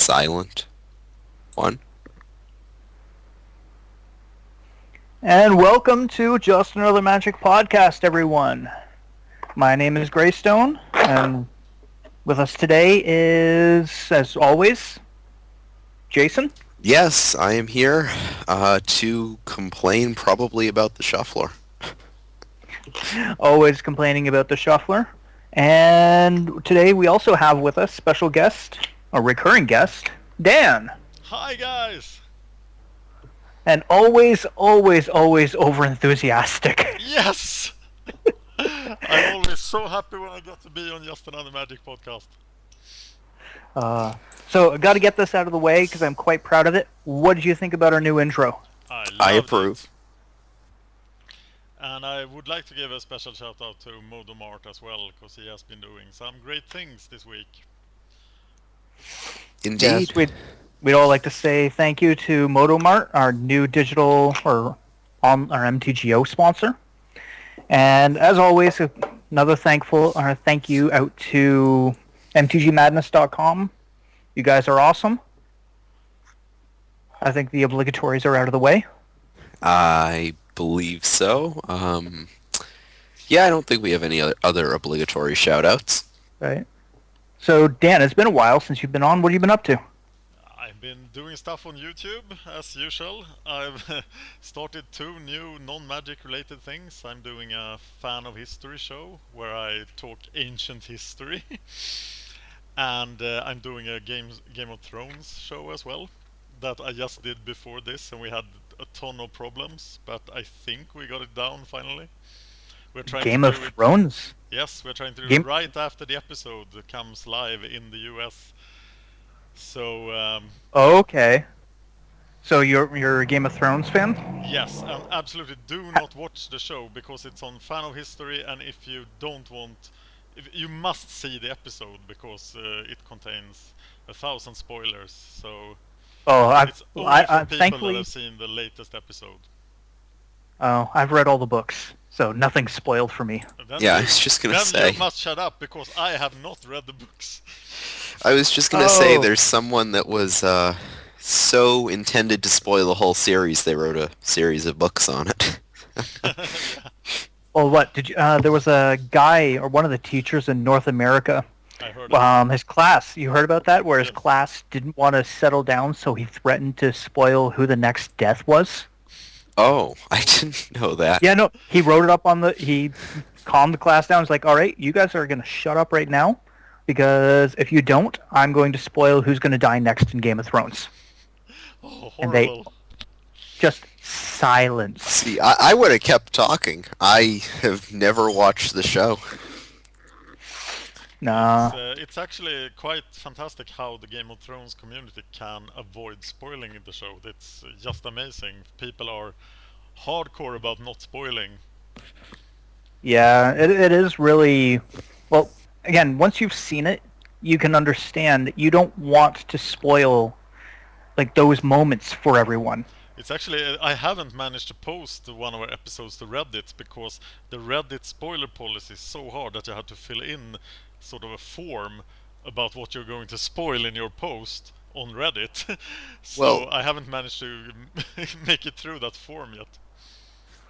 silent one. And welcome to Just Another Magic Podcast, everyone. My name is Greystone, and with us today is, as always, Jason. Yes, I am here to complain probably about the shuffler. Always complaining about the shuffler. And today we also have with us special guest, a recurring guest, Dan. Hi guys! And always over enthusiastic. Yes! I'm always so happy when I get to be on Just Another Magic podcast. So I got to get this out of the way because I'm quite proud of it. What did you think about our new intro? I approve. And I would like to give a special shout out to Modomart as well, because he has been doing some great things this week. Indeed. Yes, we'd all like to say thank you to Modomart, our new digital or on our MTGO sponsor. And as always, another thank you out to MTGmadness.com. You guys are awesome. I think the obligatories are out of the way. I believe so. Yeah, I don't think we have any other obligatory shout-outs. Right. So, Dan, it's been a while since you've been on. What have you been up to? I've been doing stuff on YouTube, as usual. I've started 2 new non-magic related things. I'm doing a Fan of History show, where I talk ancient history. And I'm doing a Game of Thrones show as well, that I just did before this, and we had a ton of problems, but I think we got it down finally. We're trying Game to of do it. Thrones? Yes, we're trying to do it right after the episode comes live in the US. So Okay. So you're a Game of Thrones fan? yes, and absolutely do not watch the show because it's on Fan of History, and if you don't want, you must see the episode because it contains 1,000 spoilers. So it's only for people thankfully, that have seen the latest episode. Oh, I've read all the books, so nothing's spoiled for me. Yeah, I was just gonna say. Then you must shut up because I have not read the books. I was just gonna say there's someone that was so intended to spoil the whole series they wrote a series of books on it. Yeah. Well, what did you? There was a guy or one of the teachers in North America. I heard his class. You heard about that? Where his Yes. class didn't want to settle down, so he threatened to spoil who the next death was. Oh, I didn't know that. Yeah, no, he wrote it up on the. He calmed the class down. He's like, "All right, you guys are gonna shut up right now, because if you don't, I'm going to spoil who's going to die next in Game of Thrones." Oh, And they horrible. just silence. See, I would have kept talking. I have never watched the show. Nah. It's actually quite fantastic how the Game of Thrones community can avoid spoiling the show. It's just amazing. People are hardcore about not spoiling. Yeah, it is really. Well, again, once you've seen it, you can understand that you don't want to spoil like those moments for everyone. It's actually, I haven't managed to post one of our episodes to Reddit because the Reddit spoiler policy is so hard that you have to fill in sort of a form about what you're going to spoil in your post on Reddit. So Well- I haven't managed to make it through that form yet.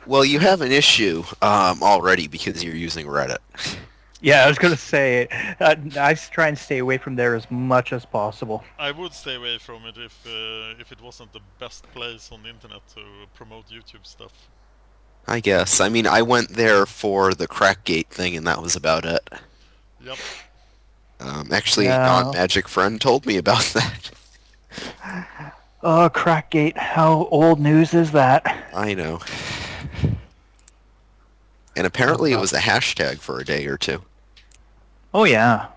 Well, you have an issue already because you're using Reddit. Yeah, I was gonna say, I try and stay away from there as much as possible. I would stay away from it if it wasn't the best place on the internet to promote YouTube stuff. I guess. I mean, I went there for the Crackgate thing, and that was about it. Yep. Actually, Yeah. a non-magic friend told me about that. Oh, Crackgate! How old news is that? I know. And apparently it was a hashtag for a day or two. Oh yeah.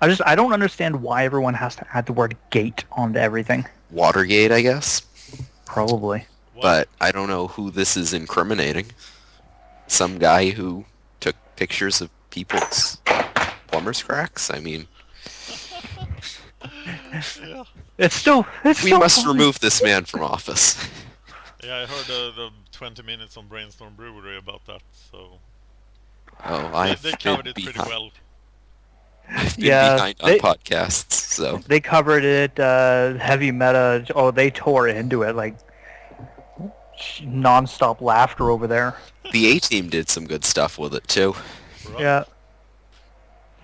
I don't understand why everyone has to add the word gate onto everything. Watergate, I guess. Probably. What? But I don't know who this is incriminating. Some guy who took pictures of people's plumber's cracks? I mean, Yeah. It's still. we must remove this man from office. Yeah, I heard the 20 minutes on Brainstorm Brewery about that, so Oh, they I've covered been it pretty behind. well. I've been Yeah, behind on podcasts, so they covered it. Heavy Meta. Oh, they tore into it like non-stop laughter over there. the A Team did some good stuff with it too. Right. Yeah,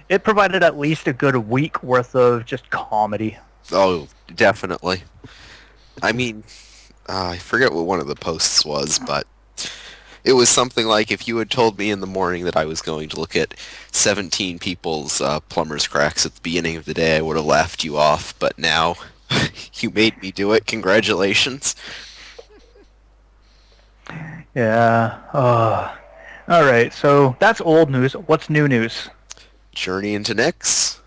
it provided at least a good week worth of just comedy. Oh, definitely. I mean, I forget what one of the posts was, but it was something like if you had told me in the morning that I was going to look at 17 people's plumber's cracks at the beginning of the day, I would have laughed you off. But now, you made me do it. Congratulations. Yeah. All right. So that's old news. What's new news? Journey into Nyx.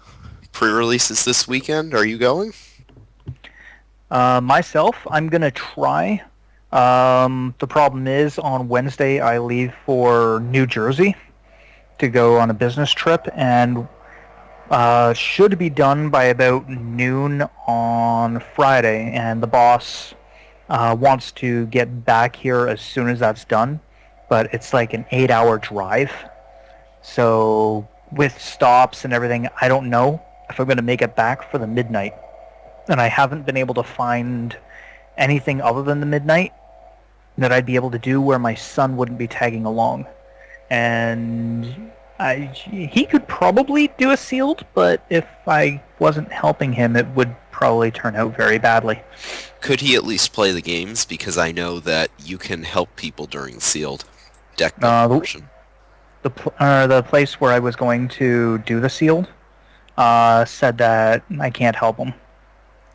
Pre-releases this weekend. Are you going? Myself, I'm gonna try. The problem is on Wednesday I leave for New Jersey to go on a business trip, and should be done by about noon on Friday. And the boss wants to get back here as soon as that's done, but it's like an 8-hour drive. So with stops and everything, I don't know if I'm going to make it back for the midnight. And I haven't been able to find anything other than the midnight that I'd be able to do where my son wouldn't be tagging along. And he could probably do a sealed, but if I wasn't helping him, it would probably turn out very badly. Could he at least play the games? Because I know that you can help people during sealed deck building portion. The place where I was going to do the sealed said that I can't help him.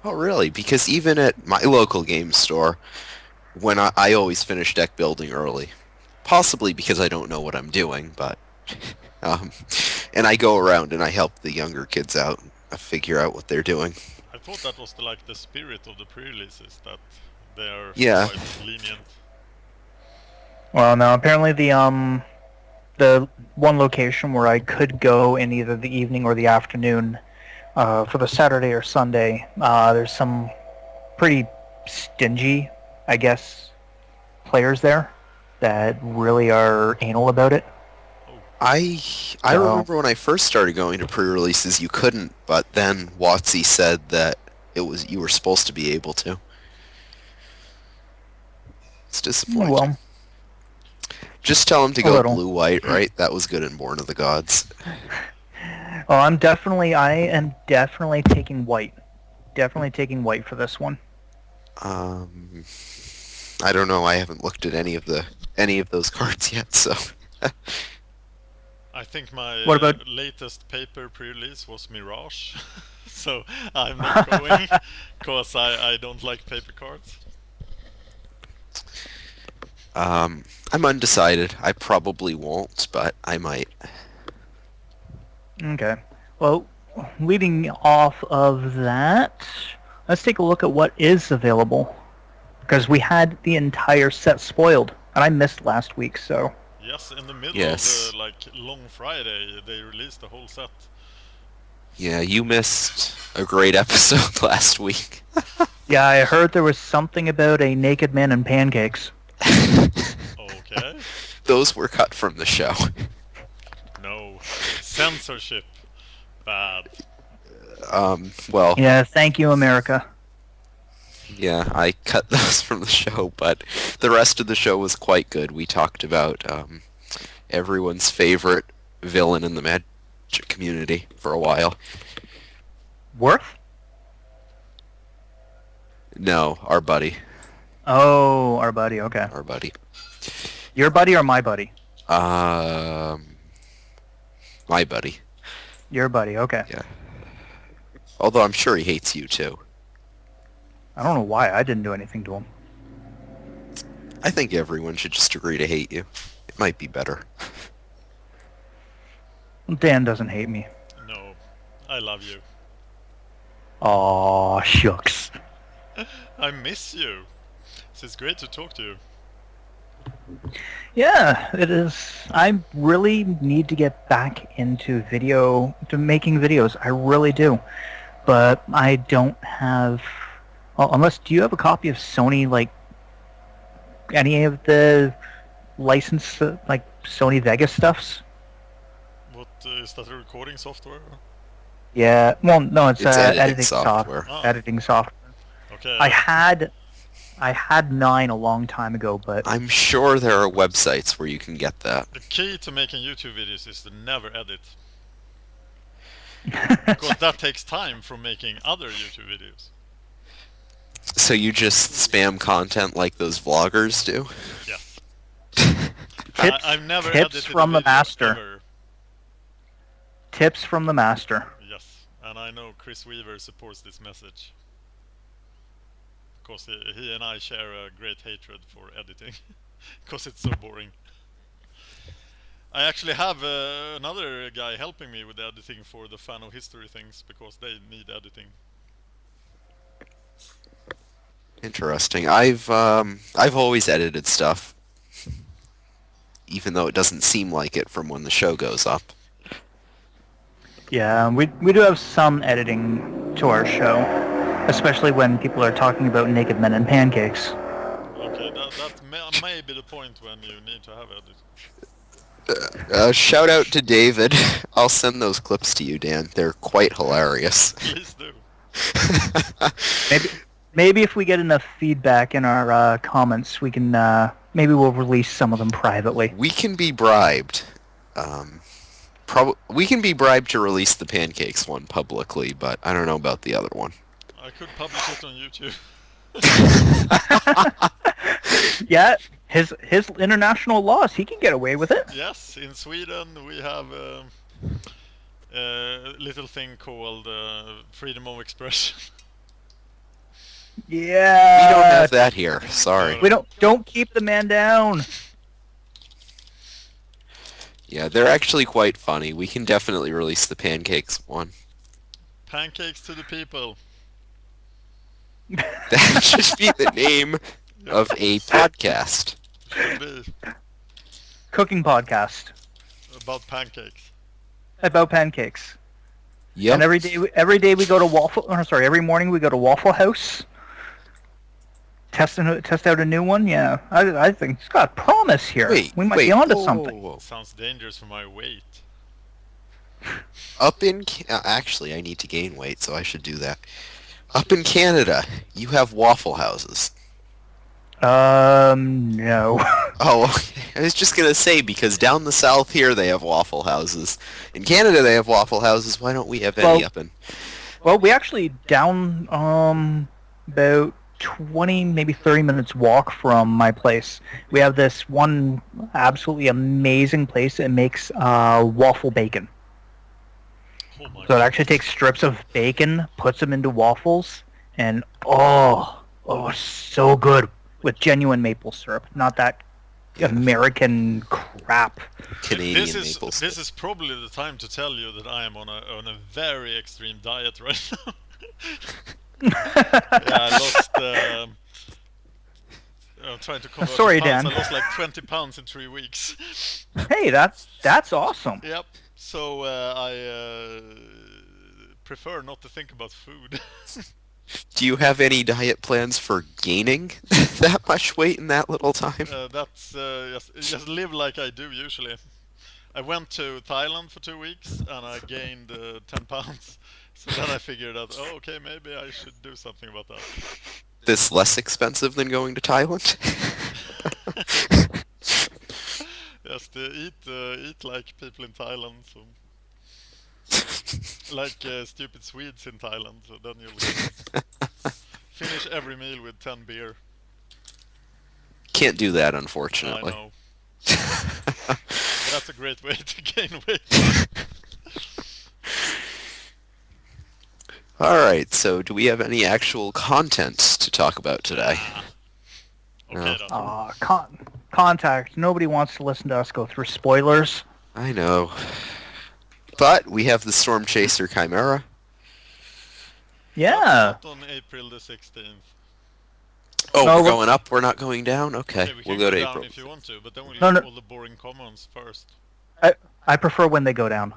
Oh, really? Because even at my local game store, when I always finish deck building early, possibly because I don't know what I'm doing, but and I go around and I help the younger kids out, figure out what they're doing. I thought that was the spirit of the pre-releases, that they are Yeah. quite lenient. Well, no, apparently the one location where I could go in either the evening or the afternoon for the Saturday or Sunday, there's some pretty stingy, I guess, players there that really are anal about it. I remember when I first started going to pre-releases, you couldn't, but then WotC said that you were supposed to be able to. It's disappointing. Well, Just tell him to a go little. blue-white, right? That was good in Born of the Gods. well, I am definitely taking white. Definitely taking white for this one. I don't know. I haven't looked at any of those cards yet, so. I think my What about- latest paper pre-release was Mirage, so I'm not going because I don't like paper cards. I'm undecided. I probably won't, but I might. Okay. Well, leading off of that, let's take a look at what is available. Because we had the entire set spoiled, and I missed last week, so... Yes, in the middle Yes. of the long Friday, they released the whole set. Yeah, you missed a great episode last week. Yeah, I heard there was something about a naked man and pancakes. Okay. Those were cut from the show. No. Censorship. Bad. Well, Yeah, thank you, America. yeah, I cut those from the show, but the rest of the show was quite good. We talked about everyone's favorite villain in the Magic community for a while. Worth? No, our buddy. Oh, our buddy, okay. Our buddy. Your buddy or my buddy? My buddy. Your buddy, okay. Yeah. Although I'm sure he hates you too. I don't know why, I didn't do anything to him. I think everyone should just agree to hate you. It might be better. Dan doesn't hate me. No. I love you. Aw, shucks. I miss you. It's great to talk to you. Yeah, it is. I really need to get back into making videos. I really do. But I don't have... Well, unless, do you have a copy of Sony, like, any of the licensed, like, Sony Vegas stuffs? What is that, a recording software? Yeah. Well, no, it's, It's editing editing software. Oh. editing software. Okay. I had 9 a long time ago, but I'm sure there are websites where you can get that. The key to making YouTube videos is to never edit. Because that takes time from making other YouTube videos. So you just spam content like those vloggers do? Yes. Tips- I've never tips edited from a the video master. ever. Tips from the master. Yes, and I know Chris Weaver supports this message. Because he and I share a great hatred for editing. Because it's so boring. I actually have another guy helping me with editing for the fan of history things, because they need editing. Interesting. I've always edited stuff, even though it doesn't seem like it from when the show goes up. Yeah, we do have some editing to our show, especially when people are talking about naked men and pancakes. Okay, that may be the point when you need to have editing. Shout out to David. I'll send those clips to you, Dan. They're quite hilarious. Please do. Maybe if we get enough feedback in our comments, we can maybe we'll release some of them privately. We can be bribed. We can be bribed to release the pancakes one publicly, but I don't know about the other one. I could publish it on YouTube. Yeah, his international laws, he can get away with it. Yes, in Sweden we have a little thing called freedom of expression. Yeah. We don't have that here. Sorry. We don't keep the man down. Yeah, they're actually quite funny. We can definitely release the pancakes one. Pancakes to the people. That should be the name of a podcast. Should be Cooking podcast about pancakes. about pancakes. Yep. And every day we go to every morning we go to Waffle House. Test out a new one. Yeah, I think it's got promise here. Wait, we might wait, be onto whoa, something. whoa, whoa. Sounds dangerous for my weight. Up in actually, I need to gain weight, so I should do that. Up in Canada, you have Waffle Houses. No. Oh, okay. I was just gonna say, because down the south here they have Waffle Houses. In Canada they have Waffle Houses. Why don't we have any Well- up in? Well, we actually down about 20, maybe 30 minutes walk from my place. We have this one absolutely amazing place that makes waffle bacon. Oh my So it god. actually takes strips of bacon, puts them into waffles, and oh, so good with genuine maple syrup, not that American crap. Canadian This is maple this syrup. is probably the time to tell you that I am on a very extreme diet right now. Yeah, I lost. I'm trying to convert Sorry, to pounds. Dan. I lost like 20 pounds in 3 weeks. Hey, that's awesome. Yep. So I prefer not to think about food. Do you have any diet plans for gaining that much weight in that little time? That's just live like I do usually. I went to Thailand for 2 weeks and I gained 10 pounds. So then I figured out, oh, okay, maybe I should do something about that. This less expensive than going to Thailand? Yes, to eat like people in Thailand, so like stupid Swedes in Thailand. So then you'll finish every meal with 10 beer. Can't do that, I unfortunately. know. But that's a great way to gain weight. Alright, so do we have any actual content to talk about today? Okay, then. Contact. Nobody wants to listen to us go through spoilers. I know. But we have the Storm Chaser Chimera. Yeah. Not on April the 16th. Oh, No, we're we're- going up? We're not going down? Okay, Okay, we we'll can go to down April. if you want to, but then we'll No, do no. all the boring comments first. I prefer when they go down.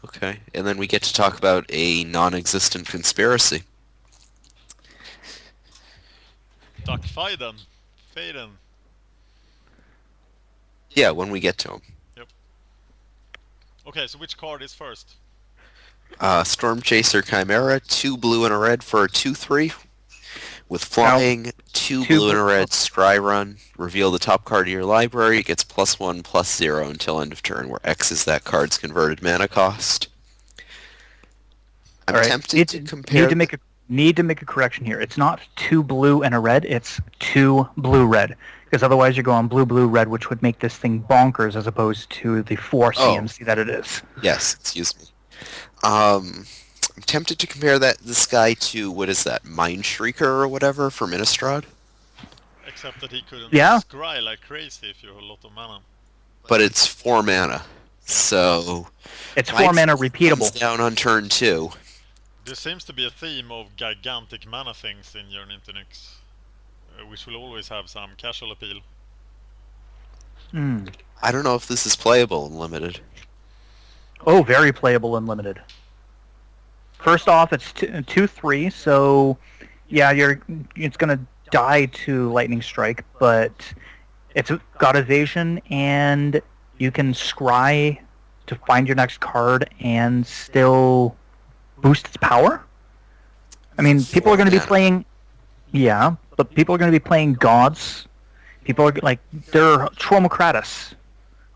Okay, and then we get to talk about a non-existent conspiracy. Duck Faden. Yeah, when we get to him. Okay, so which card is first? Storm Chaser Chimera, 2 blue and a red for a 2/3. With flying, 2 two blue and a blue- red, scry run. Reveal the top card of your library. It gets +1/+0 until end of turn, where X is that card's converted mana cost. I'm All right. tempted to compare. Need to make a correction here. It's not 2 blue and a red. It's 2 blue red. Because otherwise you're going blue blue red, which would make this thing bonkers as opposed to the 4 CMC that it is. Yes, excuse me. I'm tempted to compare this guy to, what is that, Mind Shrieker or whatever for Ministrad? Except that he couldn't Yeah. scry like crazy if you have a lot of mana. But it's 4 mana, so It's Might 4 mana comes repeatable. down on turn 2. There seems to be a theme of gigantic mana things in Journey into Nyx, which will always have some casual appeal. Hmm. I don't know if this is playable in limited. Oh, very playable and limited. First off, it's 2/3, so yeah, it's gonna die to Lightning Strike, but it's got evasion, and you can scry to find your next card and still boost its power. I mean, people are going to be mana. playing, yeah, but people are going to be playing gods. People are like they're Tromokratus.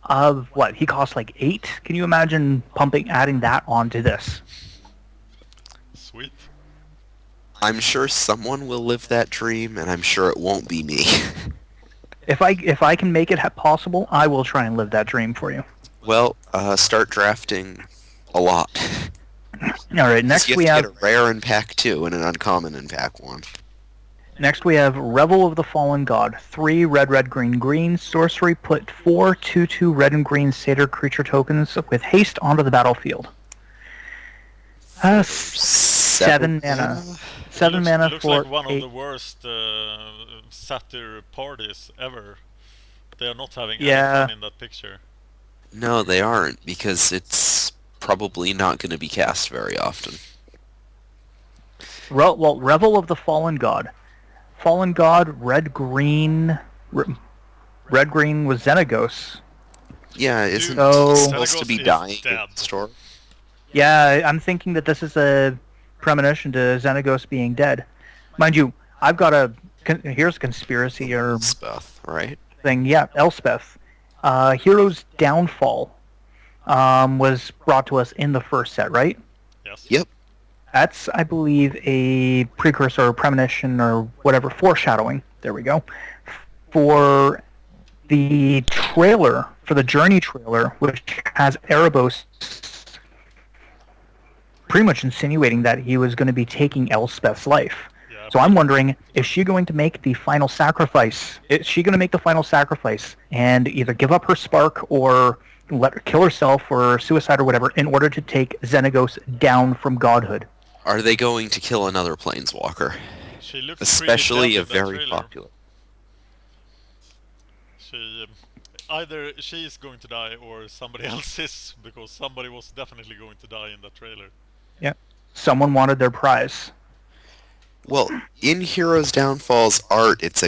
Of what he costs like 8. Can you imagine adding that onto this? Sweet. I'm sure someone will live that dream, and I'm sure it won't be me. If I can make it possible, I will try and live that dream for you. Well, start drafting a lot. All right, next you we have have to get a rare in pack 2 and an uncommon in pack 1. Revel of the Fallen God. 3 red green sorcery. Put 4 2/2 red and green satyr creature tokens with haste onto the battlefield. 7 mana. 7 mana looks for like one 8. of the worst satyr parties ever. They are not having Yeah. any fun in that picture. No, they aren't, because it's probably not going to be cast very often. Well, Revel of the Fallen God. Fallen God, red green was Xenagos. Yeah, isn't So- he supposed to Xenagos be is dying dead. in the store? Yeah, I'm thinking that this is a premonition to Xenagos being dead. Mind you, I've got here's a conspiracy or Speth, right? thing. Yeah, Elspeth. Hero's Downfall was brought to us in the first set, right? Yes. Yep. That's, I believe, a precursor or premonition or whatever, foreshadowing. There we go. For the trailer, for the Journey trailer, which has Erebos pretty much insinuating that he was going to be taking Elspeth's life. Yeah. So I'm wondering, is she going to make the final sacrifice? Is she going to make the final sacrifice and either give up her spark or let her kill herself or suicide or whatever in order to take Xenagos down from godhood? Are they going to kill another planeswalker? She looks Especially pretty a dead in that very trailer. popular. She either she's going to die or somebody else is, because somebody was definitely going to die in that trailer. Someone wanted their prize. Well, in Heroes Downfall's art, it's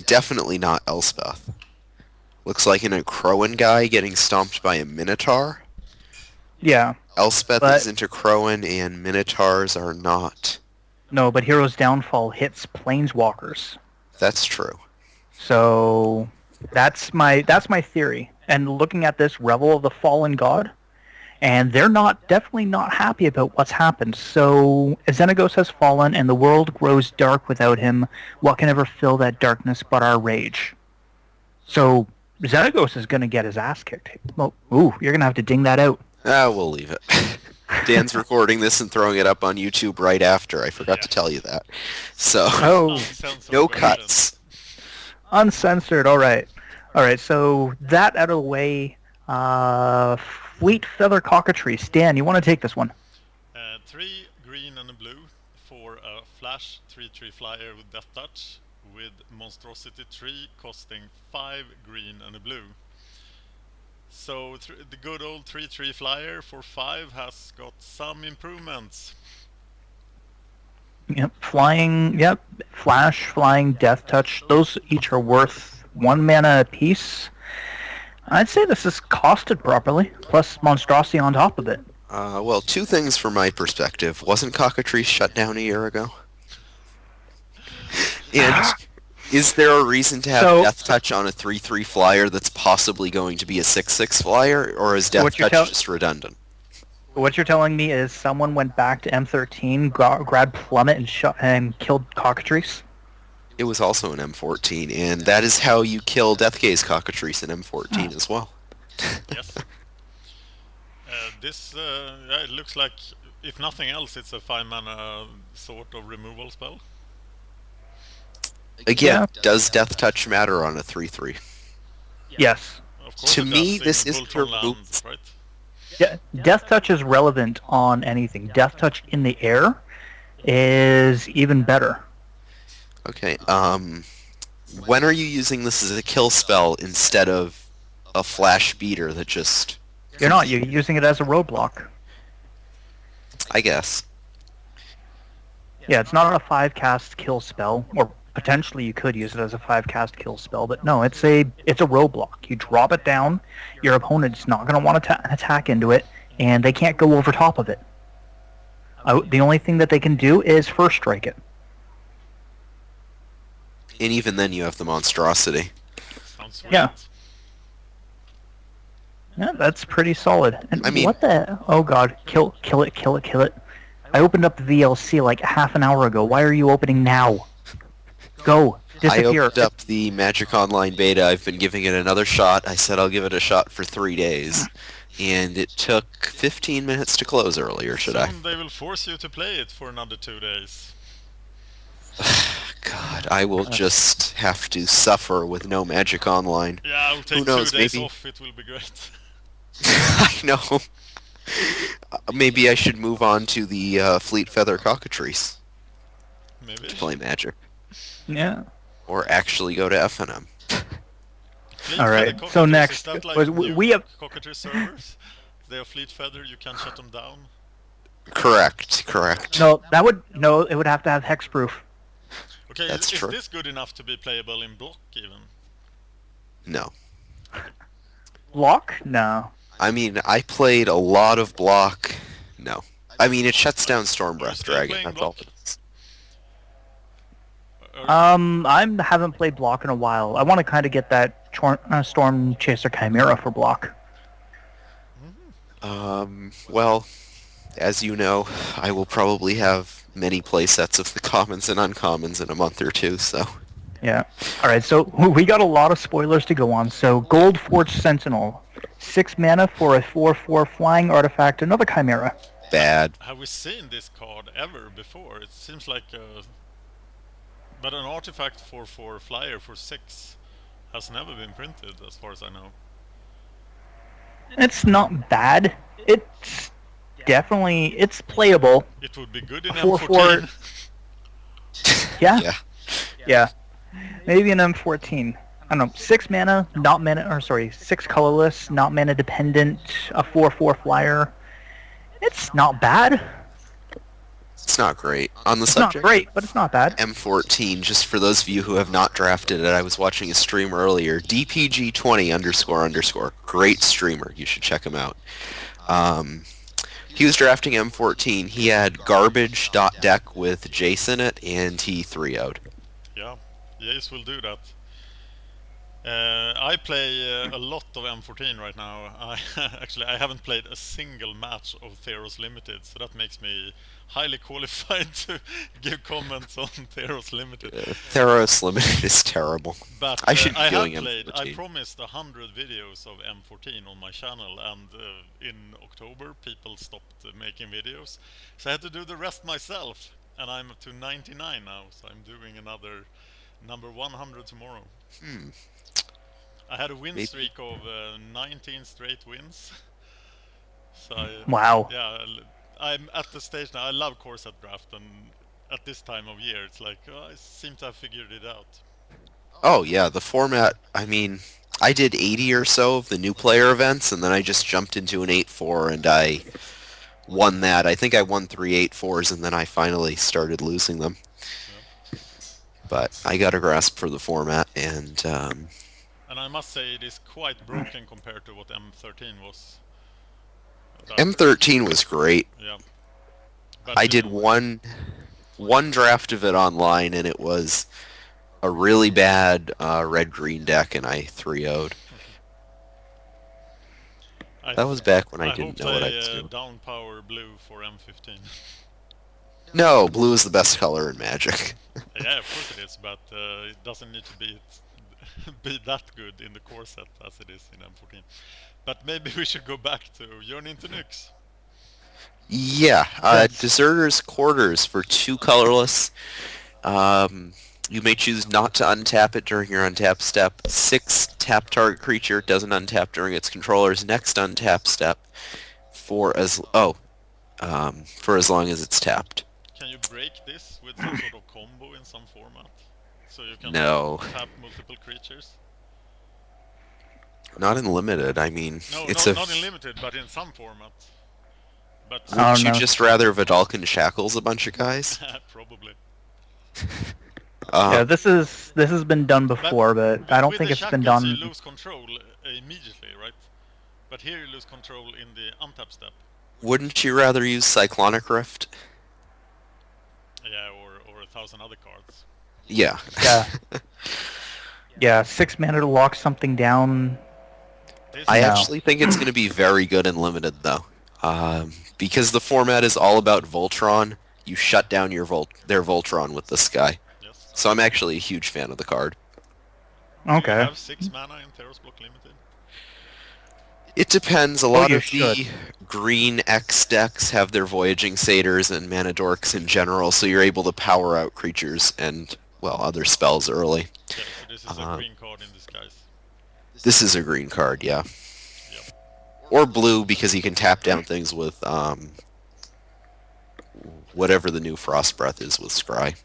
definitely not Elspeth. Looks like an Crowan guy getting stomped by a Minotaur. Yeah. Elspeth But- is into Crowan, and Minotaurs are not. No, but Hero's Downfall hits planeswalkers. That's true. So that's my theory. And looking at this Revel of the Fallen God, and they're definitely not happy about what's happened. So Xenagos has fallen, and the world grows dark without him. What can ever fill that darkness but our rage? So Xenagos is going to get his ass kicked. Well, ooh, you're going to have to ding that out. We'll leave it. Dan's recording this and throwing it up on YouTube right after. I forgot to tell you that. So, Oh, Uncensored no version. cuts. uncensored. All right. So that out of the way. Fleet Feather Cockatrice. Dan, you want to take this one? 3 green and a blue for a flash 3/3 flyer with Death Touch, with Monstrosity 3 costing 5 green and a blue. So the good old 3/3 flyer for 5 has got some improvements. Yep, flying. Yep, flash, flying, death touch. Those each are worth 1 mana apiece. I'd say this is costed properly, plus monstrosity on top of it. Well, two things from my perspective. Wasn't Cockatrice shut down a year ago? And is there a reason to have So, Death Touch on a 3-3 flyer that's possibly going to be a 6-6 flyer, or is so Death Touch just redundant? what you're telling me is someone went back to M13, grabbed Plummet, and killed Cockatrice? It was also an M14, and that is how you kill Deathgaze Cockatrice in M14 as well. Yes. It looks like, if nothing else, it's a 5-mana sort of removal spell. Again, Yeah. does Death Touch matter on a 3-3? Yes. Of course To it me, does this in isn't Voltron a land, move. right? Death Touch is relevant on anything. Death Touch in the air is even better. Okay, when are you using this as a kill spell instead of a flash beater that just... You're not. You're using it as a roadblock. I guess. Yeah, it's not a 5-cast kill spell, or potentially you could use it as a 5-cast kill spell, but no, it's a roadblock. You drop it down, your opponent's not going to want to attack into it, and they can't go over top of it. The only thing that they can do is first strike it. And even then you have the monstrosity. Sounds sweet. Yeah. Yeah, that's pretty solid. And I mean- what the? Oh god, kill it, kill it, kill it. I opened up the VLC like half an hour ago. Why are you opening now? Go. Disappear. I opened up the Magic Online beta. I've been giving it another shot. I said I'll give it a shot for 3 days. And it took 15 minutes to close earlier, should I? Soon they will force you to play it for another 2 days. God, I will just have to suffer with no Magic Online. Yeah, I'll take Who knows, 2 days maybe- off, it will be great. I know. Maybe I should move on to the Fleet Feather Cockatrice Maybe. to play Magic. Yeah. Or actually go to FNM. Fleet All right, Feather so Cockatrice, next, is that like was- new we have- Cockatrice servers? They are Fleet Feather, you can't shut them down. Correct. No, it would have to have hexproof. Okay, That's is true. this good enough to be playable in block even? No. Lock? No. I mean, I played a lot of block. No. I mean, it shuts down Stormbreath still Dragon. playing That's all block? it is. Or- I haven't played block in a while. I want to kind of get that Storm Chaser Chimera for block. Well, as you know, I will probably have many playsets of the commons and uncommons in a month or two, so... Yeah. All right, so we got a lot of spoilers to go on. So Gold Forge Sentinel, 6 mana for a 4/4 flying artifact, another Chimera. Bad. Have we seen this card ever before? It seems like but an artifact for flyer for 6 has never been printed as far as I know. It's not bad. It's playable. It would be good in 4/4. M14. Yeah. Yeah. Maybe an M14. I don't know. 6 mana, 6 colorless, not mana dependent, a 4/4 flyer. It's not bad. It's not great. On the It's not subject great, but it's not bad. M14, just for those of you who have not drafted it, I was watching a stream earlier, DPG20 __. Great streamer. You should check him out. He was drafting M14. He had garbage deck with Jace in it, and he 3-0'd. Yeah, Jace will do that. I play a lot of M14 right now. I haven't played a single match of Theros Limited, so that makes me highly qualified to give comments on Theros Limited. Theros Limited is terrible. But I should be I doing have played. I M14. promised 100 videos of M14 on my channel, and in October people stopped making videos, so I had to do the rest myself. And I'm up to 99 now, so I'm doing another number 100 tomorrow. I had a win Maybe- streak of 19 straight wins. So Wow. yeah, I'm at the stage now. I love core set draft, and at this time of year, it's like I seem to have figured it out. Oh yeah, the format, I mean, I did 80 or so of the new player events, and then I just jumped into an 8-4, and I won that. I think I won 3 8-4s, and then I finally started losing them. But I got a grasp for the format, and And I must say it is quite broken compared to what M13 was. But, M13 was great. yeah. But I did one draft of it online, and it was a really bad red-green deck, and I 3-0'd. That was back when I I didn't hope know what I they was doing. down power blue for M15. No, blue is the best color in Magic. Yeah, of course it is, but it doesn't need to be be that good in the core set as it is in M14. But maybe we should go back to Journey into Nyx. Yeah, Yes. Deserter's Quarters for 2 colorless. You may choose not to untap it during your untap step. 6 tap target creature doesn't untap during its controller's next untap step for as long as it's tapped. Can you break this with some sort of combo in some format? So you can No. tap multiple creatures? Not in limited. I mean, No, it's not in limited, but in some format. But I don't Wouldn't you know. just rather Vidalcan shackles a bunch of guys? probably. Yeah, this has been done before, but I don't with think the it's been shackles, done. You lose control immediately, right? But here you lose control in the untap step. Wouldn't you rather use Cyclonic Rift? Yeah, or 1,000 other cards. Yeah. Yeah. Yeah, 6 mana to lock something down. I No. actually think it's going to be very good in limited, though. Because the format is all about Voltron, you shut down their Voltron with this guy. Yes. So I'm actually a huge fan of the card. Do you Okay. have 6 mana in Theros Block Limited? It depends. A lot you of the green X decks have their Voyaging Satyrs and Mana Dorks in general, so you're able to power out creatures and, well, other spells early. Okay, so this is a green card in disguise. This is a green card, yeah. Yep. Or blue, because you can tap down things with whatever the new Frost Breath is with Scry.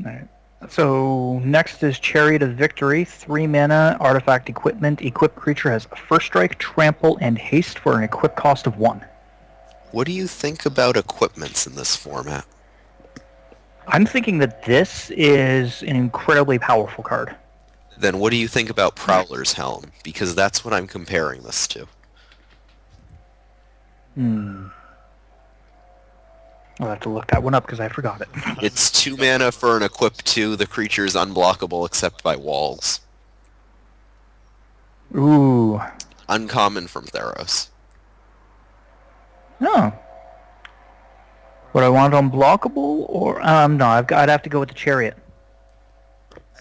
Alright. So next is Chariot of Victory, 3 mana, artifact equipment. Equipped creature has First Strike, Trample, and Haste for an equip cost of 1. What do you think about equipments in this format? I'm thinking that this is an incredibly powerful card. Then what do you think about Prowler's Helm? Because that's what I'm comparing this to. I'll have to look that one up because I forgot it. It's 2 mana for an equip 2. The creature is unblockable except by walls. Ooh. Uncommon from Theros. Oh. Would I want it unblockable or no? I'd have to go with the Chariot.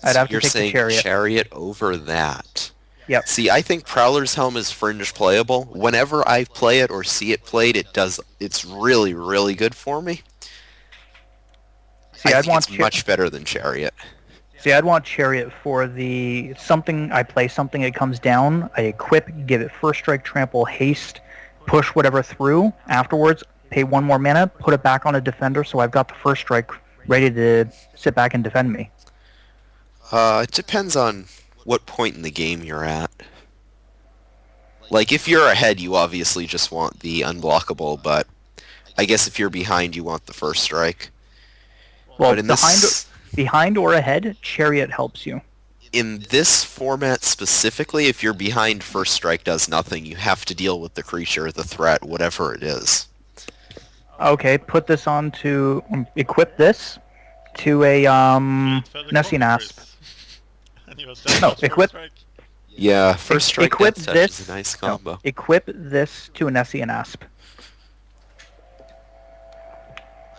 I'd have to You're take the saying Chariot. Chariot over that. Yep. See, I think Prowler's Helm is fringe playable. Whenever I play it or see it played, it's really, really good for me. See, I I'd think want it's much better than Chariot. See, I'd want Chariot for the something I play something it comes down, I equip, give it First Strike, Trample, Haste, push whatever through. Afterwards, pay 1 more mana, put it back on a defender, so I've got the First Strike ready to sit back and defend me. It depends on what point in the game you're at. Like, if you're ahead, you obviously just want the unblockable, but I guess if you're behind, you want the First Strike. Well, But in behind or ahead, Chariot helps you. In this format specifically, if you're behind, First Strike does nothing. You have to deal with the creature, the threat, whatever it is. Okay, put this on to equip this to a Nessian Asp. And you have No, damage First equip- Strike. Yeah, First Strike equip Death Touch this- is a nice No, combo. equip this to a Nessian Asp.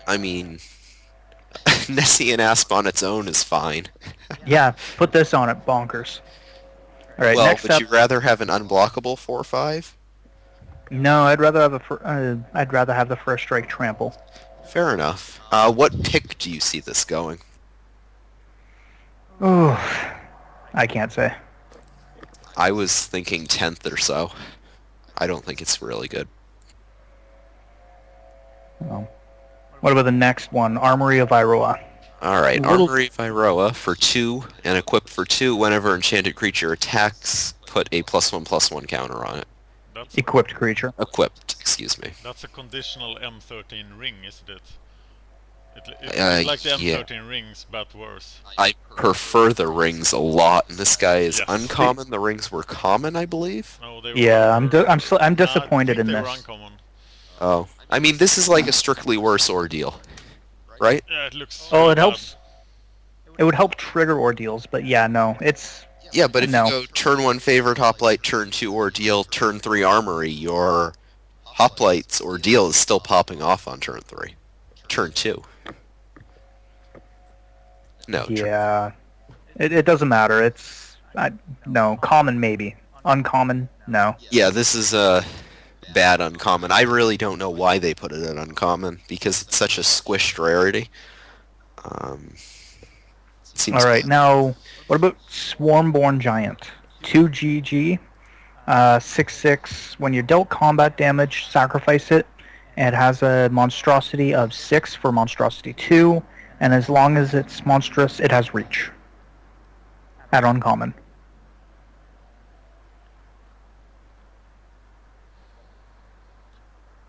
I mean, Nessian Asp on its own is fine. Yeah, put this on it, bonkers. All right, Well, next would up. you rather have an unblockable 4/5? No, I'd rather have the First Strike Trample. Fair enough. What pick do you see this going? Ooh, I can't say. I was thinking 10th or so. I don't think it's really good. Well, what about the next one? Armory of Iroha. Alright, Little- Armory of Iroha for 2, and equip for 2. Whenever enchanted creature attacks, put a +1/+1 counter on it. That's Equipped creature. Equipped, excuse me. That's a conditional M13 ring, isn't it? It's like the yeah. M13 rings, but worse. I prefer the rings a lot, and this guy is Yes. uncommon. The rings were common, I believe. No, they Yeah, were. I'm Nah, disappointed I in think they were this. uncommon. Oh, I mean, this is like a strictly worse ordeal, right? Yeah, it looks. Oh, really it bad. helps. It would help trigger ordeals, but yeah, no, it's Yeah, but if No. you go turn 1 favorite hoplite, turn 2 ordeal, turn 3 armory, your hoplite's ordeal is still popping off on turn 3. Turn 2. No. yeah. It doesn't matter. No, common maybe, uncommon no. Yeah, this is a bad uncommon. I really don't know why they put it at uncommon, because it's such a squished rarity. It seems All right, now what about Swarmborn Giant? 2 GG, 6/6. When you're dealt combat damage, sacrifice it. It has a monstrosity of 6 for monstrosity 2, and as long as it's monstrous, it has reach. At uncommon.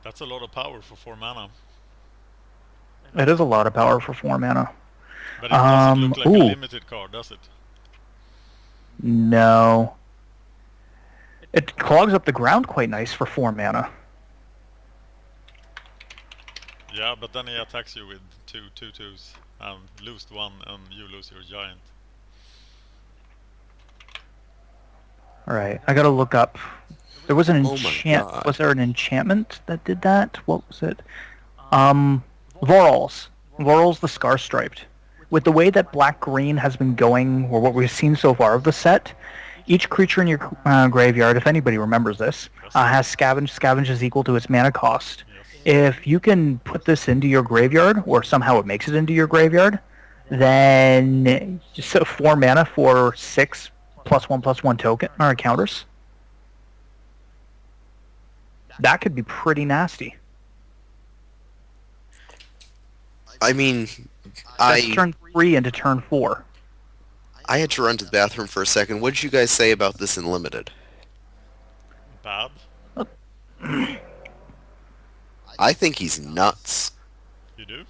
That's a lot of power for 4 mana. It is a lot of power for 4 mana. But it doesn't look like a ooh. limited card, does it? No. It clogs up the ground quite nice for 4 mana. Yeah, but then he attacks you with 2 2/2s and lose 1 and you lose your giant. Alright, I gotta look up. There was an Oh my God. Was there an enchantment that did that? What was it? Vorals. Vorals the Scar Striped. With the way that black-green has been going, or what we've seen so far of the set, each creature in your graveyard, if anybody remembers this, has scavenge. Scavenge is equal to its mana cost. Yes. If you can put this into your graveyard, or somehow it makes it into your graveyard, then just 4 mana for 6 +1/+1 token or counters. That could be pretty nasty. I mean, That's turn 3 into turn 4. I had to run to the bathroom for a second. What did you guys say about this in Limited? Bad. I think he's nuts. You do?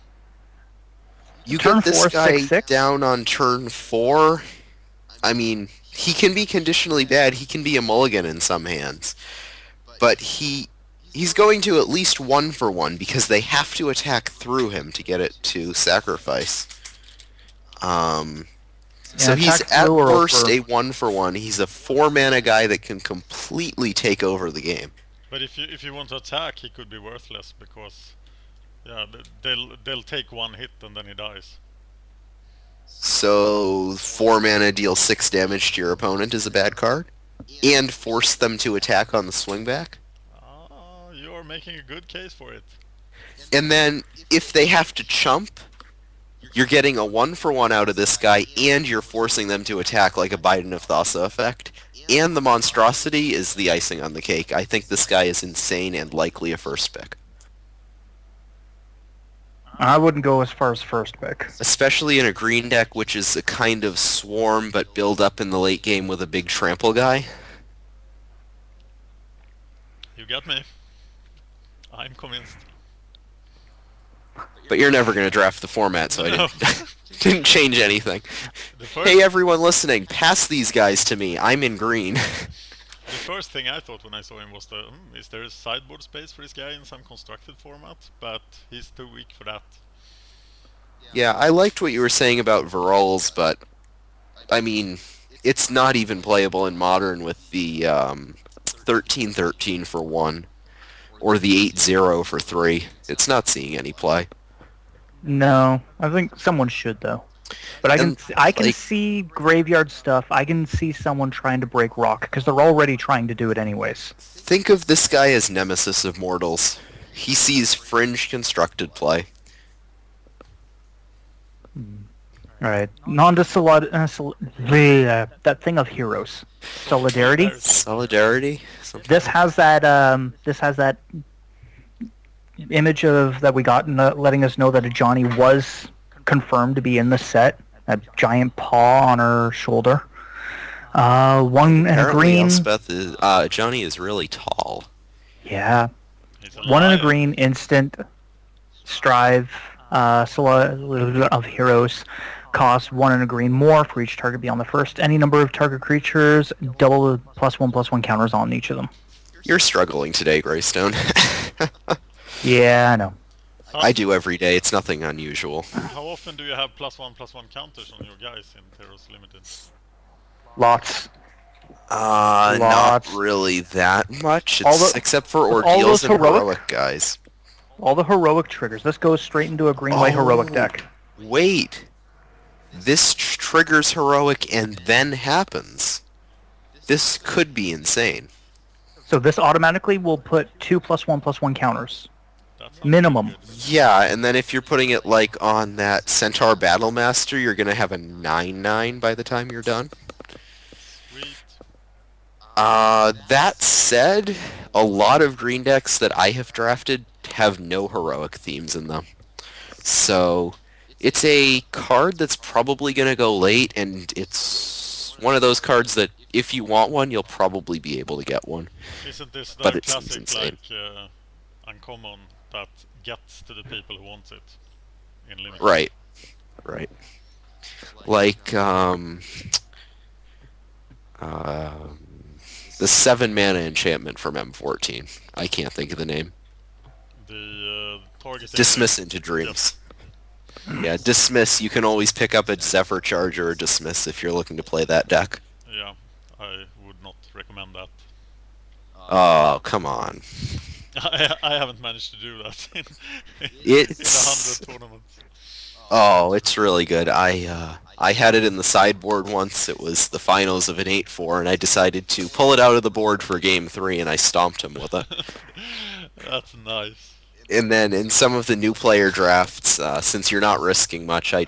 You Turn get this 4, guy 6/6? down on turn 4. I mean, he can be conditionally bad. He can be a mulligan in some hands. But he's going to at least 1/1 because they have to attack through him to get it to sacrifice. So he's attack at through or worst over. a 1/1. He's a 4 mana guy that can completely take over the game. But if you want to attack, he could be worthless because yeah, they'll take 1 hit and then he dies. So 4 mana deal 6 damage to your opponent is a bad card, and force them to attack on the swing back. Ah, you're making a good case for it. And then if they have to chump, you're getting a 1/1 out of this guy, and you're forcing them to attack like a Biden of Thassa effect. And the monstrosity is the icing on the cake. I think this guy is insane and likely a first pick. I wouldn't go as far as first pick. Especially in a green deck, which is a kind of swarm but build up in the late game with a big trample guy. You got me. I'm convinced. But you're never going to draft the format, so I No. didn't change anything. The first, Hey everyone listening, pass these guys to me. I'm in green. the first thing I thought when I saw him was is there a sideboard space for this guy in some constructed format? But he's too weak for that. Yeah, I liked what you were saying about Varolz, but I mean, it's not even playable in Modern with the 13/13 for 1, or the 8/0 for 3. It's not seeing any play. No, I think someone should though. But I can And, I can like- see graveyard stuff. I can see someone trying to break rock because they're already trying to do it anyways. Think of this guy as Nemesis of Mortals. He sees fringe constructed play. All right, that thing of heroes, solidarity. Solidarity? Something. This has that image of that we got letting us know that a Johnny was confirmed to be in the set. That giant paw on her shoulder. One and a Apparently green. Elspeth is, Johnny is really tall. Yeah. He's a One and a lion. green instant strive. Solid of heroes cost 1 and a green more for each target beyond the first. Any number of target creatures, double the +1/+1 counters on each of them. You're struggling today, Greystone. Yeah, I know. I do every day. It's nothing unusual. How often do you have +1/+1 counters on your guys in Theros Limited? Lots. Not Lots. really that much, All the- except for all ordeals those and heroic- heroic guys. All the heroic triggers. This goes straight into a green-white heroic Oh. deck. Wait, this triggers heroic and then happens. This could be insane. So this automatically will put 2 +1/+1 counters. That sounds Minimum. good. Yeah, and then if you're putting it like on that Centaur Battlemaster, you're gonna have a 9/9 by the time you're done. Sweet. That said, a lot of green decks that I have drafted have no heroic themes in them. So, it's a card that's probably going to go late, and it's one of those cards that if you want one, you'll probably be able to get one. Isn't this But the it seems classic insane. like uncommon that gets to the people who want it in limited? Right. Right. Like, the 7 mana enchantment from M14. I can't think of the name. The target Dismiss into Dreams. Yeah, Dismiss. You can always pick up a Zephyr Charger or Dismiss if you're looking to play that deck. Yeah, I would not recommend that. Oh, come on. I haven't managed to do that in It's 100 tournaments. oh, it's really good. I had it in the sideboard once. It was the finals of an 8-4, and I decided to pull it out of the board for game 3, and I stomped him with it. That's nice. And then in some of the new player drafts, since you're not risking much, I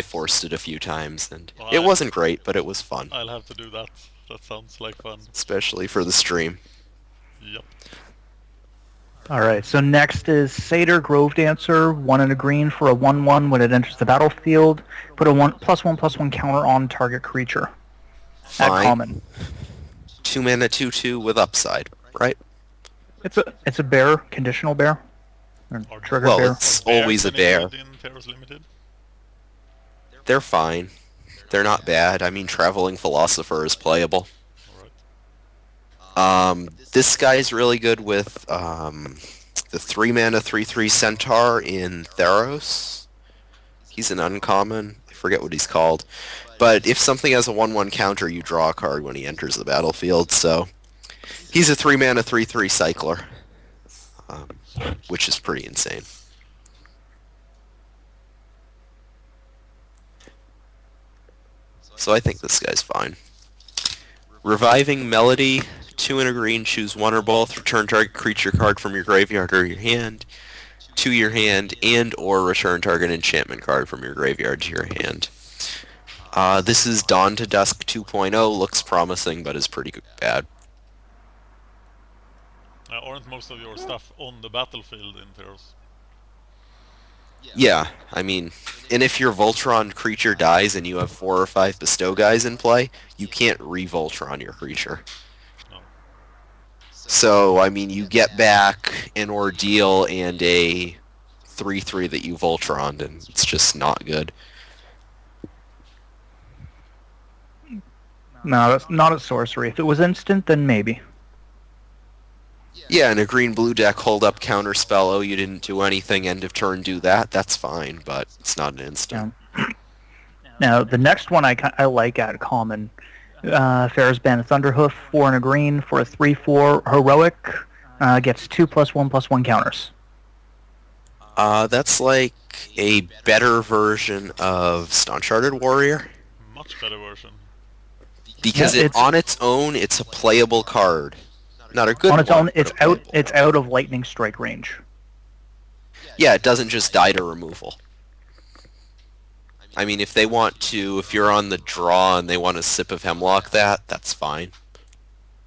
forced it a few times, and Well, it wasn't great, but it was fun, I'll have to do that. That sounds like fun. especially for the stream. Yep. Alright, so next is Satyr Grove Dancer, 1 and a green for a 1/1 when it enters the battlefield. Put a +1/+1 counter on target creature. At Fine. common. 2 mana 2/2 with upside, right? It's a bear, conditional bear. Or Are- trigger Well, bear. it's Bears always a any bear. good in Theros Limited? They're fine. They're not bad. I mean, Traveling Philosopher is playable. Alright. This guy's really good with the 3 mana 3/3 Centaur in Theros. He's an uncommon. I forget what he's called. But if something has a 1/1 counter, you draw a card when he enters the battlefield. So he's a 3 mana 3/3 cycler, which is pretty insane. So I think this guy's fine. Reviving Melody, 2 and a green, choose one or both, return target creature card from your graveyard or your hand to your hand, and or return target enchantment card from your graveyard to your hand. This is Dawn to Dusk 2.0, looks promising but is pretty bad. Aren't most of your stuff on the battlefield in Theros? Yeah, I mean, and if your Voltron creature dies and you have 4 or 5 Bestow guys in play, you can't re-Voltron your creature. No. So, I mean, you get back an Ordeal and a 3/3 that you Voltroned, and it's just not good. No, that's not a sorcery. If it was instant, then maybe. Yeah, and a green-blue deck hold up counterspell, oh, you didn't do anything, end of turn, do that, that's fine, but it's not an instant. Now, the next one I like at common. Ferris Band of Thunderhoof, 4 and a green for a 3/4 heroic. Gets 2 +1/+1 counters. That's like a better version of Uncharted Warrior, Much better version. because Yeah, on its own, it's a playable card. Not a good On its one, own, but it's a playable it's one. out of lightning strike range. Yeah, it doesn't just die to removal. I mean, if they want to, if you're on the draw and they want a Sip of Hemlock that's fine.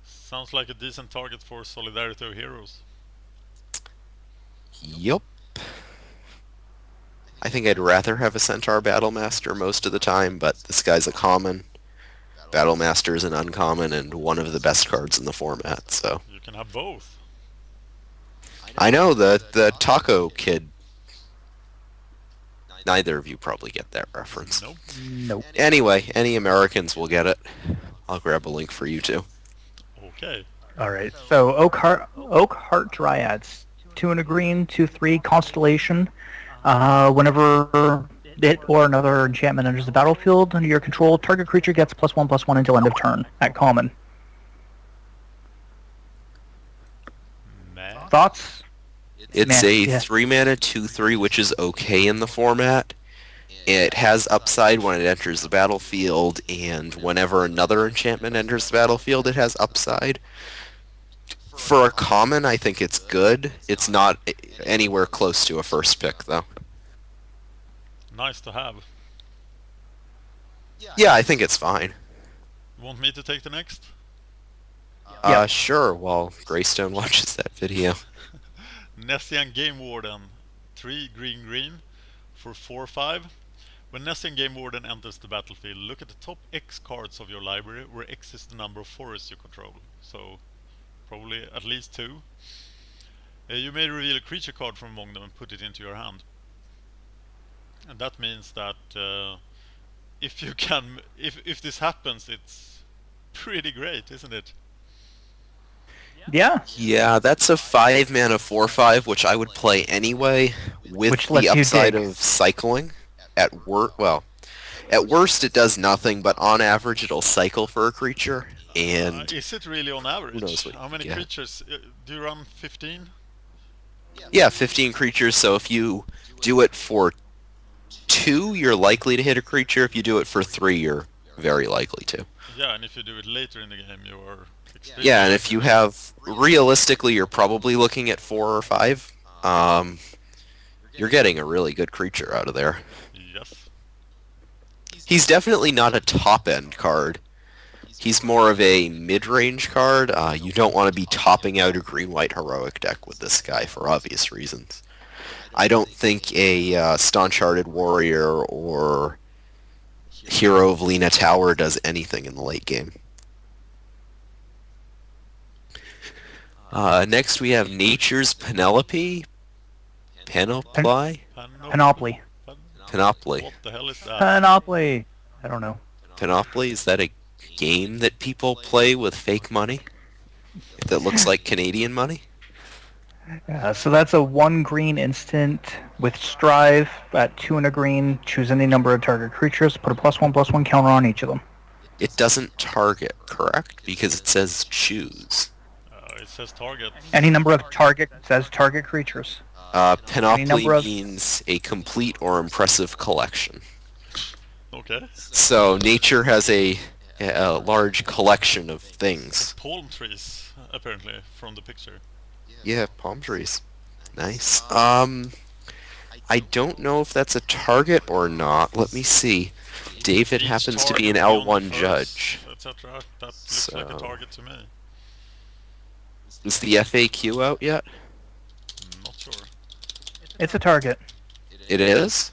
Sounds like a decent target for Solidarity of Heroes. Yup. I think I'd rather have a Centaur Battlemaster most of the time, but this guy's a common. Battlemaster is an uncommon and one of the best cards in the format, so. You can have both. I know, the Taco Kid. Neither of you probably get that reference. Nope. Nope. Anyway, any Americans will get it. I'll grab a link for you too. Okay. All right. So Oakheart Dryads, 2 and a green, 2/3 Constellation. Whenever it or another enchantment enters the battlefield under your control, target creature gets +1/+1 until end of turn at common. Meh. Thoughts? It's a Yeah. 3-mana 2/3, which is okay in the format. It has upside when it enters the battlefield, and whenever another enchantment enters the battlefield, it has upside. For a common, I think it's good. It's not anywhere close to a first pick, though. Nice to have. Yeah, I think it's fine. Want me to take the next? Yeah. Sure, while Greystone watches that video. Nessian Game Warden, 3 green for 4/5. When Nessian Game Warden enters the battlefield, look at the top X cards of your library, where X is the number of forests you control. So, probably at least 2. You may reveal a creature card from among them and put it into your hand. And that means that if you can, if this happens, it's pretty great, isn't it? Yeah. Yeah, that's a 5-mana 4/5, which I would play anyway, with Which lets the you upside dig. of cycling. At worst it does nothing, but on average it'll cycle for a creature, and Is it really on average? knows what How you many get. creatures? Do you run 15? yeah, 15 creatures, so if you do it for 2, you're likely to hit a creature. If you do it for 3, you're very likely to. Yeah, and if you do it later in the game, you are extremely Yeah, and if you likely. have, realistically, you're probably looking at 4 or 5. You're getting a really good creature out of there. Yes. He's definitely not a top-end card. He's more of a mid-range card. You don't want to be topping out a green-white heroic deck with this guy for obvious reasons. I don't think a Staunch-Hearted Warrior or Hero of Lena Tower does anything in the late game. Next we have Nature's Penelope. Panoply? Panoply. Panoply. What the hell is that? Panoply. I don't know. Panoply? Is that a game that people play with fake money? That looks like Canadian money? So that's a 1 green instant with Strive at 2 and a green. Choose any number of target creatures. Put a +1/+1 counter on each of them. It doesn't target, correct? Because it says choose. It says target. Any number of target says target creatures. Panoply number of- means a complete or impressive collection. Okay. So nature has a large collection of things. Palm trees, apparently, from the picture. Yeah, palm trees. Nice. I don't know if that's a target or not. Let me see. David Each happens to be an target beyond L1 the judge. first, etc. That looks like a So- target to me. Is the FAQ out yet? Not sure. It's a target. It is?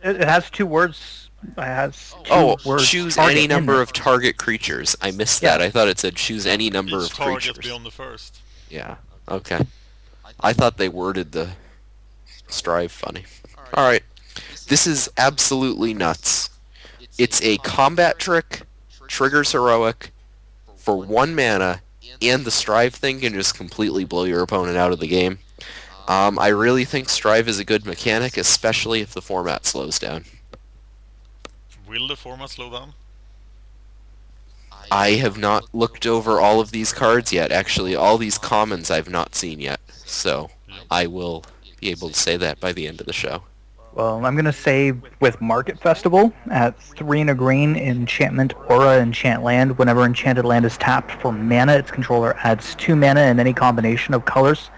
It has 2 words. It has 2 Oh, words. choose target any in number it. of target creatures. I missed Yeah. that. I thought it said choose any number Each of target creatures. beyond the first. Yeah, okay. I thought they worded the Strive funny. Alright, this is absolutely nuts. It's a combat trick, triggers heroic, for 1 mana, and the Strive thing can just completely blow your opponent out of the game. I really think Strive is a good mechanic, especially if the format slows down. Will the format slow down? I have not looked over all of these cards yet. Actually, all these commons I've not seen yet. So, I will be able to say that by the end of the show. Well, I'm going to say with Market Festival at 3 and a green, enchantment aura enchant land. Whenever enchanted land is tapped for mana, its controller adds 2 mana and any combination of colors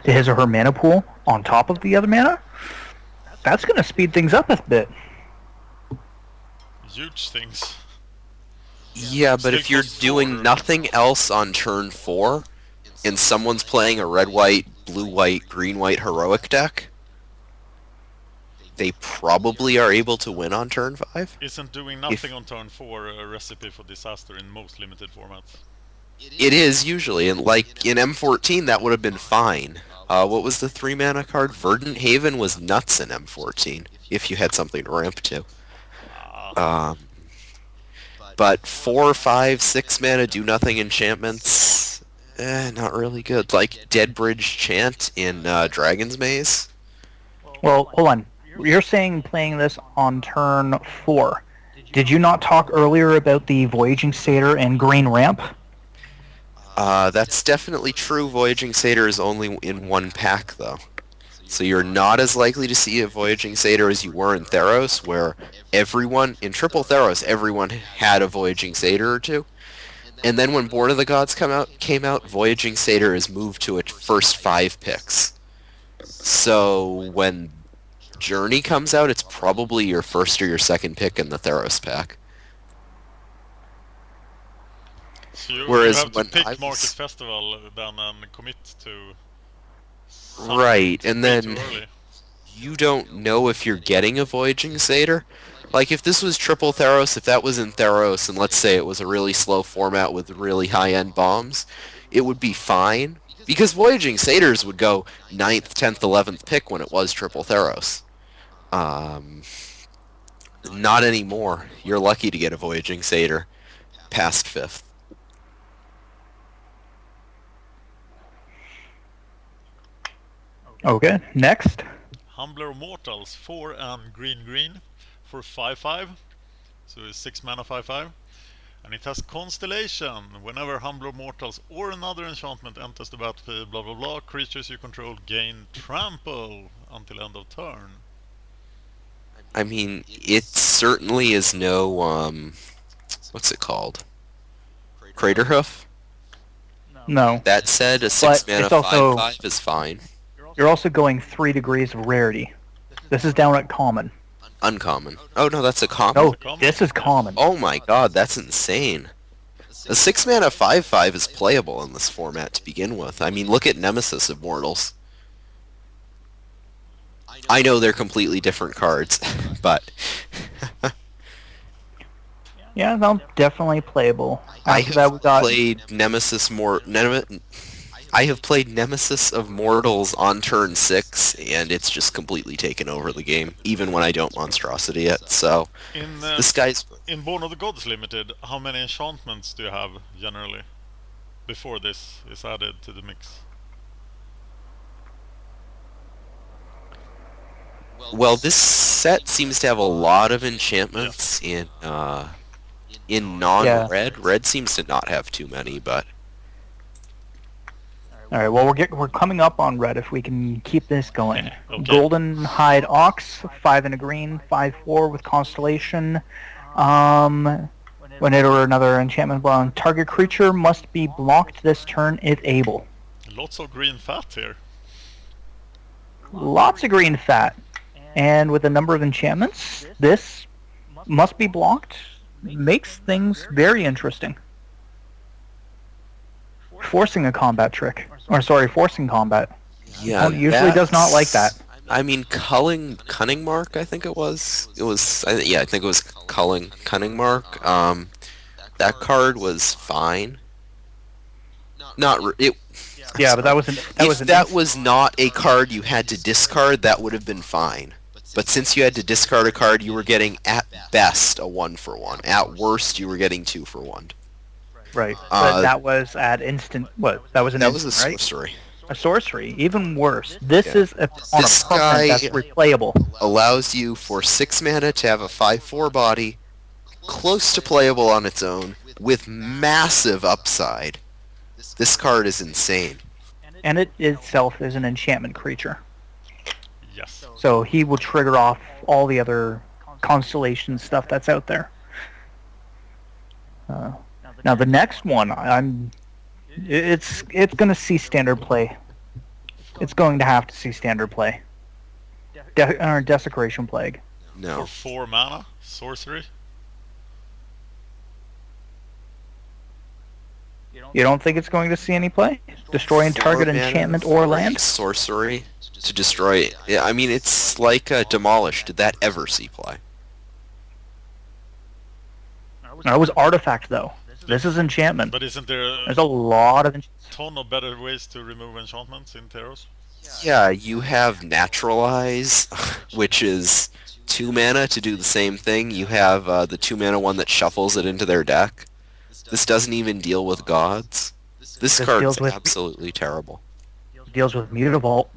to his or her mana pool on top of the other mana. That's going to speed things up a bit. Huge things. Yeah, but if Still you're costs doing 4. nothing else on turn 4, and someone's playing a red-white, blue-white, green-white heroic deck, they probably are able to win on turn 5. Isn't doing nothing on turn 4 a recipe for disaster in most limited formats? It is usually, and like in M14 that would have been fine. What was the 3-mana card? Verdant Haven was nuts in M14, if you had something to ramp to. Ah, But 4, 5, 6 mana do-nothing enchantments, not really good. Like Deadbridge Chant in Dragon's Maze. Well, hold on. You're saying playing this on turn 4. Did you not talk earlier about the Voyaging Satyr and Green Ramp? That's definitely true. Voyaging Satyr is only in one pack, though. So you're not as likely to see a Voyaging Satyr as you were in Theros, where everyone, in Triple Theros, everyone had a Voyaging Satyr or two. And then when Born of the Gods came out, Voyaging Satyr is moved to its first 5 picks. So when Journey comes out, it's probably your first or your second pick in the Theros pack. so you Whereas have to when pick I was- Market Festival then and commit to Right, and way then too early. you don't know if you're getting a Voyaging Satyr. Like, if this was Triple Theros, if that was in Theros, and let's say it was a really slow format with really high-end bombs, it would be fine. Because Voyaging Satyrs would go 9th, 10th, 11th pick when it was Triple Theros. Not anymore. You're lucky to get a Voyaging Satyr past 5th. Okay, next. Humbler Mortals 4 and green for 5/5. So it's 6 mana 5/5. And it has Constellation. Whenever Humbler Mortals or another enchantment enters the battlefield, blah blah blah, creatures you control gain trample until end of turn. I mean, it certainly is no, what's it called? Craterhoof? No. That said, a 6-mana it's also- 5/5 is fine. You're also going 3 degrees of rarity. This is down at common. Uncommon. Oh no, that's a common. No, common? this is common. Oh my god, that's insane. A 6-mana 5/5 is playable in this format to begin with. I mean, look at Nemesis of Mortals. I know they're completely different cards, but Yeah, no, definitely playable. I After that, we have got played I have played Nemesis of Mortals on turn 6, and it's just completely taken over the game, even when I don't Monstrosity it, so In this guy's... in Born of the Gods Limited, how many enchantments do you have generally before this is added to the mix? Well, this set seems to have a lot of enchantments in non-red. Red seems to not have too many, but All right. Well, we're coming up on red if we can keep this going. Okay. Golden Hide Ox, 5 and a green, 5/4 with Constellation. When it or another enchantment on target creature must be blocked this turn if able. Lots of green fat here. Lots of green fat, and with a number of enchantments, this must be blocked. Makes things very interesting. Forcing a combat trick. Forcing combat. yeah, Opponent usually does not like that. I mean, Cunning Mark, I think it was. I think it was Cunning Mark. That card was fine. Yeah, but that was If was not a card you had to discard, that would have been fine. But since you had to discard a card, you were getting at best a 1-for-1. At worst, you were getting 2-for-1. right. But that was at instant. What? That was an That was a instant, right? sorcery. A sorcery. Even worse. This Yeah. is on This a permanent that's guy- replayable. Allows you for 6 mana to have a 5/4 body, close to playable on its own, with massive upside. This card is insane. And it itself is an enchantment creature. Yes. So he will trigger off all the other constellation stuff that's out there. Now the next one, it's going to see standard play. It's going to have to see standard play. Desecration Plague. No. For 4 mana, sorcery. You don't think it's going to see any play? Destroying target 4 mana enchantment or for land? sorcery to destroy it. Yeah, I mean, it's like Demolish. Did that ever see play? No, it was artifact though. This is enchantment. But isn't there a There's a lot of ton of better ways to remove enchantments in Theros? Yeah, you have Naturalize, which is 2 mana to do the same thing. You have the 2 mana one that shuffles it into their deck. This doesn't even deal with gods. This This card's deals with absolutely terrible. Mutavault.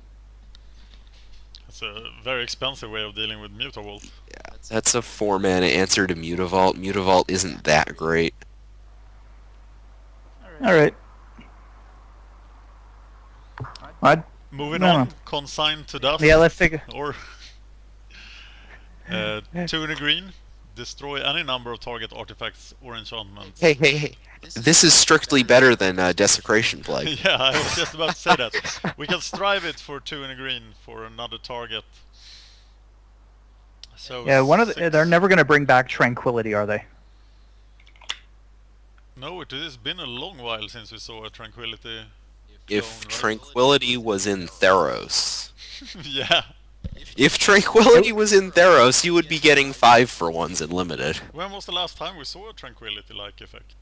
It's a very expensive way of dealing with Mutavault. Yeah, that's a 4 mana answer to Mutavault. Mutavault isn't that great. All right. I'd, Moving No, on, no. Consigned to Dust. yeah, let's take a... Or 2 in a green. Destroy any number of target artifacts or enchantments. Hey. This is strictly better than Desecration Plague. Yeah, I was just about to say that. We can strive it for 2 in a green for another target. So Yeah, six- they're never going to bring back Tranquility, are they? No, it has been a long while since we saw a Tranquility. If clone, Tranquility was in Theros. right? Yeah. If Tranquility was in Theros, you would be getting 5-for-1s in Limited. When was the last time we saw a Tranquility-like effect?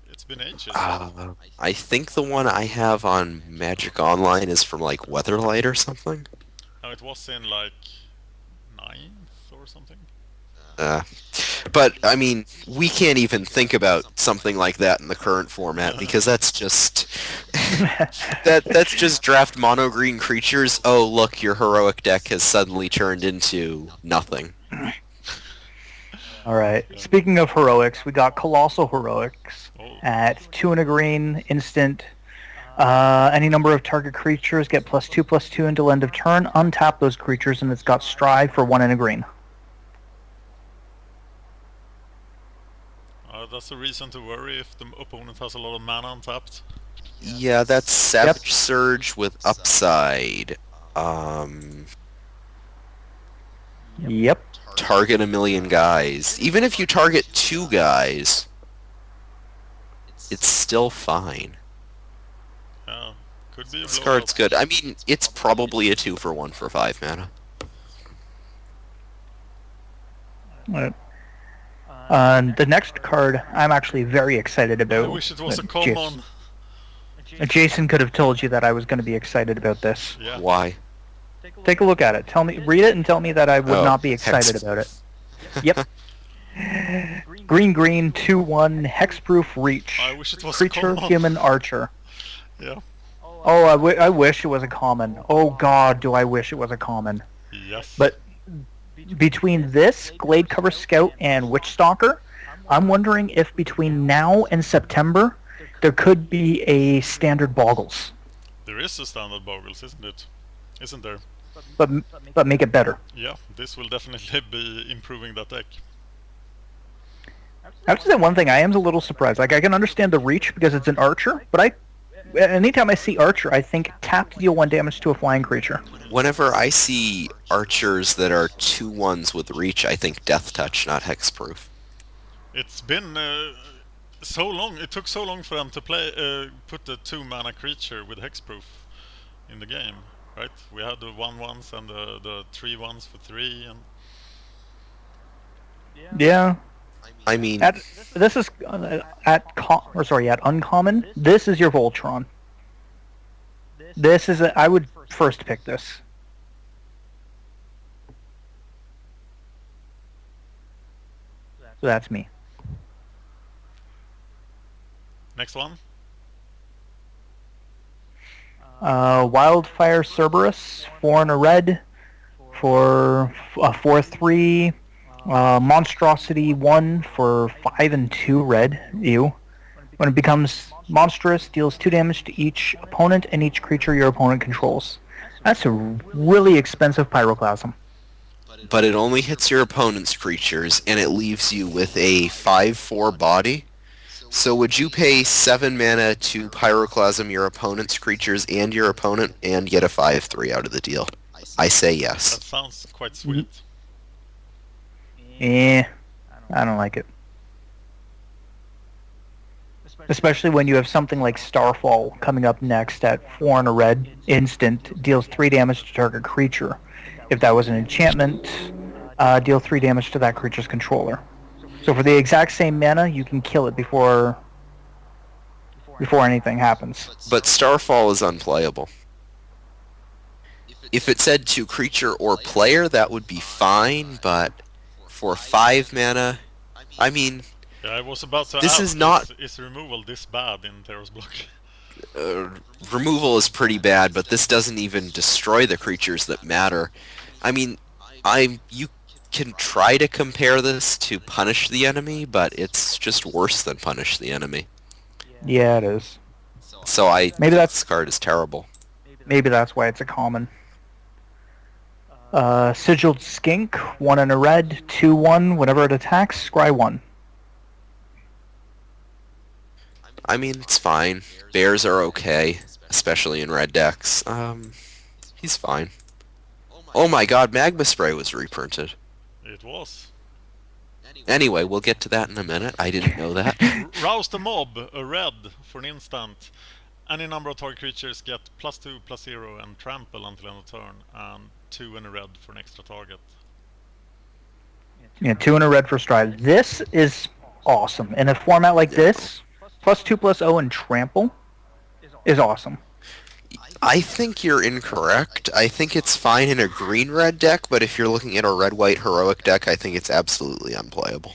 It's been ages. I think the one I have on Magic Online is from like Weatherlight or something. No, it was in like 9th or something. But I mean, we can't even think about something like that in the current format because that's just that's just draft mono green creatures. Oh, look, your heroic deck has suddenly turned into nothing. All right. Speaking of heroics, we got Colossal Heroics Oh, at 2 and a green, instant. Any number of target creatures get +2/+2 until end of turn. Untap those creatures, and it's got Strive for 1 and a green. that's a reason to worry if the opponent has a lot of mana untapped. Yeah, that's Savage Surge with upside. Yep. Target a million guys. Even if you target 2 guys, it's still fine. Yeah, could be a This blowout. card's good. I mean, it's probably a 2-for-1 for 5 mana. The next card I'm actually very excited about. I wish it was a Jas- common. Jason could have told you that I was going to be excited about this. Yeah. Why? Take a look at it. Read it and tell me that I would Oh, not be excited hex. about it. Yep. Green, 2/1, hexproof reach. I wish it was a Creature, common. human, archer. Yeah. Oh, I wish it was a common. Oh God, do I wish it was a common. Yes. But between this, Glade Cover Scout, and Witch Stalker, I'm wondering if between now and September, there could be a standard Boggles. There is a standard Boggles, isn't it? Isn't there? But make it better. Yeah, this will definitely be improving that deck. I have to say one thing, I am a little surprised. Like, I can understand the reach because it's an archer, but anytime I see archer, I think tap to deal 1 damage to a flying creature. Whenever I see archers that are 2/1s with reach, I think Death Touch, not Hexproof. It's been so long. It took so long for them to put the 2 mana creature with hexproof in the game, right? We had the 1/1s and the 3/1s for 3, and Yeah. I mean, At uncommon. This is your Voltron. I would first pick this. So that's me. next one. Wildfire Cerberus, 4 and a red for 4/3. Monstrosity 1 for 5 and 2 red. Ew. When it becomes monstrous, deals 2 damage to each opponent and each creature your opponent controls. That's a really expensive Pyroclasm. but it only hits your opponent's creatures, and it leaves you with a 5/4 body. So would you pay 7 mana to Pyroclasm your opponent's creatures and your opponent, and get a 5/3 out of the deal? I say yes. That sounds quite sweet. I don't like it. Especially when you have something like Starfall coming up next at 4 and a red, instant, deals 3 damage to target creature. If that was an enchantment, deal 3 damage to that creature's controller. So for the exact same mana, you can kill it before anything happens. But Starfall is unplayable. If it said to creature or player, that would be fine, but for 5 mana, I mean, Yeah, I was about to This ask, is not- is removal this bad in Terra's block? removal is pretty bad, but this doesn't even destroy the creatures that matter. I mean, you can try to compare this to Punish the Enemy, but it's just worse than Punish the Enemy. Yeah, it is. So Maybe that's this card is terrible. maybe that's why it's a common. Sigiled Skink, 1 and a red, 2/1. Whenever it attacks, scry 1. I mean, it's fine. Bears are okay, especially in red decks. He's fine. Oh my god, Magma Spray was reprinted. It was. Anyway, we'll get to that in a minute. I didn't know that. Rouse the Mob, a red for an instant. Any number of target creatures get +2/+0 and trample until end of turn, and 2 and a red for an extra target. Yeah, 2 and a red for stride. This is awesome. In a format like this, +2/+0 and trample is awesome. I think you're incorrect. I think it's fine in a green-red deck, but if you're looking at a red-white heroic deck, I think it's absolutely unplayable.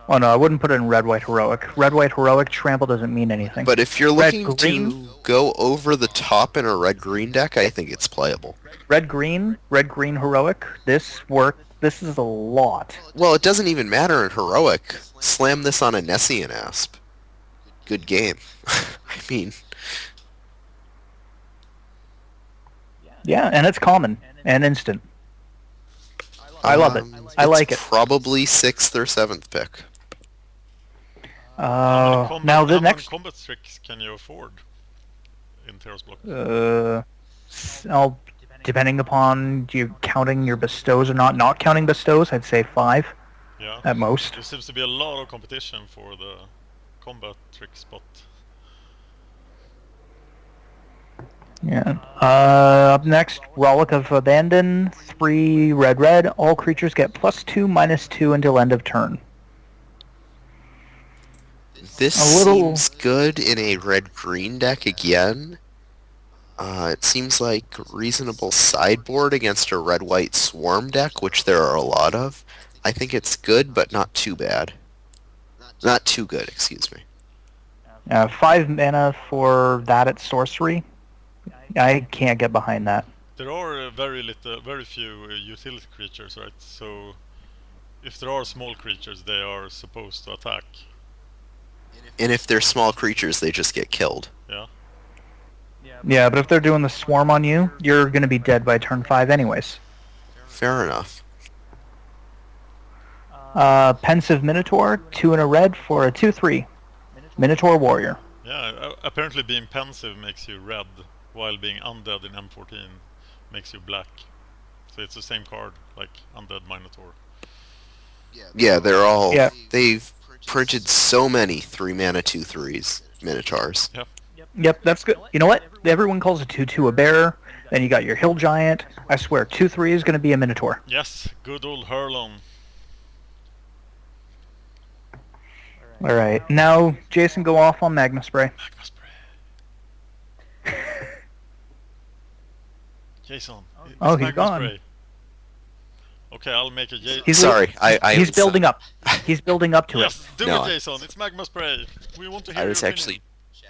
Oh no, I wouldn't put it in red-white heroic. Red-white heroic trample doesn't mean anything. But if you're looking Red-green? to go over the top in a red-green deck, I think it's playable. Red-green heroic. This is a lot. Well, it doesn't even matter in heroic. Slam this on a Nessian Asp. Good game. I mean, Yeah, and it's common and instant. I love it. I like it. Probably 6th or 7th pick. How Now the many next, combat tricks can you afford in Terra's block? depending upon you counting your bestows or not. Not counting bestows, I'd say 5 Yeah. at most. There seems to be a lot of competition for the combat trick spot. Yeah. Up next, Relic of Abandon, 3 red. All creatures get +2/-2 until end of turn. This A little- seems good in a red-green deck again. It seems like reasonable sideboard against a red-white swarm deck, which there are a lot of. I think it's good, but not too bad. Not too good, excuse me. 5 mana for that at sorcery. I can't get behind that. There are very few utility creatures, right? So if there are small creatures, they are supposed to attack. And if they're small creatures, they just get killed. Yeah. Yeah, but if they're doing the swarm on you, you're going to be dead by turn 5 anyways. Fair enough. Pensive Minotaur, 2 and a red for a 2/3. Minotaur Warrior. Yeah. Apparently, being pensive makes you red, while being undead in M14 makes you black. So it's the same card, like Undead Minotaur. Yeah, they're all... Yeah. They've printed so many 3-mana 2/3s Minotaurs. Yep, that's good. You know what? Everyone calls a 2/2 a bear. Then you got your Hill Giant. I swear, 2/3 is going to be a Minotaur. Yes, good old Hurlon. All right, now Jason, go off on Magma Spray. Magma Spray. Jason. it's Oh, he's Magma gone. Spray. Okay, I'll make a He's Sorry, I he's was, building up. He's building up to Yes, do No, it, Jason. It's Magma Spray. We want to hear I your was opinion. actually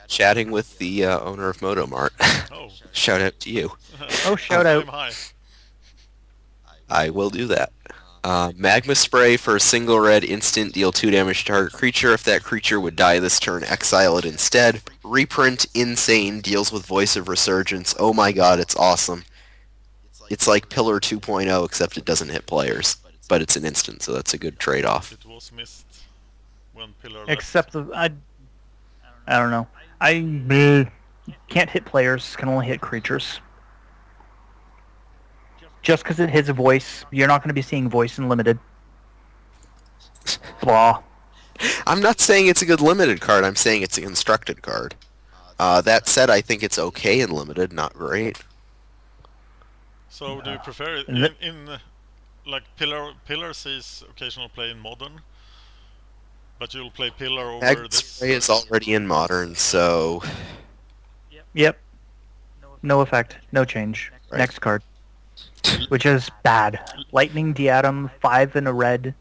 chatting with the owner of Motomart. Oh. Shout out to you. Oh, shout out. Hi. I will do that. Magma Spray for a single red instant, deal 2 damage to target creature. If that creature would die this turn, exile it instead. Reprint Insane, deals with Voice of Resurgence. Oh my god, it's awesome. It's like Pillar 2.0, except it doesn't hit players. But it's an instant, so that's a good trade-off. It was missed when Pillar left. Except I don't know. Can't hit players. Can only hit creatures. Just because it hits a voice, you're not going to be seeing voice in limited. Blah. I'm not saying it's a good limited card, I'm saying it's a constructed card. That said, I think it's okay in limited, not great. So do you prefer it And in like Pillar sees occasional play in Modern, but you'll play Pillar over Magma this? Spray is already in Modern, so... Yep. No effect. No change. Right. Next card, which is bad. Lightning Diadem, 5 in a red.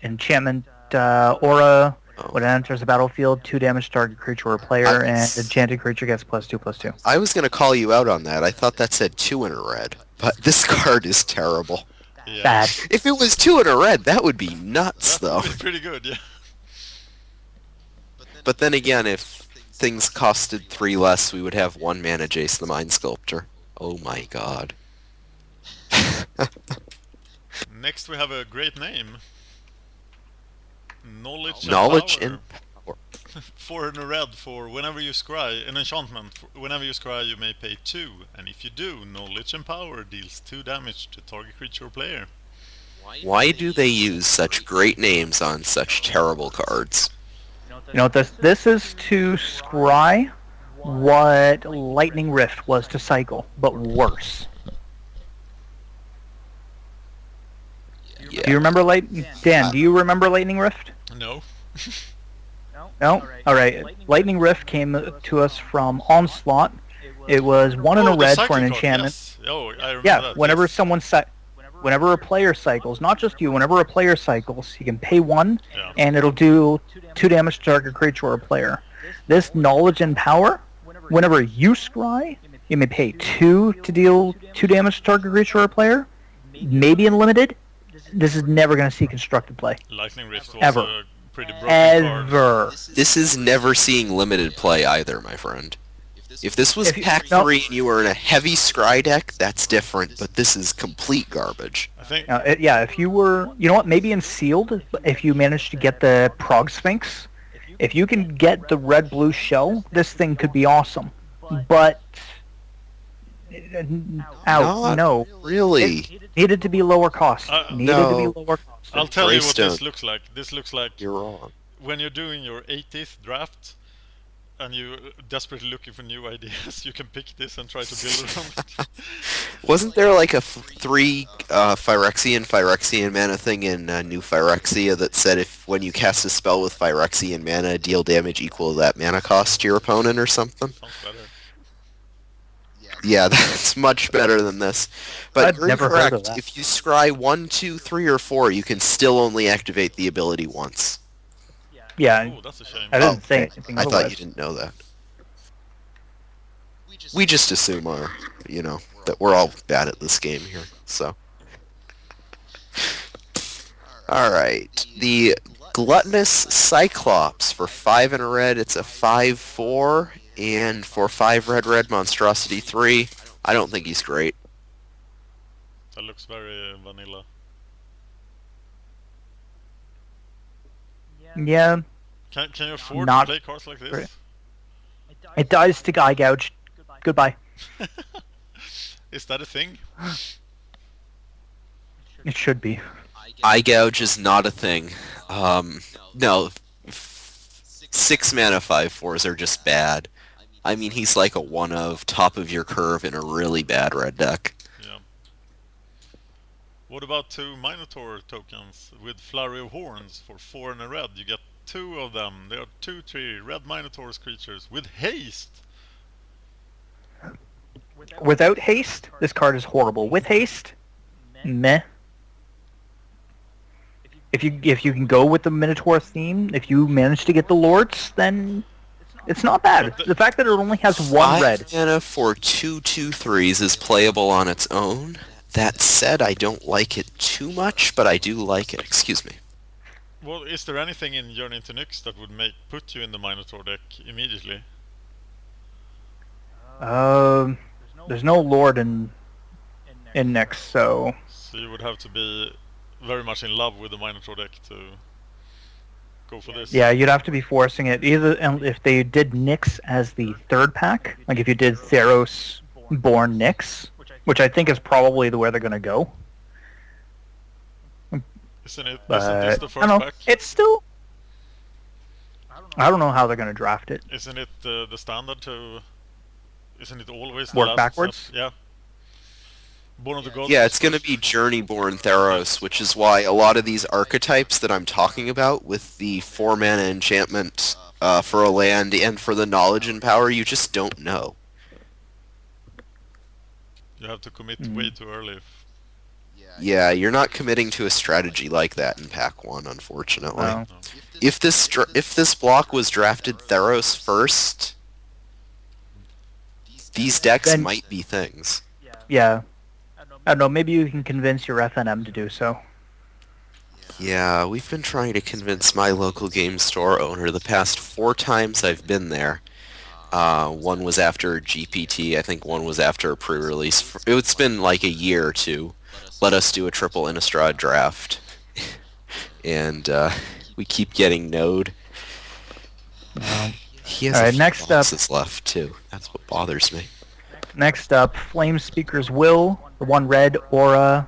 Enchantment Aura. Oh. When it enters the battlefield, 2 damage to target creature or player, I- and enchanted creature gets +2/+2. I was gonna call you out on that. I thought that said 2 in a red, but this card is terrible. Yeah. Bad. If it was 2 in a red, that would be nuts, That though. would be pretty good, yeah. But then again, if things costed 3 less, we would have 1 mana Jace the Mind Sculptor. Oh my god. Next we have a great name. Knowledge Knowledge and and Power. 4 in a red for whenever you scry, an enchantment. Whenever you scry you may pay 2, and if you do, Knowledge and Power deals 2 damage to target creature or player. Why do they use such great names on such terrible cards? You know what this is to scry what Lightning Rift was to Cycle, but worse. Yeah. Do you remember Dan, do you remember Lightning Rift? No. No? Alright. Lightning Rift came to us from Onslaught. It was 1 in Oh, a the red cycle for an card, enchantment. yes. Oh, I remember Yeah, that. whenever yes. someone whenever a player cycles, not just you, whenever a player cycles, you can pay 1, Yeah. and it'll do 2 damage to target creature or player. This Knowledge and Power, whenever you scry, you may pay 2 to deal 2 damage to target creature or player. Maybe in limited. This is never going to see constructed play. Lightning Rift was Ever. a pretty broken card. Ever. This is never seeing limited play either, my friend. If this was If you- pack no. 3 and you were in a heavy scry deck, that's different, but this is complete garbage. I think Yeah, if you were, you know what, maybe in Sealed, if you managed to get the Prog Sphinx, if you can get the red-blue shell, this thing could be awesome. But, Not no. Really? Needed to be lower cost. Needed to No. be lower cost. I'll tell you what this Greystone. looks like. This looks like You're wrong. when you're doing your 80th draft and you're desperately looking for new ideas, you can pick this and try to build around it. Wasn't there like a 3 Phyrexian mana thing in New Phyrexia that said if when you cast a spell with Phyrexian mana, deal damage equal to that mana cost to your opponent or something? Sounds better. Yeah, that's much better than this. But I'd you're never heard of incorrect. that. If you scry 1, 2, 3, or 4, you can still only activate the ability once. Yeah, Oh, that's a shame. I didn't say okay. anything I thought otherwise. you didn't know that. We just assume that we're all bad at this game here, so. Alright, the Gluttonous Cyclops for 5 in a red, it's a 5/4, and for 5 red Monstrosity 3, I don't think he's great. That looks very vanilla. Yeah, Can you afford Not to play cards like this? great. it dies to Eye Gouge. Goodbye. Is that a thing? It should be. Eye Gouge is not a thing. No, 6 mana 5/4s are just bad. I mean, he's like a one of top of your curve in a really bad red deck. Yeah. What about 2 Minotaur tokens with Flurry of Horns for 4 in a red? You get 2 of them. They are 2/3 red Minotaur's creatures with haste. Without haste, this card is horrible. With haste, meh. If you can go with the Minotaur theme, if you manage to get the Lords, then it's not bad. The fact that it only has 1 red. 5 mana for 2/2/3s is playable on its own. That said, I don't like it too much, but I do like it. Excuse me. Well, is there anything in Journey into Nyx that would put you in the Minotaur deck immediately? There's no Lord in Nyx, so So you would have to be very much in love with the Minotaur deck to go for this. yeah, you'd have to be forcing it. Either and if they did Nyx as the 3rd pack, like if you did Theros Born Nyx, which I think is probably the way they're gonna go. Isn't But this the I first don't know. pack? It's still. I don't know how they're gonna draft it. Isn't it the standard to? Isn't it always the Work last backwards? step? Yeah. Born of the Gods. Yeah, it's going to be Journeyborn Theros, which is why a lot of these archetypes that I'm talking about with the 4 mana enchantment for a land and for the knowledge and power, you just don't know. You have to commit Mm. way too early. Yeah, you're not committing to a strategy like that in Pack 1, unfortunately. No. No. If this block was drafted Theros first, these decks Then- might be things. Yeah. I don't know. Maybe you can convince your FNM to do so. Yeah, we've been trying to convince my local game store owner the past 4 times I've been there. One was after GPT, I think one was after a pre-release. It's been like a year to let us do a triple Innistrad draft. And we keep getting no'd. No. He has Alright, a few next up- boxes left, too. That's what bothers me. Next up, Flame Speaker's Will, the 1 red aura,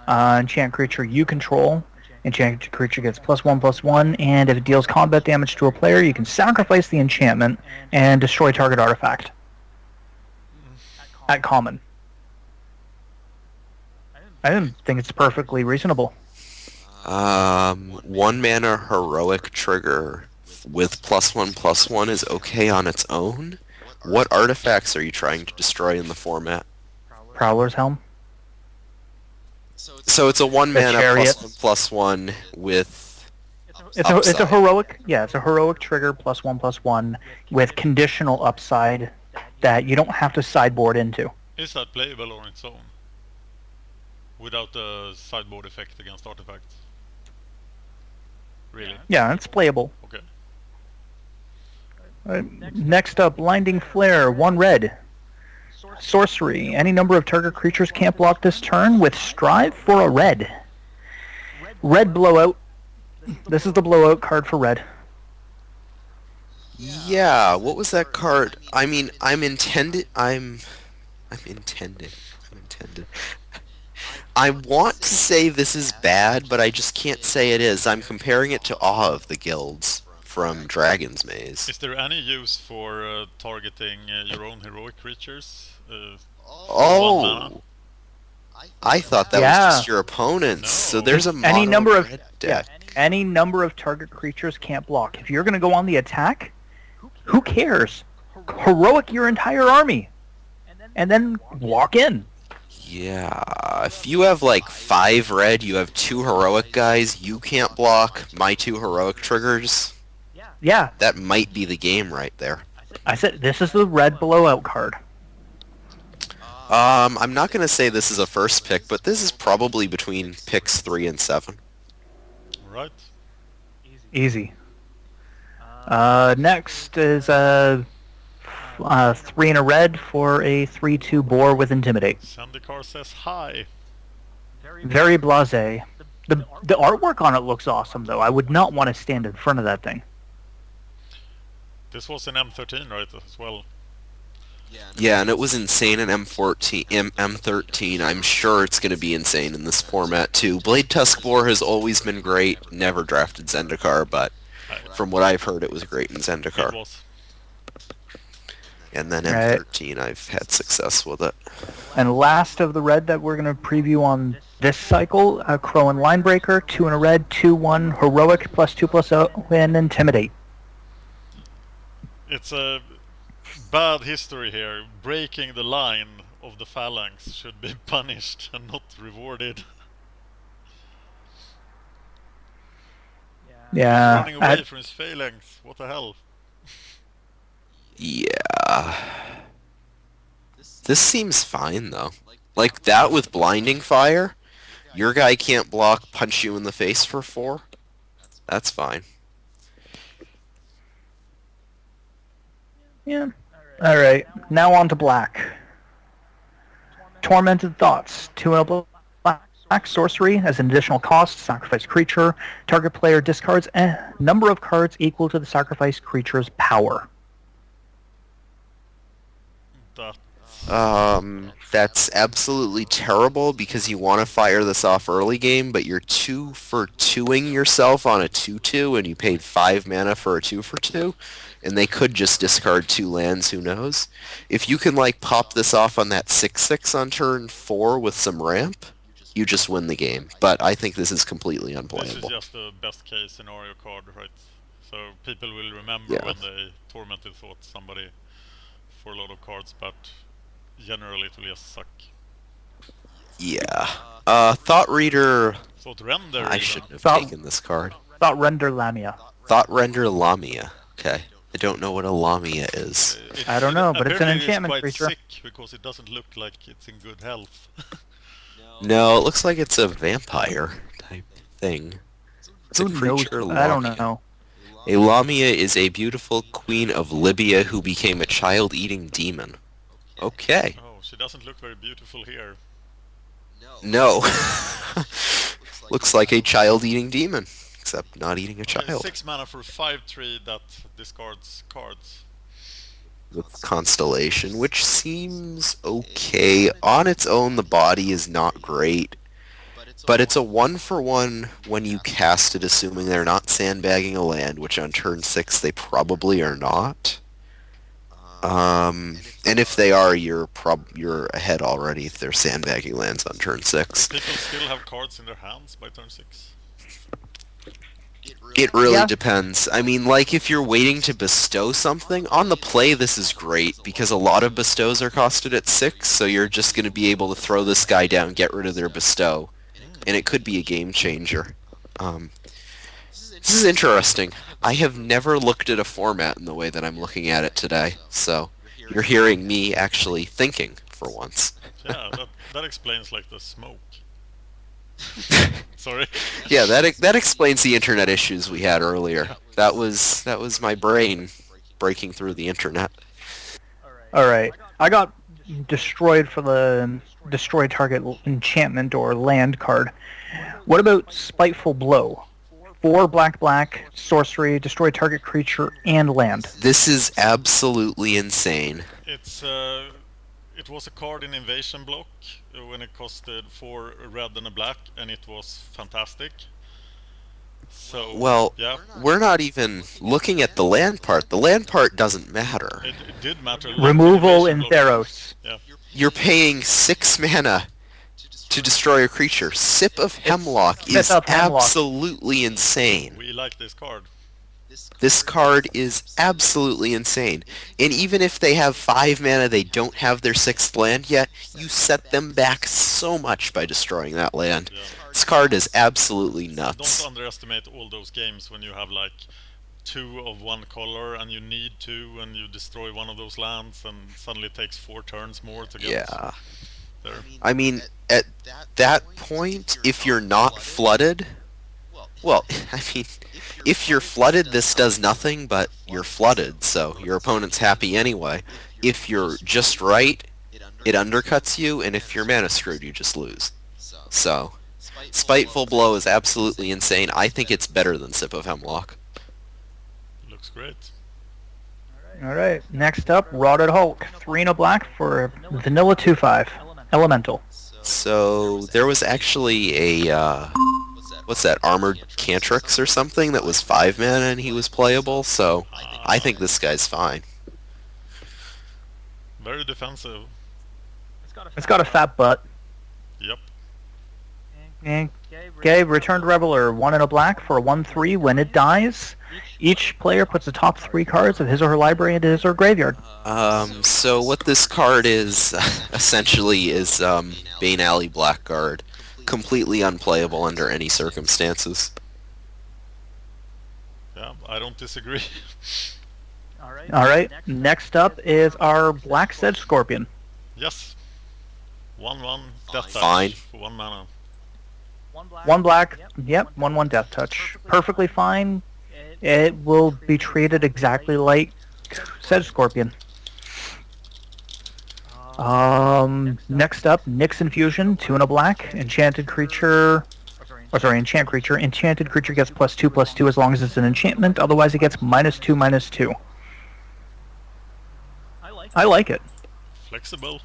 enchant creature you control. Enchant creature gets +1/+1, and if it deals combat damage to a player, you can sacrifice the enchantment and destroy target artifact. At common. I didn't think it's perfectly reasonable. 1 mana heroic trigger with +1/+1 is okay on its own. What artifacts are you trying to destroy in the format? Prowler's Helm. So it's a 1 The mana Chariot. +1/+1 with It's a upside. heroic, yeah, it's a heroic trigger +1/+1 with conditional upside that you don't have to sideboard into. Is that playable on its own? Without the sideboard effect against artifacts? Really? Yeah, it's playable. Okay. Next up, Blinding Flare, 1 red. Sorcery. Any number of target creatures can't block this turn with Strive for a red. Red Blowout. This is the blowout card for red. Yeah, what was that card? I mean, I'm intended. I want to say this is bad, but I just can't say it is. I'm comparing it to Awe of the Guilds from Dragon's Maze. Is there any use for targeting your own heroic creatures? Oh, I thought that Yeah. was just your opponents. So No. there's a Any mono number of- red yeah. deck. Any number of target creatures can't block. If you're going to go on the attack, who cares? Heroic your entire army. And then walk in. Yeah, if you have like 5 red, you have 2 heroic guys, you can't block my 2 heroic triggers. Yeah, That might be the game right there. I said this is the red blowout card. I'm not gonna say this is a first pick, but this is probably between picks 3 and 7. Right. Easy. Next is 3 in a red for a 3/2 boar with Intimidate. Zendikar says hi. Very blasé. The artwork on it looks awesome, though. I would not want to stand in front of that thing. This was in M13, right, as well? Yeah, and it was insane in M14, M13. I'm sure it's gonna be insane in this format too. Blade Tusk Boar has always been great. Never drafted Zendikar, but from what I've heard, it was great in It Zendikar. was. And then Right. M13, I've had success with it. And last of the red that we're going to preview on this cycle, Crowan Linebreaker, 2 in a red, 2/1 heroic +2/+0 and Intimidate. It's a bad history here. Breaking the line of the phalanx should be punished and not rewarded. Yeah. Running away from his phalanx. What the hell? Yeah. This seems fine though. Like that with blinding fire, your guy can't block, punch you in the face for 4. That's fine. Yeah. All right. Now on to black. Tormented Thoughts. 2 in a black sorcery as an additional cost. Sacrifice creature. Target player discards a number of cards equal to the sacrificed creature's power. That That's absolutely terrible because you want to fire this off early game, but you're 2 for 2ing yourself on a 2/2 and you paid 5 mana for a 2 for 2, and they could just discard 2 lands, who knows. If you can like pop this off on that 6/6 on turn 4 with some ramp, you just win the game. But I think this is completely this is unplayable. just a best case scenario card, right? So people will remember Yeah. when they tormented thought somebody for a lot of cards, but generally it will just suck. Yeah. Thought Reader. Thought Render. I even. shouldn't have Thought- taken this card. Thought Render Lamia. Thought Render Lamia. Okay. I don't know what a Lamia is. I don't know, but it's an apparently enchantment quite creature. Sick because it doesn't look like it's in good health. No, it looks like it's a vampire type thing. It's a Who knows? creature I don't Lamia. know. A Lamia is a beautiful queen of Libya who became a child-eating demon. Okay. Oh, she doesn't look very beautiful here. No. Looks like a child-eating demon, except not eating a Okay, child. 6 mana for 5/3 that discards cards. With Constellation, which seems okay. On its own, the body is not great. But it's a 1-for-1 when you cast it, assuming they're not sandbagging a land, which on turn 6 they probably are not. And if they are, you're ahead already if they're sandbagging lands on turn 6. People still have cards in their hands by turn 6. It really Yeah. depends. I mean, like, if you're waiting to bestow something, on the play this is great, because a lot of bestows are costed at 6, so you're just going to be able to throw this guy down, get rid of their bestow, and it could be a game changer. This is interesting. I have never looked at a format in the way that I'm looking at it today, so you're hearing me actually thinking for once. Yeah, that explains like the smoke. Sorry. Yeah, that explains the internet issues we had earlier. That was my brain breaking through the internet. All right. I got destroyed for the destroy target enchantment or land card. What about Spiteful Blow? 4 black, sorcery, destroy target creature and land. This is absolutely insane. It was a card in Invasion block when it costed 4 red and a black, and it was fantastic. So Well, yeah, we're not even looking at the land part. The land part doesn't matter. it did matter. a lot Removal in Invasion block. Theros. Yeah, You're paying 6 mana to destroy a creature. Sip of Hemlock Sip is of Hemlock. absolutely insane. we like this card. This card is absolutely insane. And even if they have 5 mana, they don't have their 6th land yet, you set them back so much by destroying that land. Yeah. This card is absolutely nuts. Don't underestimate all those games when you have like 2 of one color and you need 2 and you destroy one of those lands and suddenly it takes 4 turns more to get Yeah. there. I mean, at that point, if you're not flooded, well, I mean, if you're flooded, this does nothing, but you're flooded, so your opponent's happy anyway. If you're just right, it undercuts you, and if you're mana screwed, you just lose. So, Spiteful Blow is absolutely insane. I think it's better than Sip of Hemlock. Looks great. All right. Next up, Rotted Hulk. 3 and a black for vanilla 2/5. Elemental. So, there was actually a, what's that, Armored Cantrix or something that was 5 mana and he was playable, so I think this guy's fine. Very defensive. It's got a fat butt. Yep. And okay, Returned Reveler. 1 and a black for a 1/3. When it dies, each player puts the top 3 cards of his or her library into his or her graveyard. So what this card is, essentially, is Bane Alley Blackguard. Completely unplayable under any circumstances. Yeah, I don't disagree. All right. Next up is our Black Sedge Scorpion. Yes. 1/1 death touch Fine. for 1 mana. 1 black. Yep. 1/1 Death Touch. Perfectly fine. It will be treated exactly like Sedge Scorpion. Next up, Nyx Infusion, 2 and a black, enchanted creature. Enchant creature. Enchanted creature gets +2/+2 as long as it's an enchantment. Otherwise, it gets -2/-2. I like it. Flexible.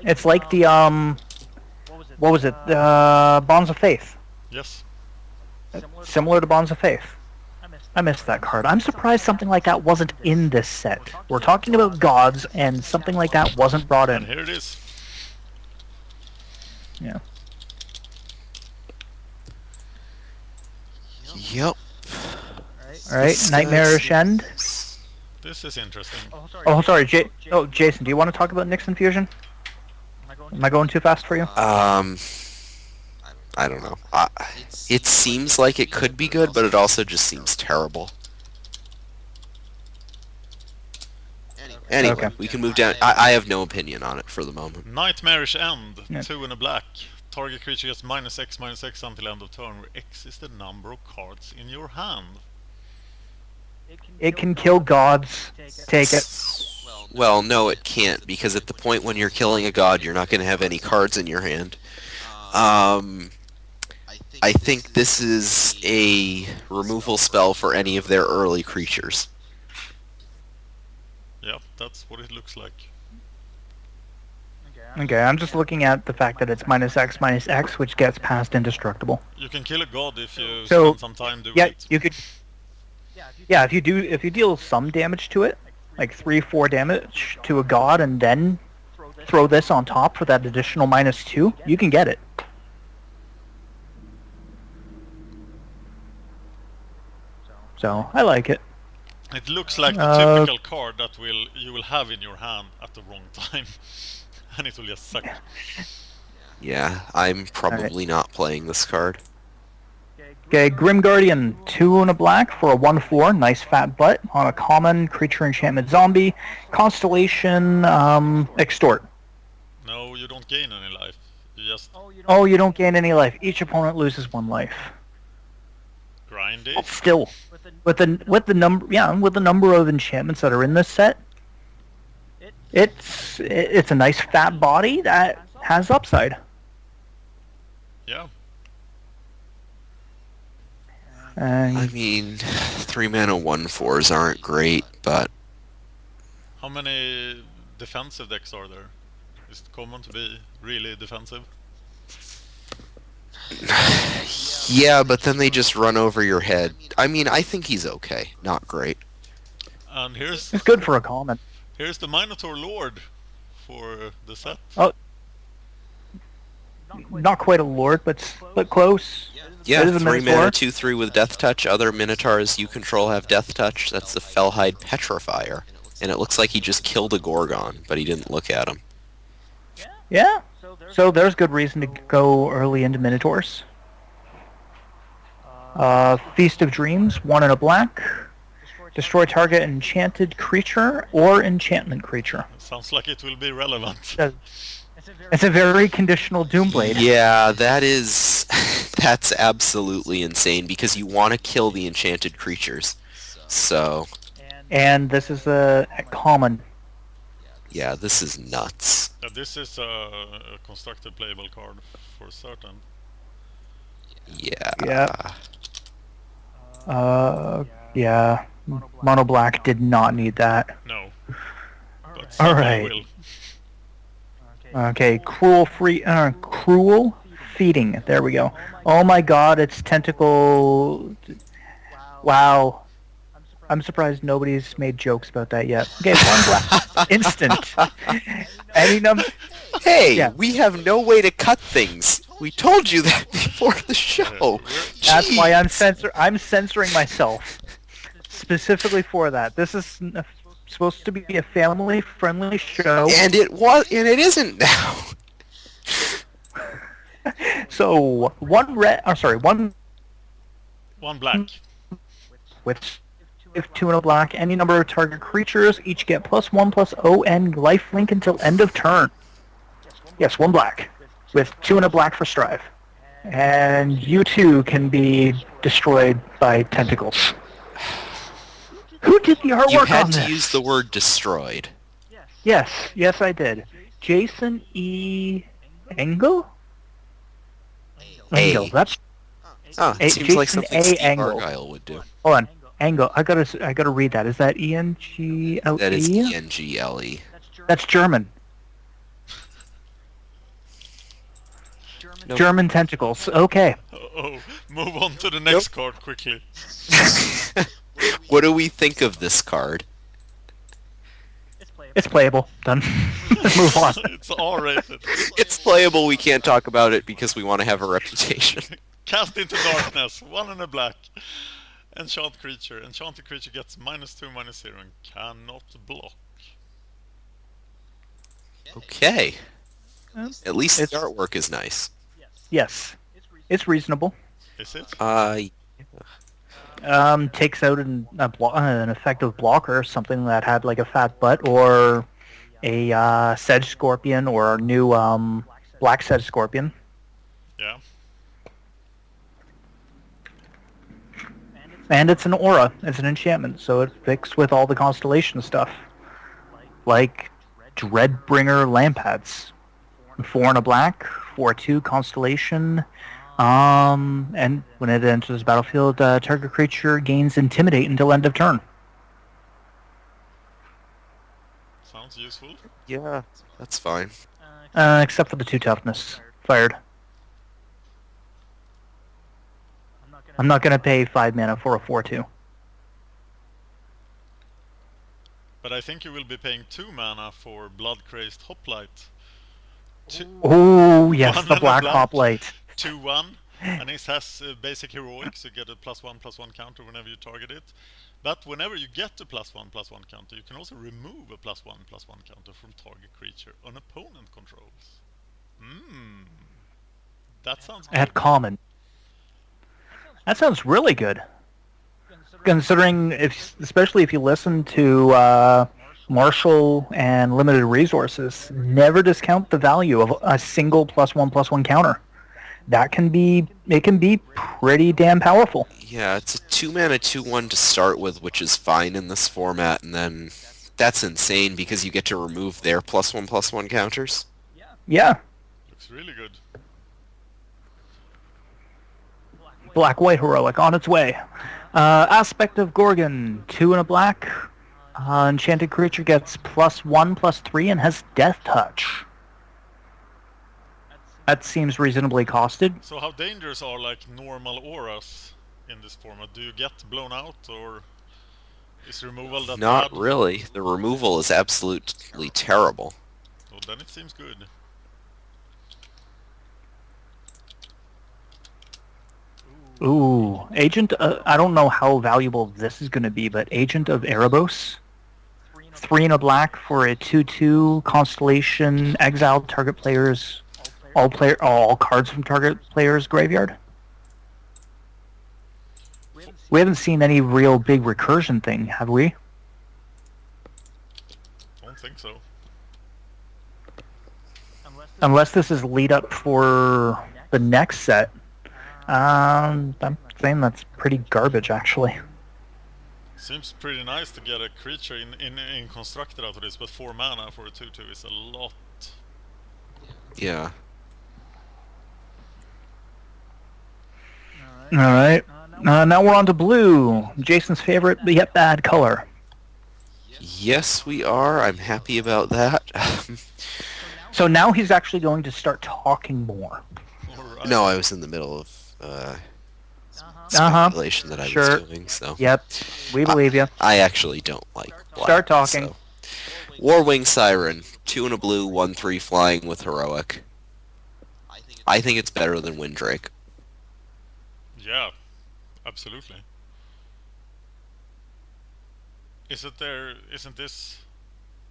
It's like the what was it? Bonds of Faith. Yes. Similar to Bonds of Faith. I missed that card. I'm surprised something like that wasn't in this set. We're talking about gods, and something like that wasn't brought And in. here it is. Yeah. Yep. All right. Nightmarish End. This is interesting. Oh, sorry, Jason. Do you want to talk about Nyx Infusion? Am I going too fast for you? I don't know. It seems like it could be good, but it also just seems terrible. Anyway, Okay. we can move down. I have no opinion on it for the moment. Nightmarish End, Yeah. 2 and a black. Target creature gets -X/-X until end of turn, where X is the number of cards in your hand. It can kill gods. Take it. Well, no, it can't, because at the point when you're killing a god, you're not going to have any cards in your hand. I think this is a removal spell for any of their early creatures. Yeah, that's what it looks like. Okay, I'm just looking at the fact that it's -X/-X, which gets past indestructible. You can kill a god if you So, spend some time doing Yeah, it. you could. Yeah, if you deal some damage to it, like 3-4 damage to a god, and then throw this on top for that additional -2, you can get it. So I like it. It looks like the typical card that you will have in your hand at the wrong time. And it will just suck. Yeah, I'm probably not playing this card. Okay, Grim Guardian, 2 and a black for a 1/4, nice fat butt on a common creature enchantment zombie. Constellation, extort. No, you don't gain any life. You just Oh, you don't gain any life. Each opponent loses 1 life. grind But it. still, with the number of enchantments that are in this set, it's a nice fat body that has upside. Yeah. And I mean, 3-mana 1/4s aren't great, but How many defensive decks are there? Is it common to be really defensive? yeah, but then they just run over your head. I mean, I think he's okay, not great. And here's it's good for a common. here's the Minotaur Lord for the set. Oh, not quite a lord, but close. Yeah, It is a 3 Minotaur. mana 2/3 with Death Touch. Other Minotaurs you control have Death Touch. That's the Fellhide Petrifier. And it looks like he just killed a Gorgon, but he didn't look at him. Yeah. So there's good reason to go early into Minotaurs. Feast of Dreams, 1 and a black. Destroy target enchanted creature or enchantment creature. Sounds like it will be relevant. It's a very conditional Doomblade. Yeah, that is... that's absolutely insane, because you want to kill the enchanted creatures. So, And this is a common. yeah, this is nuts. This is a constructed playable card for certain. Yeah. Yeah. Mono black did not need that. No. But All someone right. will. Okay, cruel feeding. There we go. Oh my god, it's tentacle. Wow. I'm surprised nobody's made jokes about that yet. Okay, 1 black. Instant. Any number. Hey, Yeah. we have no way to cut things. We told you that before the show. That's why Jeez. I'm censoring myself. Specifically for that. This is supposed to be a family-friendly show. And it was, and it isn't now. So, 1 red. Oh, sorry, 1 1 black. with if 2 and a black. Any number of target creatures each get +1/+0 and lifelink until end of turn. Yes, 1 black with 2 and a black for strive. And you too can be destroyed by tentacles. Who did the artwork You on had this? to use the word destroyed. Yes, I did. Jason E. Engel? Engel. That's Oh, it seems like Jason something A. Steve Engel. Argyle would do. hold on. Engel. I gotta read that. Is that E-N-G-L-E? That is E-N-G-L-E. That's German. Nope. German tentacles. Okay. Oh, move on to the next card quickly. What do we think of this card? It's playable. Done. Move on. It's R-rated. It's playable, we can't talk about it because we want to have a reputation. Cast into darkness, 1 and a black. Enchant creature. Enchanted creature gets -2/-0 and cannot block. Okay. At least It's- the artwork is nice. Yes, it's reasonable. Is it? Takes out an effective blocker, something that had like a fat butt, or a Sedge Scorpion, or our new Black Sedge Scorpion. Yeah. And it's an aura. It's an enchantment, so it fits with all the constellation stuff. Like Dreadbringer Lampads. 4 and a black, 4/2 constellation. And when it enters the battlefield, target creature gains Intimidate until end of turn. Sounds useful. Yeah, that's fine. Except for the 2 toughness. Fired. I'm not going to pay 5 mana for a 4/2. But I think you will be paying 2 mana for Blood-Crazed Hoplite. Oh, yes, One the and a Black black. Hoplite. 2/1, and it has basic heroics. You get a +1/+1 counter whenever you target it. But whenever you get a +1/+1 counter, you can also remove a +1/+1 counter from target creature an opponent controls. That sounds good. At common. That sounds really good. Considering, especially if you listen to Marshall and Limited Resources, never discount the value of a single +1/+1 counter. It can be pretty damn powerful. Yeah, it's a 2 mana 2/1 to start with, which is fine in this format, and then that's insane because you get to remove their +1/+1 counters. Yeah, Looks really good. Black-White Heroic on its way. Aspect of Gorgon, 2 and a black. Enchanted creature gets +1/+3 and has Death Touch. That seems reasonably costed. So how dangerous are like normal auras in this format? Do you get blown out, or is removal that Not bad? really. The removal is absolutely terrible. Well, then it seems good. Ooh, Agent. I don't know how valuable this is going to be, but Agent of Erebos, 3 and a black for a 2/2 constellation. Exile target players, all cards from target player's graveyard. We haven't seen any real big recursion thing, have we? Don't think so. Unless this is lead up for the next set. I'm saying that's pretty garbage, actually. Seems pretty nice to get a creature in constructed out of this, but 4 mana for a 2/2 is a lot. Yeah. All right. Now we're on to blue. Jason's favorite, but yet bad color. Yes, we are. I'm happy about that. So now he's actually going to start talking more. Alright. No, I was in the middle of speculation that I Sure. was doing, so... Yep, we believe you. I actually don't like black. Start talking. So. Warwing Siren, 2 and a blue, 1/3 flying with heroic. I think it's better than Windrake. Yeah, absolutely. Isn't this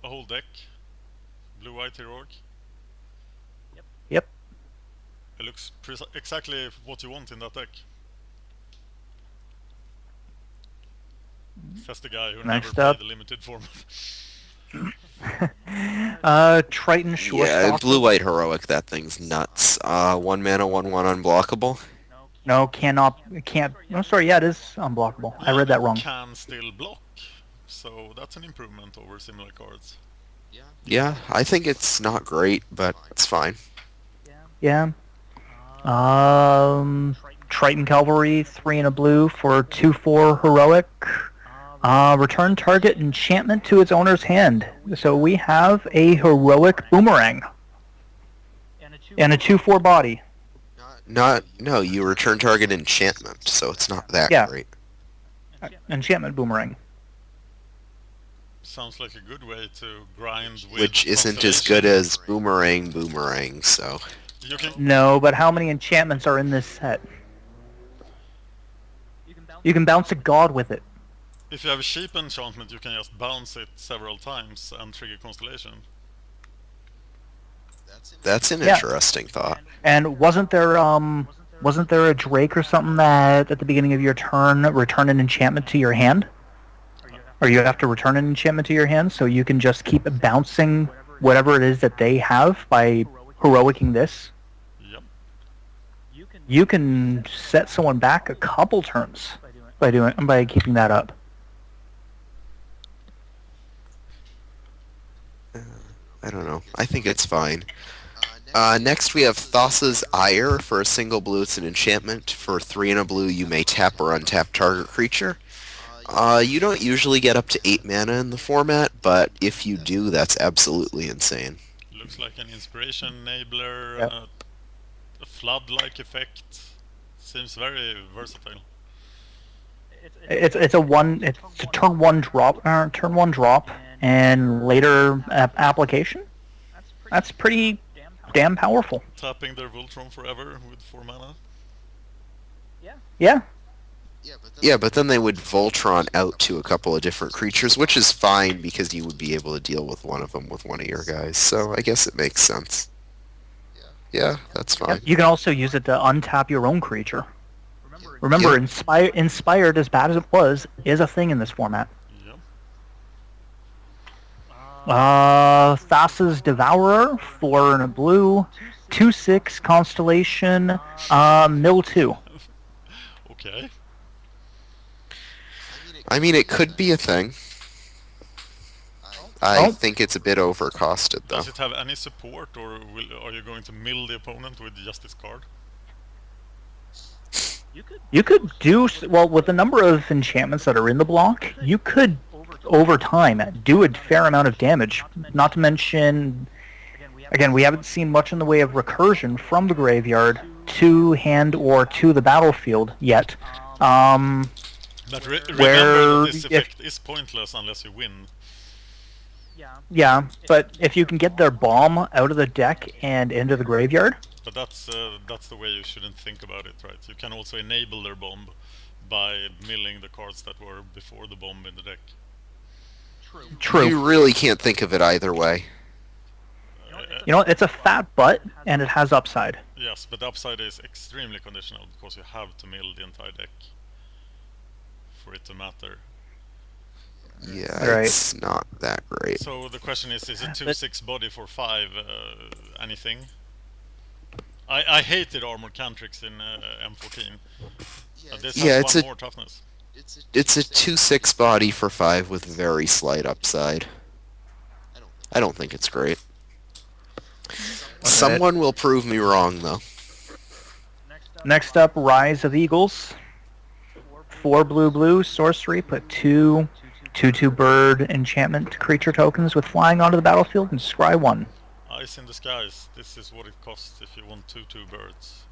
a whole deck? Blue-white heroic? Yep. It looks exactly what you want in that deck. Says the guy who Next never up. played the limited format. Triton Short Yeah, Stalker. blue-white heroic, that thing's nuts. 1 mana, 1/1 unblockable. No, can't. Oh, sorry. Yeah, it is unblockable. I read that wrong. Can still block, so that's an improvement over similar cards. Yeah, I think it's not great, but it's fine. Yeah. Triton Cavalry, 3 and a blue for 2/4 heroic. Return target enchantment to its owner's hand. So we have a heroic boomerang and a 2/4 body. No, you return target enchantment, so it's not that Yeah. great. Enchantment boomerang. Sounds like a good way to grind with Which isn't as good as Boomerang, so... You can No, but how many enchantments are in this set? You can bounce a god with it. if you have a cheap enchantment, you can just bounce it several times and trigger Constellation. That's an Yeah. interesting thought. And wasn't there a Drake or something that at the beginning of your turn return an enchantment to your hand? Or you have to return an enchantment to your hand, so you can just keep bouncing whatever it is that they have by heroicing this. Yep. You can set someone back a couple turns by keeping that up. I don't know. I think it's fine. Next we have Thassa's Ire. For a single blue, it's an enchantment. For 3 and a blue, you may tap or untap target creature. You don't usually get up to 8 mana in the format, but if you do, that's absolutely insane. Looks like an inspiration enabler, Yep. a flood-like effect. Seems very versatile. It's a turn one drop, and later application. That's pretty damn powerful. Tapping their Voltron forever with 4 mana. Yeah. Yeah, but then they would Voltron out to a couple of different creatures, which is fine because you would be able to deal with one of them with one of your guys. So I guess it makes sense. Yeah, that's fine. You can also use it to untap your own creature. Remember, inspired, as bad as it was, is a thing in this format. Yep. Thassa's Devourer, 4 and a blue, 2/6 Constellation, mill 2. Okay. I mean, it could be a thing. I Oh. think it's a bit overcosted, though. Does it have any support, or are you going to mill the opponent with just this card? You could do well with the number of enchantments that are in the block. You could, over time, do a fair amount of damage. Not to mention, again, we haven't seen much in the way of recursion from the graveyard to hand or to the battlefield yet. But remember Where that this effect is pointless unless you win. Yeah, but if you can get their bomb out of the deck and into the graveyard, But that's the way you shouldn't think about it, right? You can also enable their bomb by milling the cards that were before the bomb in the deck. true. You really can't think of it either way. You know, it's a fat butt and it has upside. Yes, but the upside is extremely conditional because you have to mill the entire deck for it to matter. Yeah, Right. it's not that great. So the question is it 2/6 body for 5 anything? I hated armor cantrix in M14. This Yeah, has it's one a- more toughness. It's a 2/6 body for 5 with very slight upside. I don't think it's great. Someone will prove me wrong, though. Next up, Rise of Eagles. 4 blue sorcery, put 2/2 bird enchantment creature tokens with flying onto the battlefield and scry 1. Eyes in the skies. This is what it costs if you want 2/2 birds.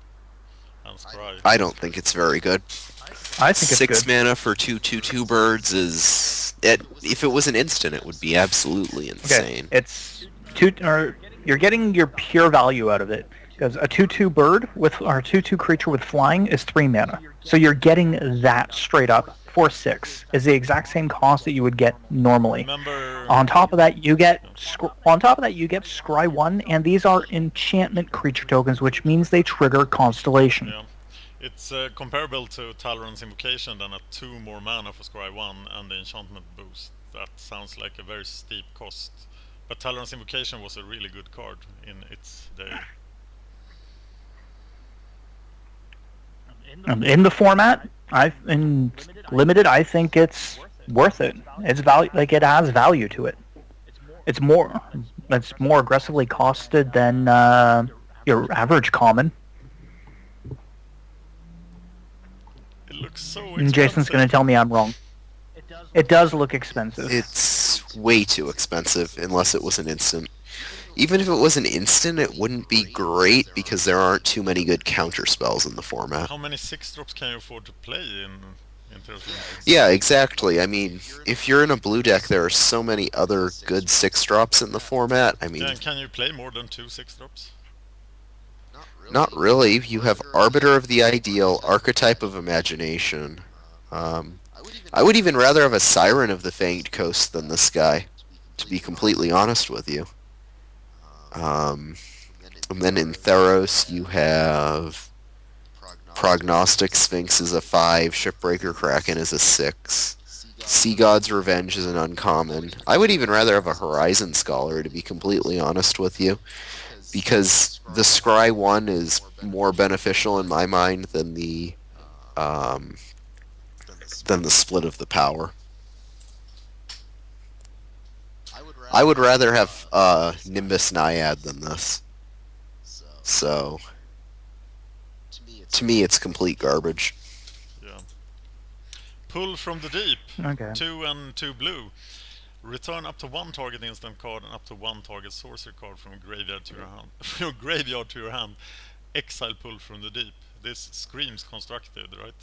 And scry. I don't think it's very good. I think it's 6 good. mana for 2/2 birds is... if it was an instant, it would be absolutely insane. It's you're getting your pure value out of it because a 2/2 bird with or 2/2 creature with flying is 3 mana. So you're getting that straight up for 6 is the exact same cost that you would get normally. Remember, On top of that, you get Scry 1, and these are enchantment creature tokens, which means they trigger Constellation. yeah, it's comparable to Talron's Invocation then at 2 more mana for scry 1 and the enchantment boost. That sounds like a very steep cost. But Talron's Invocation was a really good card in its day. In the format, in limited, I think it's worth it. It's it has value to it. It's more aggressively costed than your average common. It looks so And expensive. Jason's going to tell me I'm wrong. It does look expensive. It's way too expensive unless it was an instant. Even if it was an instant, it wouldn't be great because there aren't too many good counter spells in the format. How many 6-drops can you afford to play in Terraform? Yeah, exactly. I mean, if you're in a blue deck, there are so many other good 6-drops in the format. I mean, Can you play more than 2 6-drops? not really. You have Arbiter of the Ideal, Archetype of Imagination. I would even rather have a Siren of the Fanged Coast than this guy, to be completely honest with you. And then in Theros, you have Prognostic Sphinx is a 5, Shipbreaker Kraken is a 6. Sea God's Revenge is an uncommon. I would even rather have a Horizon Scholar, to be completely honest with you, because the Scry 1 is more beneficial in my mind um, than the Split of the Power. I would rather have Nimbus Naiad than this. So, to me, it's complete garbage. Yeah. Pull from the deep. Okay. 2 and 2 blue. Return up to 1 target instant card and up to 1 target sorcery card from graveyard to your hand. From graveyard to your hand. Exile pull from the deep. This screams constructed, right?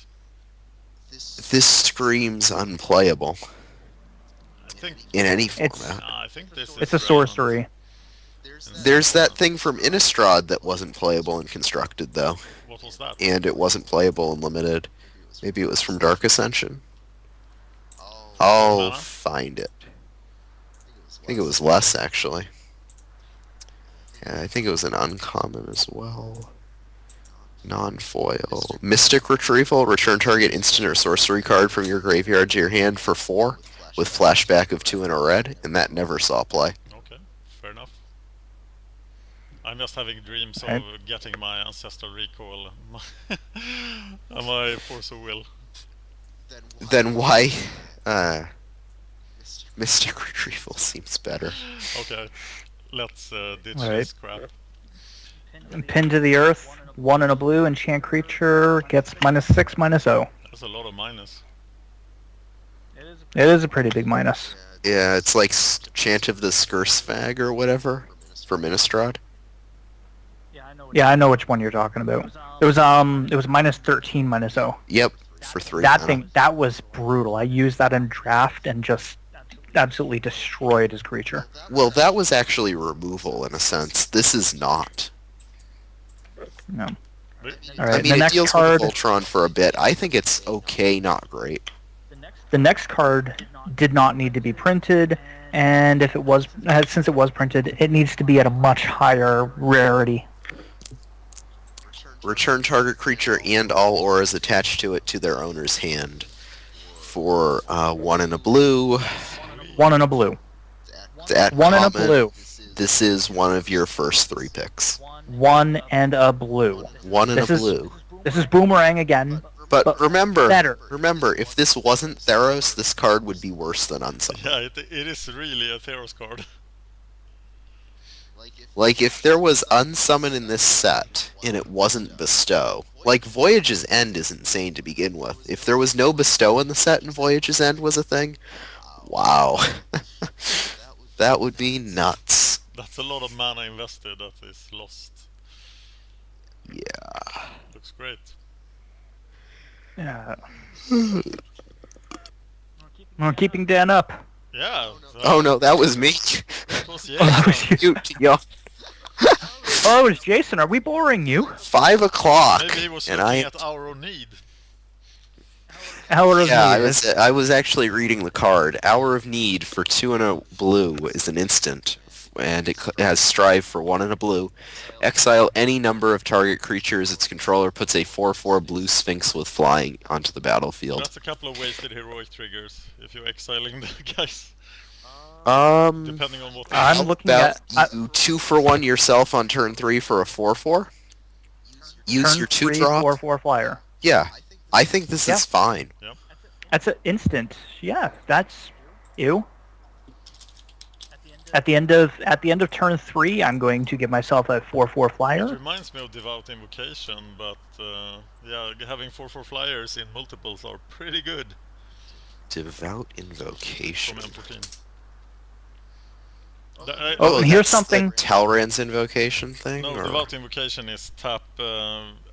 This screams unplayable I think. in any It's- format. I think this is It's a sorcery. There's that thing from Innistrad that wasn't playable in Constructed, though, What was that? and it wasn't playable in Limited. Maybe it was from Dark Ascension. I'll Mana? find it. I think it was less, actually. Yeah, I think it was an uncommon as well. Non-foil. Mystic Retrieval. Return target instant or sorcery card from your graveyard to your hand for 4, with flashback of 2 and a red, and that never saw play. Okay, fair enough. I'm just having dreams of Okay. getting my ancestral recall and my force of will. Then why? Mystic Retrieval seems better. Okay, let's ditch Alright. this crap. Pin to the earth, 1 and a blue, enchant creature gets -6, -0. That's a lot of minus. It is a pretty big minus. Yeah, it's like Chant of the Skursfag or whatever from Innistrad. Yeah, I know which one you're talking about. It was -13, -0. Yep, for 3 That mana. thing, that was brutal. I used that in draft and just absolutely destroyed his creature. Well, that was actually removal in a sense. This is not. No. But All right, I mean, the it next deals card. with Voltron for a bit. I think it's okay, not great. The next card did not need to be printed, and if it was, since it was printed, it needs to be at a much higher rarity. Return target creature and all auras attached to it to their owner's hand. For 1 and a blue, 1 and a blue. at 1 and a common, blue. this is one of your first 3 picks. 1 and a blue. 1 and This a is- blue. This is Boomerang again. But remember, better. if this wasn't Theros, this card would be worse than Unsummoned. yeah, it is really a Theros card. Like, if there was Unsummon in this set, and it wasn't Bestow, like, Voyage's End is insane to begin with. If there was no Bestow in the set and Voyage's End was a thing, wow. That would be nuts. That's a lot of mana invested that is lost. Yeah. Looks great. Yeah. We're keeping Dan up. Yeah. Oh no, that was me. That was Oh, that was Jason. you. Cute, yo. Oh, it's Jason. Are we boring you? 5 o'clock, Maybe he was and looking I at Hour of Need. Hour of yeah, Need. I was actually reading the card. Hour of Need for 2 and a blue is an instant, and it has Strive for 1 and a blue. Exile any number of target creatures its controller puts a 4/4 blue Sphinx with flying onto the battlefield. That's a couple of wasted heroic triggers if you're exiling the guys, depending on what. they I'm do. looking about at you 2 for 1 yourself on turn 3 for a 4/4. Use turn your 2 3, drop. 4/4 flyer. Yeah, I think this Yeah. is fine. That's an instant. Yeah, that's ew. At the end of turn 3, I'm going to give myself a 4/4 It flyer. reminds me of Devout Invocation, but yeah, having 4/4 flyers in multiples are pretty good Devout from Invocation. M14. Oh, and here's that's something- the Talrand's Invocation thing? No, or- Devout Invocation is tap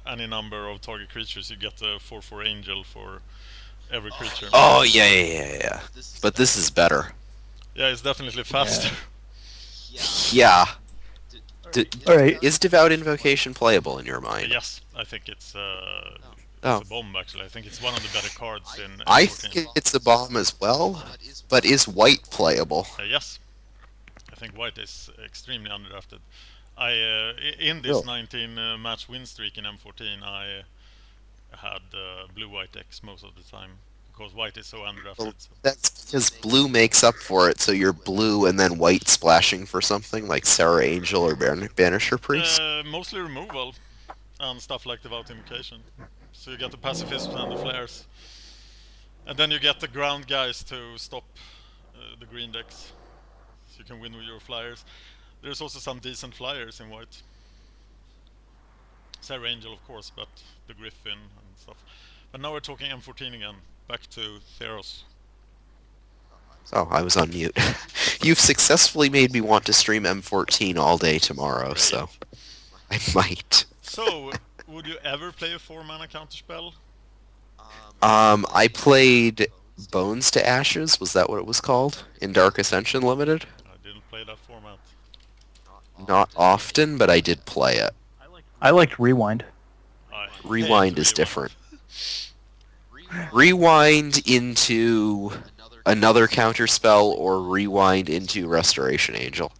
any number of target creatures. You get a 4/4 angel for every creature. Oh, yeah. But this is better. Yeah, it's definitely faster. Yeah. Alright. Is Devout Invocation playable in your mind? Yes, I think it's Oh. a bomb actually. I think it's one of the better cards in I M14. think it's a bomb as well, but is white playable? Yes, I think white is extremely underdrafted. In this Really? 19 match win streak in M14, I had blue-white decks most of the time because white is so Well, undrafted. So. that's because blue makes up for it, so you're blue and then white splashing for something like Sarah Angel or Banisher Priest. Mostly removal and stuff like Devout Invocation. So you get the pacifisms and the flares. And then you get the ground guys to stop the green decks. So you can win with your flyers. There's also some decent flyers in white. Sarah Angel, of course, but the Griffin and stuff. But now we're talking M14 again. Back to Theros. Oh, I was on mute. You've successfully made me want to stream M14 all day tomorrow, Great. so I might. So, would you ever play a 4-mana counterspell? I played Bones to Ashes, was that what it was called? In Dark Ascension Limited? I didn't play that format. Not often, but I did play it. I liked Rewind. I Rewind hate is Rewind. different. Rewind into another counterspell or rewind into Restoration Angel.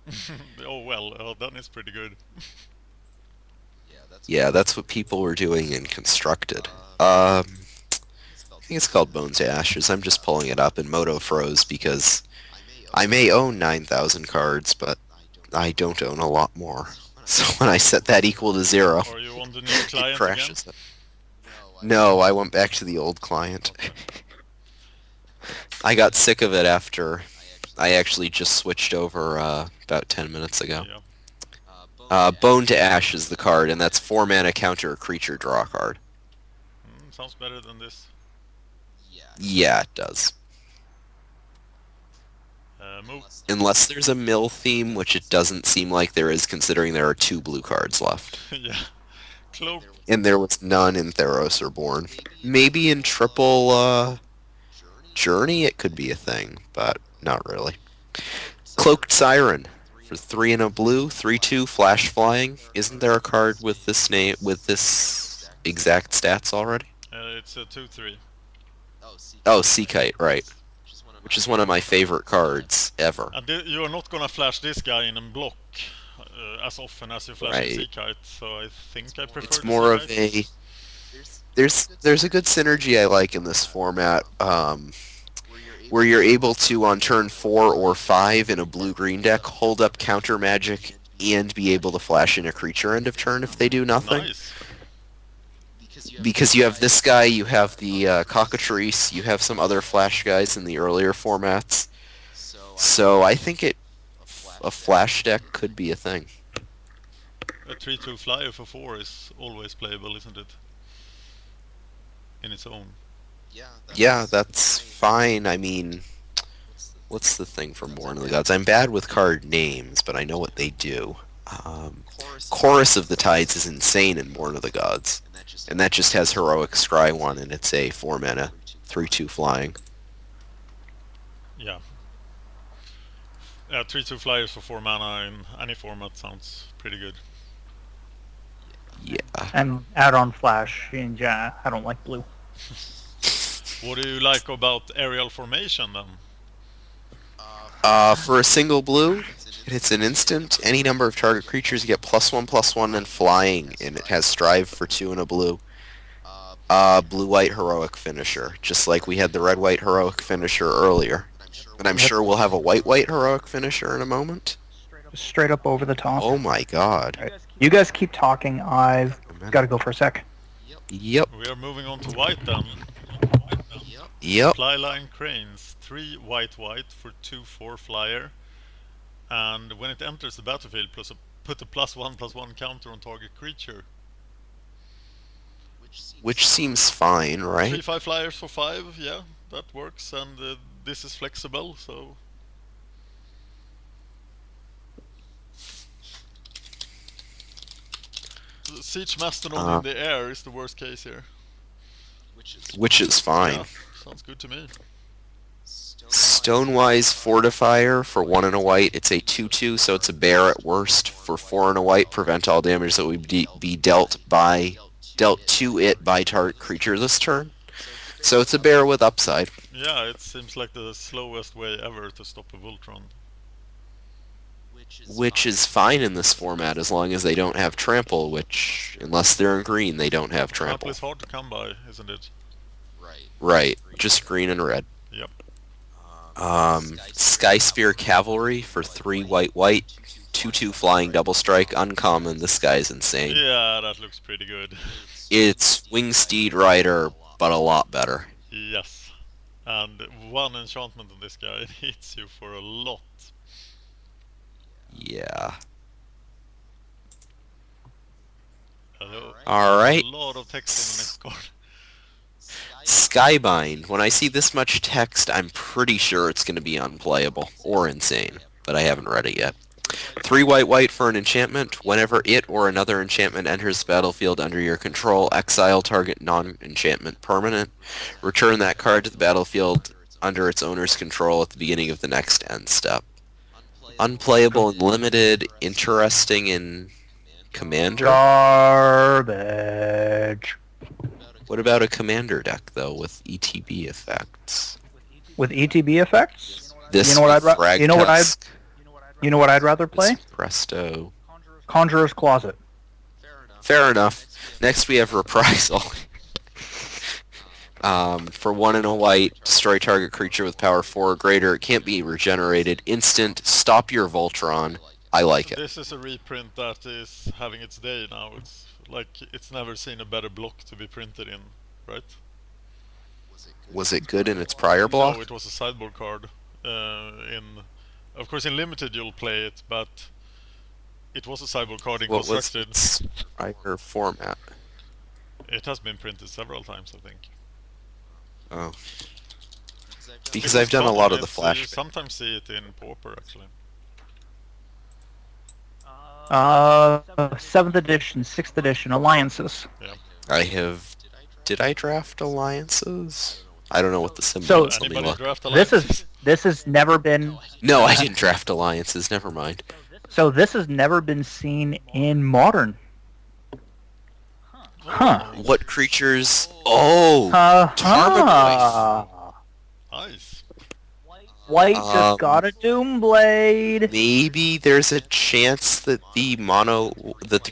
Oh well, then it's pretty good. Yeah, that's what people were doing in Constructed. I think it's called Bones to Ashes. I'm just pulling it up, and Moto froze because I may own 9,000 cards, but I don't own a lot more. So when I set that equal to 0, Are you on the new it client crashes. again? No, I went back to the old client. I got sick of it after I actually just switched over about 10 minutes ago. Yeah. Bone to Ash is the card, and that's 4 mana counter a creature draw card. Sounds better than this. Yeah, it does. Move. Unless there's a mill theme, which it doesn't seem like there is, considering there are 2 blue cards left. Yeah. Cloak. And there was none in Theros Reborn. Maybe in triple Journey it could be a thing, but not really. Cloaked Siren for 3 and a blue, 3/2 flash flying. Isn't there a card with this name with this exact stats already? It's a 2/3. Oh, Sea Kite, right. Which is one of my favorite cards ever. And you're not gonna flash this guy in a block as often as you flash Right. a Sea Kite, so I think I prefer It's the more of Sea Kite. there's a good synergy I like in this format, where you're able to on turn 4 or 5 in a blue-green deck hold up counter magic and be able to flash in a creature end of turn if they do nothing. Nice. Because you have this guy, you have the Cockatrice, you have some other flash guys in the earlier formats. So I think a flash deck could be a thing. A 3/2 flyer for 4 is always playable, isn't it? In its own. Yeah, that's fine. I mean, what's the thing from Born of the Gods? I'm bad with card names, but I know what they do. Chorus of the Tides is insane in Born of the Gods. And that just has Heroic Scry 1, and it's a 4 mana, 3/2 flying. Yeah. 3/2 flyers for 4 mana in any format sounds pretty good. Yeah. And add-on flash. And yeah, I don't like blue. What do you like about aerial formation then? For a single blue, it's an instant. Any number of target creatures get +1/+1 and flying, and it has Strive for 2 and a blue. Blue-white heroic finisher, just like we had the red-white heroic finisher earlier. And I'm sure we'll have a white-white heroic finisher in a moment. Straight up over the top. Oh my god. Right. You guys keep talking. I've got to go for a sec. Yep. We are moving on to white then. Yep. Flyline Cranes, 3 white for 2/4 flyer. And when it enters the battlefield, put a +1/+1 counter on target creature. Which seems fine, right? 3/5 flyers for 5, yeah, that works. And this is flexible, so. Siege Mastodon in the air is the worst case here. Which is fine. Yeah, sounds good to me. Stonewise Fortifier for 1 and a white. It's a 2/2, so it's a bear at worst. For 4 and a white, prevent all damage that would be dealt to it by target creature this turn. So it's a bear with upside. Yeah, it seems like the slowest way ever to stop a Voltron. which is fine in this format as long as they don't have trample, which, unless they're in green, they don't have Trample trample. is hard to come by, isn't it? Right, just green and red. Yep. Sky Spear Cavalry for 3 white white, 2/2 flying double strike, uncommon. This guy's insane. Yeah, that looks pretty good. It's Wingsteed Rider, but a lot better. Yes. And one enchantment on this guy hits you for a lot. Yeah. Hello. Alright. A lot of text on the next card. Skybind. When I see this much text, I'm pretty sure it's going to be unplayable or insane, but I haven't read it yet. 3 white white for an enchantment. Whenever it or another enchantment enters the battlefield under your control, exile target non-enchantment permanent. Return that card to the battlefield under its owner's control at the beginning of the next end step. Unplayable and limited. Interesting in Commander. Garbage. What about a Commander deck, though, with ETB effects? With ETB effects? This You know what I'd with ra- you know what I'd- Thragtusk, You know what I'd rather play? this Presto. Conjurer's Closet. Fair enough. Next we have Reprisal. For 1 and a white, destroy target creature with power 4 or greater. It can't be regenerated. Instant, stop your Voltron. I like it. This is a reprint that is having its day now. It's like it's never seen a better block to be printed in, right? Was it good in its prior block? No, it was a sideboard card. Of course, in limited you'll play it, but it was a sideboard card in What was constructed. its prior format? It has been printed several times, I think. Oh. Because It was I've done a common. lot of the You Flash. sometimes see it in Pauper, actually. 7th edition, 6th edition, Alliances. I have... Did I draft Alliances? I don't know what the symbol So- is. Let me Anybody look. draft This Alliances? has never been No, I didn't draft Alliances. Never mind. so this has never been seen in Modern. Huh. What creatures? Oh! Tarmogoyf. Nice. White just got a Doomblade. Maybe there's a chance that the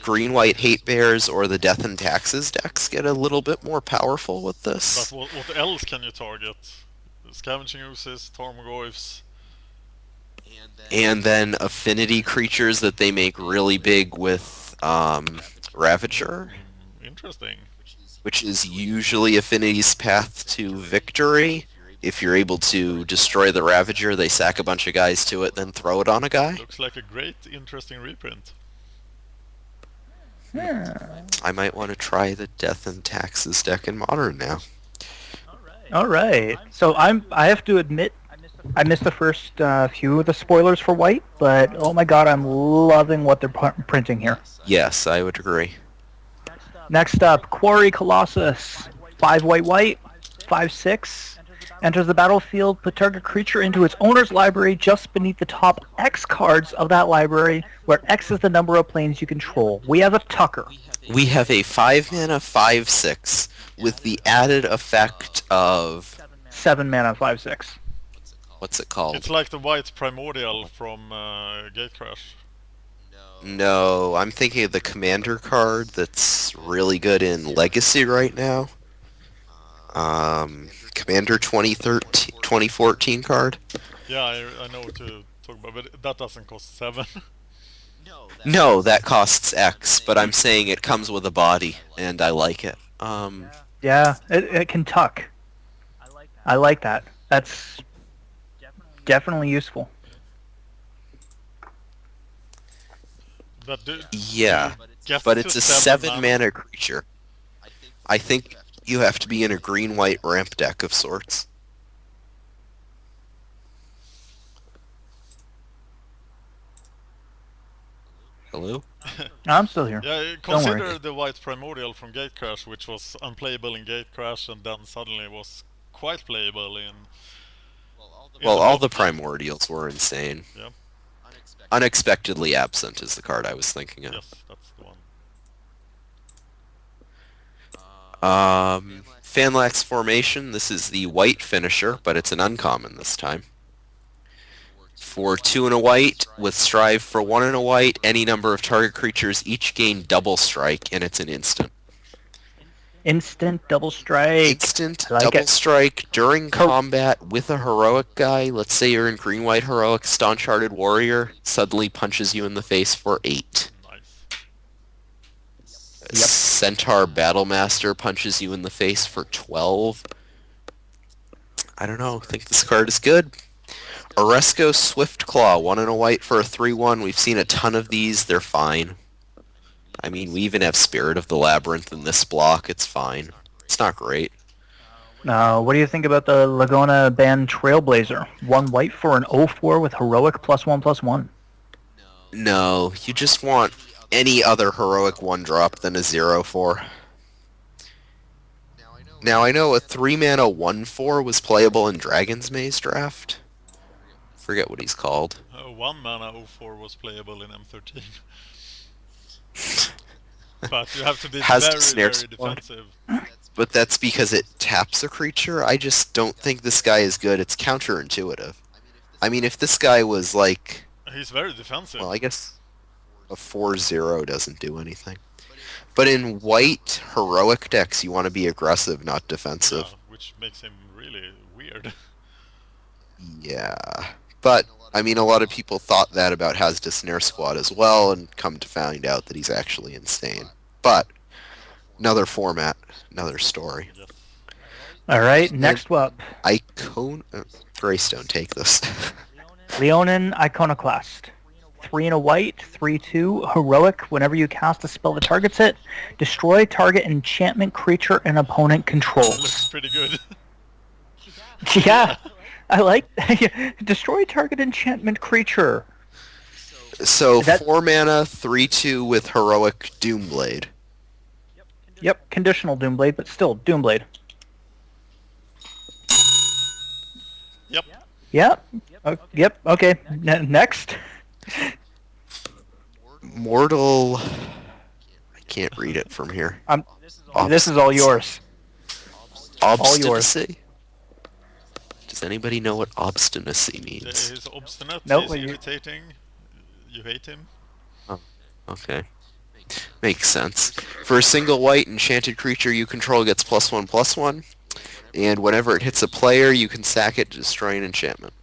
green-white hate bears or the death and taxes decks get a little bit more powerful with But this. what else can you target? Scavenging Oozes, Tarmogoyfs. And then affinity creatures that they make really big with Ravager, Interesting. which is usually Affinity's path to victory. If you're able to destroy the Ravager, they sack a bunch of guys to it, then throw it on a guy. Looks like a great, interesting reprint. I might want to try the Death and Taxes deck in Modern now. All right. So I have to admit, I missed the first few of the spoilers for White, but oh my god, I'm loving what they're printing here. Yes, I would agree. Next up, Quarry Colossus. 5 white white, 5/6. Enters the battlefield, put target creature into its owner's library just beneath the top X cards of that library, where X is the number of planes you control. We have a Tucker. We have a 5-mana 5/6 with the added effect of 7 mana, 5/6. what's it called? It's like the white primordial from Gatecrash. No, I'm thinking of the Commander card that's really good in Legacy right now. Commander 2014 card. Yeah, I know what you're talking about, but that doesn't cost 7. No, that costs X, but I'm saying it comes with a body, and I like it. Yeah, it can tuck. I like that. That's definitely useful. But Yeah, get but to it's a 7 7-mana creature. I think you have to be in a green-white ramp deck of sorts. Hello? I'm still here. Yeah, Don't worry. consider the white primordial from Gatecrash, which was unplayable in Gatecrash and then suddenly was quite playable in... Well, all the primordials were insane. Yeah. Unexpectedly Absent is the card I was thinking of. Yes, that's the one. Fanlax Formation, this is the white finisher, but it's an uncommon this time. For 2 and a white, with Strive for 1 and a white, any number of target creatures each gain double strike, and it's an instant. Instant double strike. Instant I like double it. strike during combat with a heroic guy. Let's say you're in green-white heroic, Staunch-Hearted Warrior, suddenly punches you in the face for 8. Nice. Centaur Battlemaster punches you in the face for 12. I don't know. I think this card is good. Oresco Swiftclaw, 1 and a white for a 3/1. We've seen a ton of these. They're fine. I mean, we even have Spirit of the Labyrinth in this block. It's fine. It's not great. Now, what do you think about the Laguna Band Trailblazer? 1 white for an 0/4 with heroic +1/+1. No, you just want any other heroic 1-drop than a 0/4. Now, I know a 3-mana 1/4 was playable in Dragon's Maze draft. Forget what he's called. 1 mana 0/4 was playable in M13. But you have to be Has very, snare very squad. defensive. But that's because it taps a creature. I just don't think this guy is good. It's counterintuitive. I mean, if this guy was like... He's very defensive. Well, I guess a 4/0 doesn't do anything. But in white heroic decks, you want to be aggressive, not defensive. Yeah, which makes him really weird. Yeah. But, I mean, a lot of people thought that about Hazda Snare Squad as well, and come to find out that he's actually insane. But, another format, another story. Yes. All right, next up, Greystone, take this. Leonin Iconoclast. 3 and a white, 3/2, heroic. Whenever you cast a spell that targets it, destroy target enchantment creature an opponent Looks controls. pretty good. Yeah, I like destroy target enchantment creature. So, That- 4 mana, 3/2 with heroic Doomblade. Yep, conditional Doomblade, but still Doomblade. Yep. Yep. Yep. Okay. Next. Mortal... I can't read it from here. This is all yours. Obstinacy? Does anybody know what obstinacy means? He's obstinate, Nope, he's you- irritating. You hate him. Okay. Makes sense. For a single white enchanted creature you control gets +1/+1, and whenever it hits a player, you can sack it to destroy an enchantment.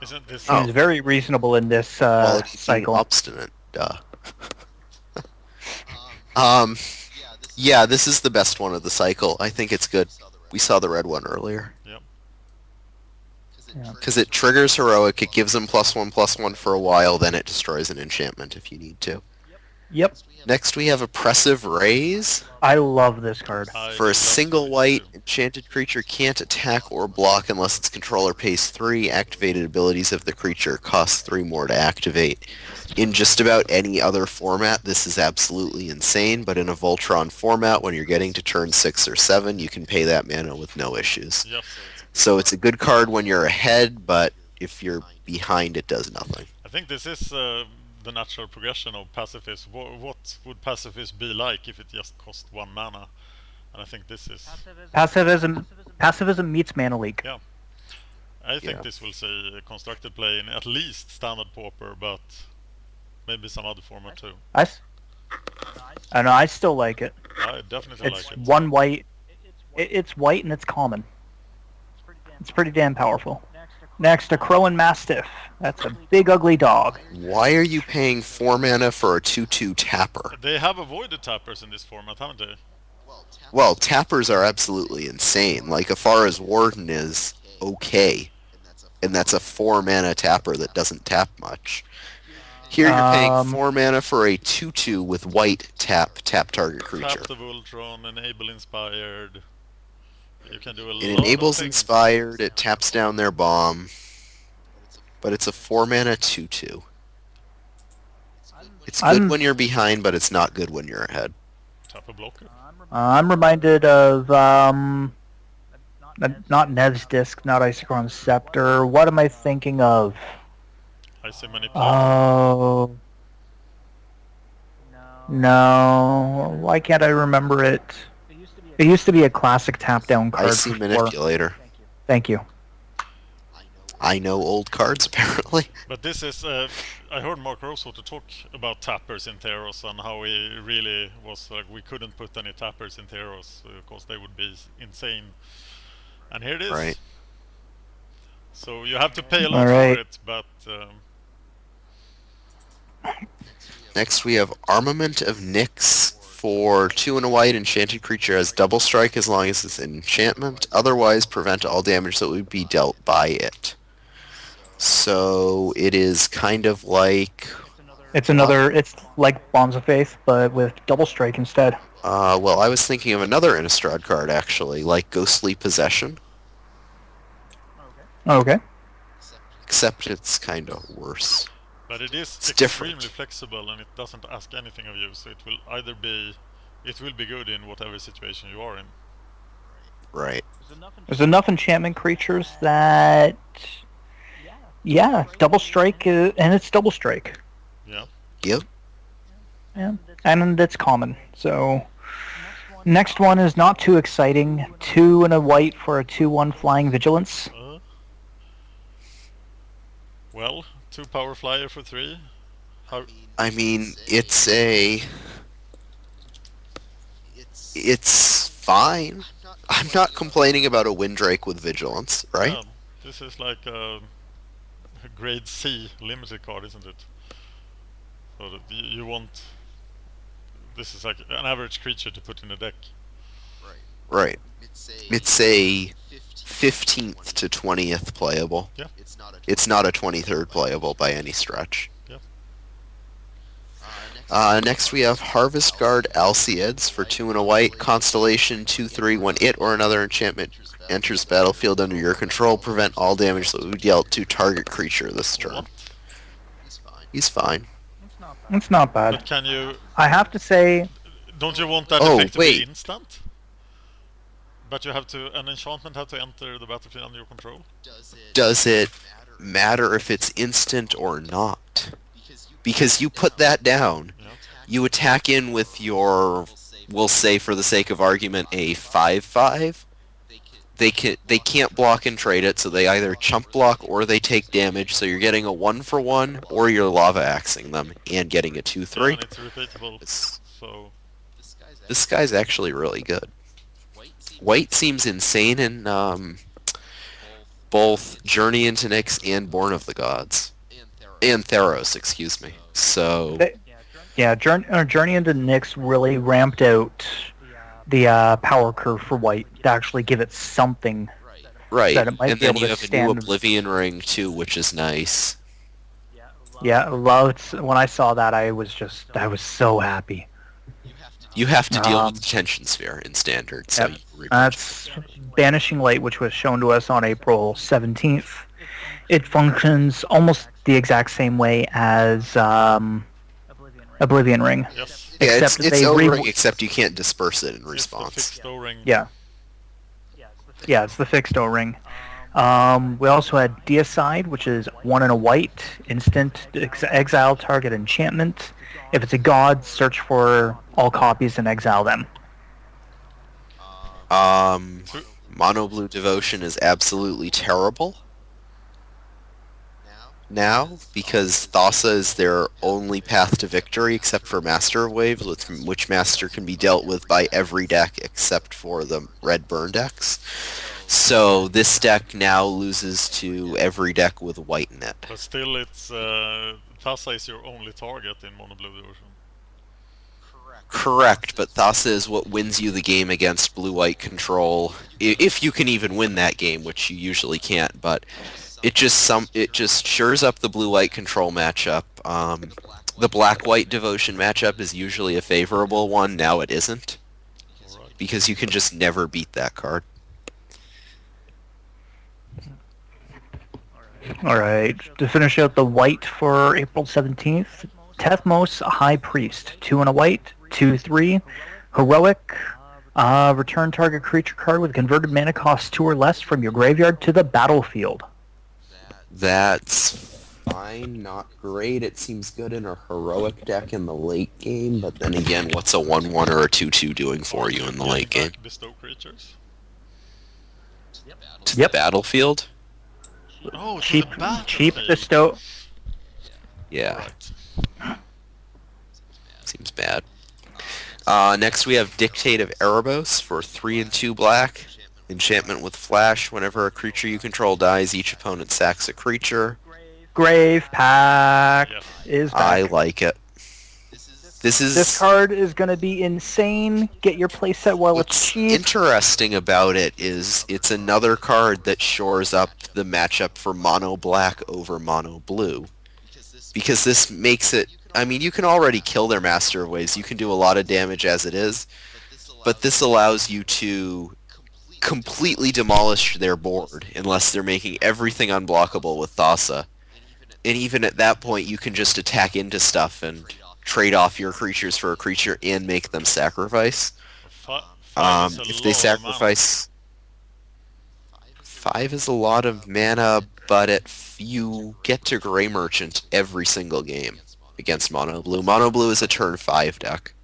Isn't this... Oh. Seems very reasonable in this Well, it's cycle. obstinate. Duh. Yeah, this is the best one of the cycle. I think it's good. We saw the red one earlier. Yep. Because it triggers heroic, it gives them +1/+1 for a while, then it destroys an enchantment if you need to. Yep. Next we have Oppressive Raise. I love this card. I For a love single this white, too. enchanted creature can't attack or block unless its controller pays 3. Activated abilities of the creature cost 3 more to activate. In just about any other format, this is absolutely insane, but in a Voltron format, when you're getting to turn 6 or 7, you can pay that mana with no issues. Yes. So it's a good card when you're ahead, but if you're behind, it does nothing. I think this is the natural progression of pacifist. What would pacifist be like if it just cost 1 mana? And I think this is... Pacifism meets Mana Leak. Yeah. I think Yeah. this will see constructed play in at least standard pauper, but maybe some other format too. I know. I still like it. I definitely It's like it. 1 white. It's white and it's common. It's pretty damn powerful. Next, a Crowan Mastiff. That's a big ugly dog. Why are you paying 4 mana for a 2/2 tapper? They have avoided tappers in this format, haven't they? Well, tappers are absolutely insane. Like, Afara's Warden is okay. And that's a 4 mana tapper that doesn't tap much. Here you're paying 4 mana for a 2/2 with white tap target creature. Tap the Voltron, enable inspired. You can do a lot It of enables things. inspired, it taps down their bomb. But it's a 4 mana 2/2. It's good when you're behind, but it's not good when you're ahead. Tap a blocker. I'm reminded of not Nev's Disc, not Isochron Scepter. What am I thinking of? I see many Oh. No. Why can't I remember it? It used to be a classic tap down card. Icy for four. Manipulator. Thank you. I know old cards apparently. But this is, I heard Mark Rosewater talk about tappers in Theros and how he really was like, we couldn't put any tappers in Theros because they would be insane. And here it is. Right. So you have to pay a All lot right. for it, but Next we have Armament of Nyx. For 2 and a white, enchanted creature has double strike as long as it's an enchantment. Otherwise, prevent all damage that would be dealt by it. So it is kind of like, It's like Bonds of Faith, but with double strike instead. well, I was thinking of another Innistrad card actually, like Ghostly Possession, Okay. except it's kind of worse. but it is It's extremely different. flexible and it doesn't ask anything of you. So it will either be, it will be good in whatever situation you are in. Right. There's enough enchantment creatures that, yeah, double strike, and it's double strike. Yeah. Yep. Yeah, and it's common. So next one is not too exciting. 2 and a white for a 2/1 flying vigilance. Well, 2 power flyer for 3. How? I mean, it's fine. I'm not complaining about a Windrake with Vigilance, right? Yeah, this is like a grade C limited card, isn't it? So that you want. This is like an average creature to put in a deck. Right. It's a 15th to 20th playable. Yeah. It's not a 23rd playable by any stretch. Yep. Next we have Harvest Guard Alcides for 2 and a white, Constellation 2/3. When it or another enchantment enters battlefield under your control, prevent all damage that would be dealt to target creature this turn. What? He's fine. It's not bad. But can you? I have to say, Don't you want that Oh, effect to wait. be instant? But you have to. An enchantment have to enter the battlefield under your control. Does it matter if it's instant or not? Because you put that down, Yeah. you attack in with your, we'll say for the sake of argument, a 5/5. They can't block and trade it, so they either chump block or they take damage. So you're getting a 1-for-1, or you're lava axing them and getting a 2/3. And it's repeatable. So This guy's actually really good. White seems insane in both Journey into Nyx and Born of the Gods. And Theros, excuse me. So, yeah, Journey into Nyx really ramped out the power curve for white to actually give it something. right. that it might And be then able you to have a new stand- Oblivion Ring too, which is nice. Yeah, loved when I saw that. I was so happy. You have to deal Um, with the Tension Sphere in Standard, so Yep. you That's Banishing Light, which was shown to us on April 17th. It functions almost the exact same way as Oblivion Ring. yes. yeah, except it's they O-Ring, except you can't disperse it in It's the response. fixed O-ring. Yeah. Yeah, it's the fixed O-Ring. We also had Deicide, which is 1 and a white, instant, exile target enchantment. If it's a god, search for all copies and exile them. Mono Blue Devotion is absolutely terrible now, because Thassa is their only path to victory except for Master of Waves, which Master can be dealt with by every deck except for the red burn decks. So this deck now loses to every deck with white in it. But still, it's Thassa is your only target in Mono Blue Devotion. Correct, but Thassa is what wins you the game against blue-white control, if you can even win that game, which you usually can't. But it just shores up the blue-white control matchup. The black-white devotion matchup is usually a favorable one. Now it isn't, Alright. because you can just never beat that card. Alright, to finish out the white for April 17th, Tethmos High Priest, 2 and a white, 2/3, heroic, return target creature card with converted mana cost 2 or less from your graveyard to the battlefield. That's fine, not great. It seems good in a heroic deck in the late game, but then again, what's a 1/1 or a 2/2 doing for you in the late game? Bestow creatures. To the battlefield? Oh, to cheap, the battlefield. cheap bestow. Yeah, Right. seems bad. Next we have Dictate of Erebos for 3 and 2 black. Enchantment with Flash. Whenever a creature you control dies, each opponent sacks a creature. Grave Pact Yes. is I back. like it. This is This card is going to be insane. Get your playset while it's what's cheap. interesting about it is it's another card that shores up the matchup for mono black over mono blue. Because this makes it, I mean, you can already kill their Master of Waves. You can do a lot of damage as it is, but this allows you to completely demolish their board unless they're making everything unblockable with Thassa. And even at that point, you can just attack into stuff and trade off your creatures for a creature and make them sacrifice. Five is a If they lot of sacrifice, 5 is a lot of mana, but you get to Grey Merchant every single game against Mono Blue. Mono Blue is a turn 5 deck.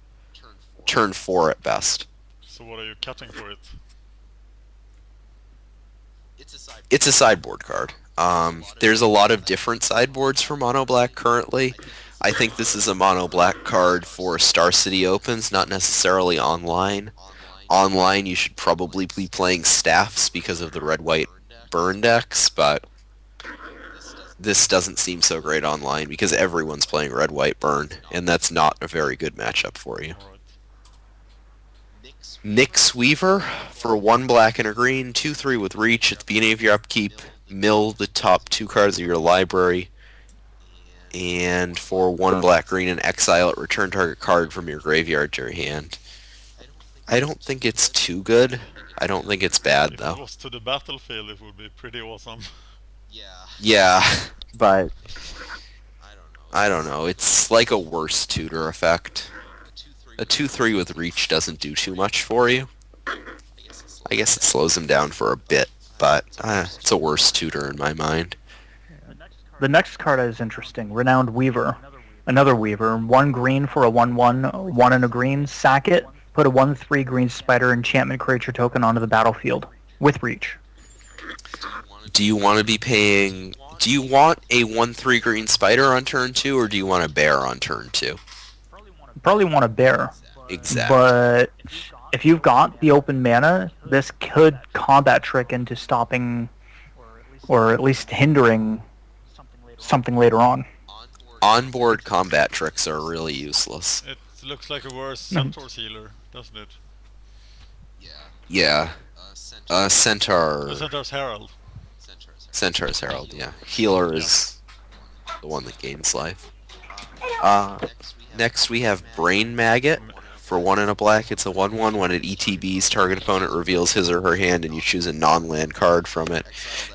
Turn 4 at best. mana. So what are you cutting for it? It's a sideboard card. There's a lot of different sideboards for Mono Black currently. I think this is a Mono Black card for Star City Opens, not necessarily online. Online, you should probably be playing Staffs because of the red-white burn decks, but this doesn't seem so great online because everyone's playing red-white burn, and that's not a very good matchup for you. Alright. Nyx Weaver for 1 black and a green, 2/3 with reach. At the beginning of your upkeep, mill the top 2 cards of your library, and for 1 black green and exile it, return target card from your graveyard to your hand. I don't think it's too good. I don't think it's bad If it though. was to the battlefield, it would be pretty awesome. Yeah, but I don't know. It's like a worse tutor effect. A 2/3 with reach doesn't do too much for you. I guess it slows him down for a bit, but it's a worse tutor in my mind. The next card is interesting. Renowned Weaver. Another Weaver. 1 green for a 1/1, 1 and a green. Sack it. Put a 1/3 green spider enchantment creature token onto the battlefield. With reach. Do you want to be paying... Do you want a 1/3 green spider on turn 2, or do you want a bear on turn 2? Probably want a bear. Exactly. But if you've got the open mana, this could combat trick into stopping or at least hindering something later on. Onboard combat tricks are really useless. It looks like a worse Centaur Sealer, doesn't it? Yeah. Centaur... The Centaur's Herald. Centaur's Herald, yeah. Healer is the one that gains life. Next we have Brain Maggot. For 1 and a black, it's a 1/1. When it ETBs, target opponent reveals his or her hand and you choose a non-land card from it.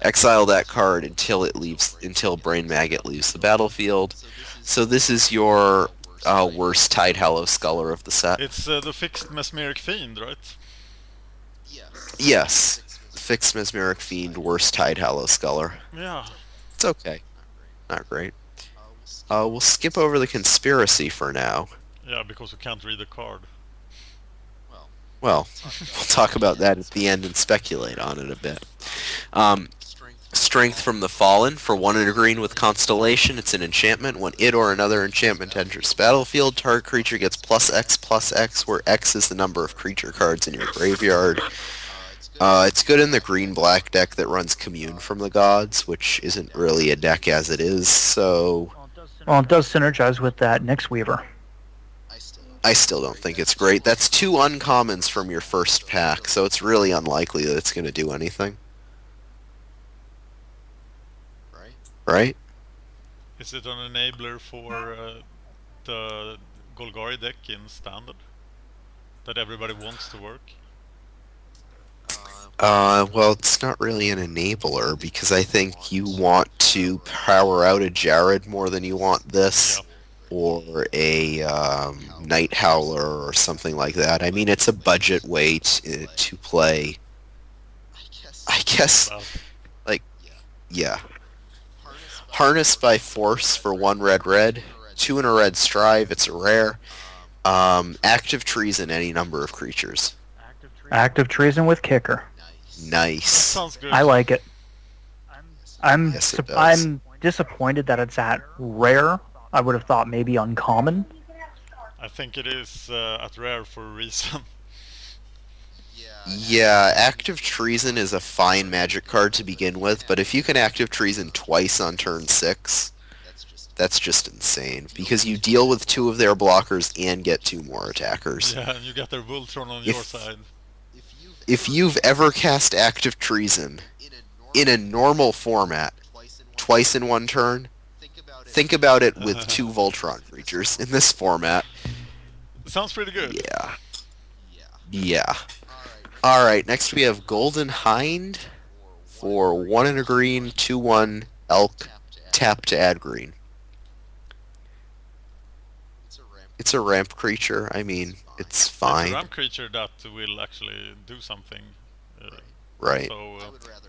Exile that card until Brain Maggot leaves the battlefield. So this is your worst Tide Hallow Sculler of the set. It's the fixed Mesmeric Fiend, right? Yes. Fixed Mesmeric Fiend, worst Tide Hallow Sculler. Yeah. It's okay. Not great. We'll skip over the Conspiracy for now. Yeah, because you can't read the card. Well, we'll talk about that at the end and speculate on it a bit. Strength from the Fallen for 1 and a green with Constellation. It's an enchantment. When it or another enchantment enters the battlefield, target creature gets +X/+X, where X is the number of creature cards in your graveyard. It's good in the green-black deck that runs Commune from the Gods, which isn't really a deck as it is, so... Well, it does synergize with that Nyx Weaver. I still don't think it's great. That's 2 uncommons from your first pack, so it's really unlikely that it's going to do anything. Right? Is it an enabler for the Golgari deck in Standard? That everybody wants to work? Well, it's not really an enabler, because I think you want to power out a Jared more than you want this. Yeah. Or a Night Howler or something like that. I mean, it's a budget way to play. I guess, Well, yeah. Harness by Force for 1 red, 2 and a red Strive, it's a rare. Active Treason any number of creatures. Active Treason with Kicker. that Nice. sounds good. I like it. Yes, it does. I'm disappointed that it's at rare. I would have thought maybe uncommon. I think it is at rare for a reason. Yeah, Active Treason is a fine magic card to begin with, but if you can Active Treason twice on turn 6, that's just insane. Because you deal with 2 of their blockers and get 2 more attackers. Yeah, and you get their Voltron on your If, side. if you've ever cast Active Treason in a normal format, twice in one turn, think about it with 2 Voltron creatures in this format. Sounds pretty good. Yeah. Yeah. Alright, next we have Golden Hind for 1 and a green, 2/1 elk, tap to add green. It's a ramp creature. I mean, it's It's a fine. ramp creature that will actually do something. Right. So,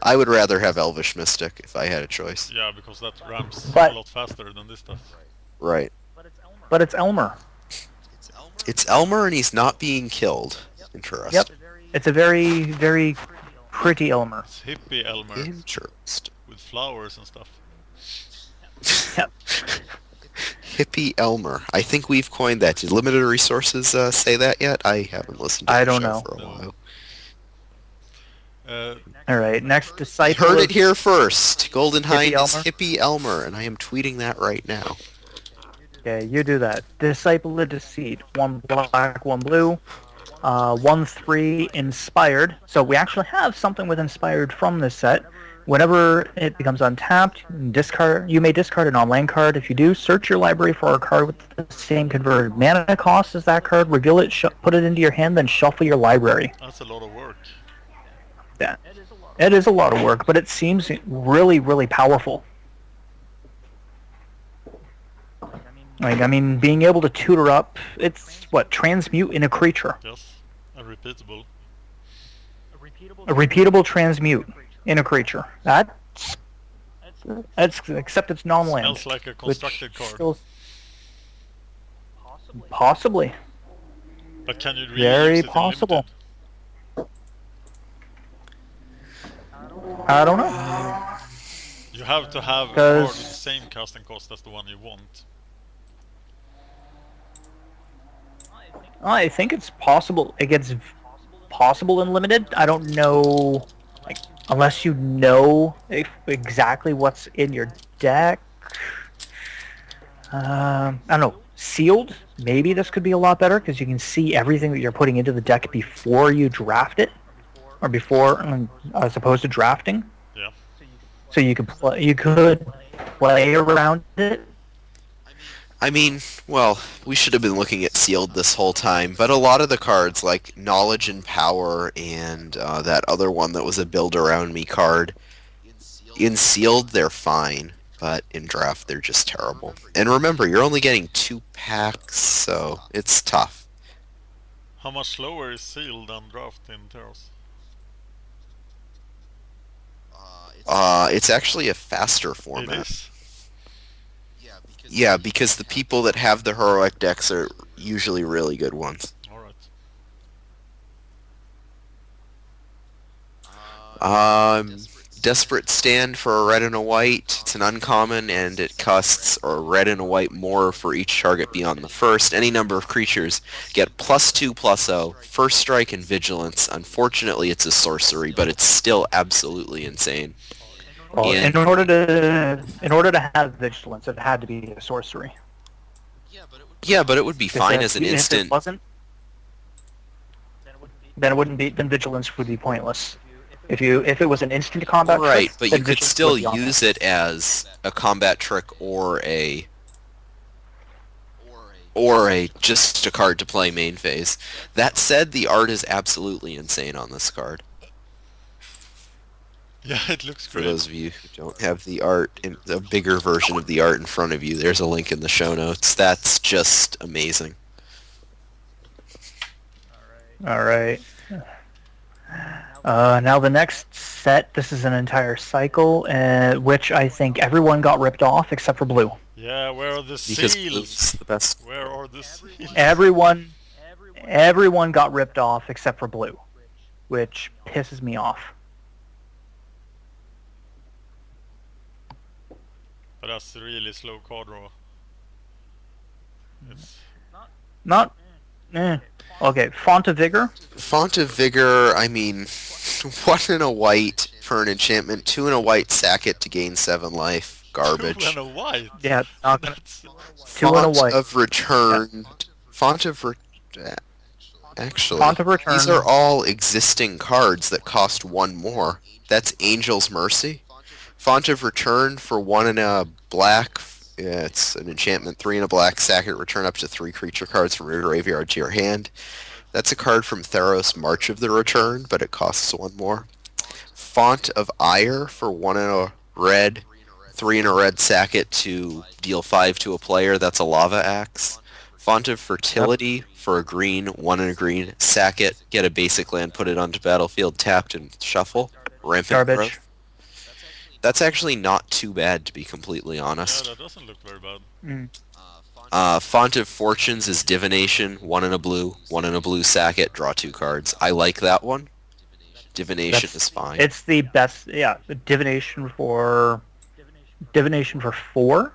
I would rather have Elvish Mystic if I had a choice. yeah, because that ramps But- a lot faster than this does. Right. But it's Elmer. It's Elmer and he's not being killed. Interesting. Yep. It's a very, very pretty Elmer. It's hippie Elmer Interesting. with flowers and stuff. Yep. Hippie Elmer. I think we've coined that. Did Limited Resources say that yet? I haven't listened to I the don't show know. for a No. while. All right. Next, You Disciple. heard of- it here first. Golden Hind is Elmer? Hippie Elmer, and I am tweeting that right now. Okay, you do that. Disciple of Deceit. 1 black, 1 blue. 1/3 Inspired. So we actually have something with Inspired from this set. Whenever it becomes untapped, you may discard an on-land card. If you do, search your library for a card with the same converted mana cost as that card, reveal it, put it into your hand, then shuffle your library. That's a lot of work. Yeah. It is a lot of work, but it seems really, really powerful. Like, I mean, being able to tutor up, it's, what, transmute in a creature. Yes, and repeatable. A repeatable transmute in a creature. That's except it's non-land. Smells like a which constructed card. still- Possibly. But can you really Very use it in possible. limited? I don't know. You have to have a card with the 'Cause- same casting cost as the one you want. I think it's possible. It gets possible in limited. I don't know, like, unless you know exactly what's in your deck. I don't know. Sealed, maybe this could be a lot better because you can see everything that you're putting into the deck before you draft it, or before, as opposed to drafting. Yeah. So you could play around it. I mean, well, we should have been looking at Sealed this whole time, but a lot of the cards, like Knowledge and Power and that other one that was a Build Around Me card, in Sealed they're fine, but in Draft they're just terrible. And remember, you're only getting 2 packs, so it's tough. How much slower is sealed than draft in Teros? It's actually a faster It format. is. Yeah, because the people that have the heroic decks are usually really good ones. Alright. Desperate Stand for a red and a white. It's an uncommon, and it costs a red and a white more for each target beyond the first. Any number of creatures get +2/+0, first strike, and vigilance. Unfortunately, it's a sorcery, but it's still absolutely insane. Well, And- in order to have vigilance, it had to be a sorcery. Yeah, but it would be fine as an If it instant. wasn't, then it wouldn't be. Then vigilance would be pointless. If it was an instant combat Right, trick, but then you could vigilance still would be on use it as a combat trick or a just a card to play main phase. That said, the art is absolutely insane on this card. Yeah, it looks For great. those of you who don't have the art, in a bigger version of the art in front of you, there's a link in the show notes. That's just amazing. All right. Now the next set. This is an entire cycle, which I think everyone got ripped off except for blue. Yeah, where are the Because seals? Blue's the best. Where are the seals? Everyone got ripped off except for blue, which pisses me off. But that's really slow card draw. It's Not. Okay, Font of Vigor. Font of Vigor, I mean, 1 and a white for an enchantment, 2 and a white, sack it to gain 7 life. Garbage. 2 and a white. Yeah, not gonna. That's 2 and a Font white. of Return. Font of Actually, Font of Return. these are all existing cards that cost 1 more. That's Angel's Mercy. Font of Return for 1 and a black. Yeah, it's an enchantment. 3 and a black. Sack it. Return up to 3 creature cards from your graveyard to your hand. That's a card from Theros, March of the Return, but it costs 1 more. Font of Ire for 1 and a red. 3 and a red. Sack it to deal 5 to a player. That's a Lava Axe. Font of Fertility for a green, 1 and a green. Sack it, get a basic land, put it onto battlefield, tapped, and shuffle. Rampant Garbage. Growth. That's actually not too bad, to be completely honest. yeah, that doesn't look very bad. Font of Fortunes is Divination, 1 and a blue, 1 and a blue, sack it, draw 2 cards. I like that one. Divination That's- is fine. It's the best. Yeah, Divination for 4.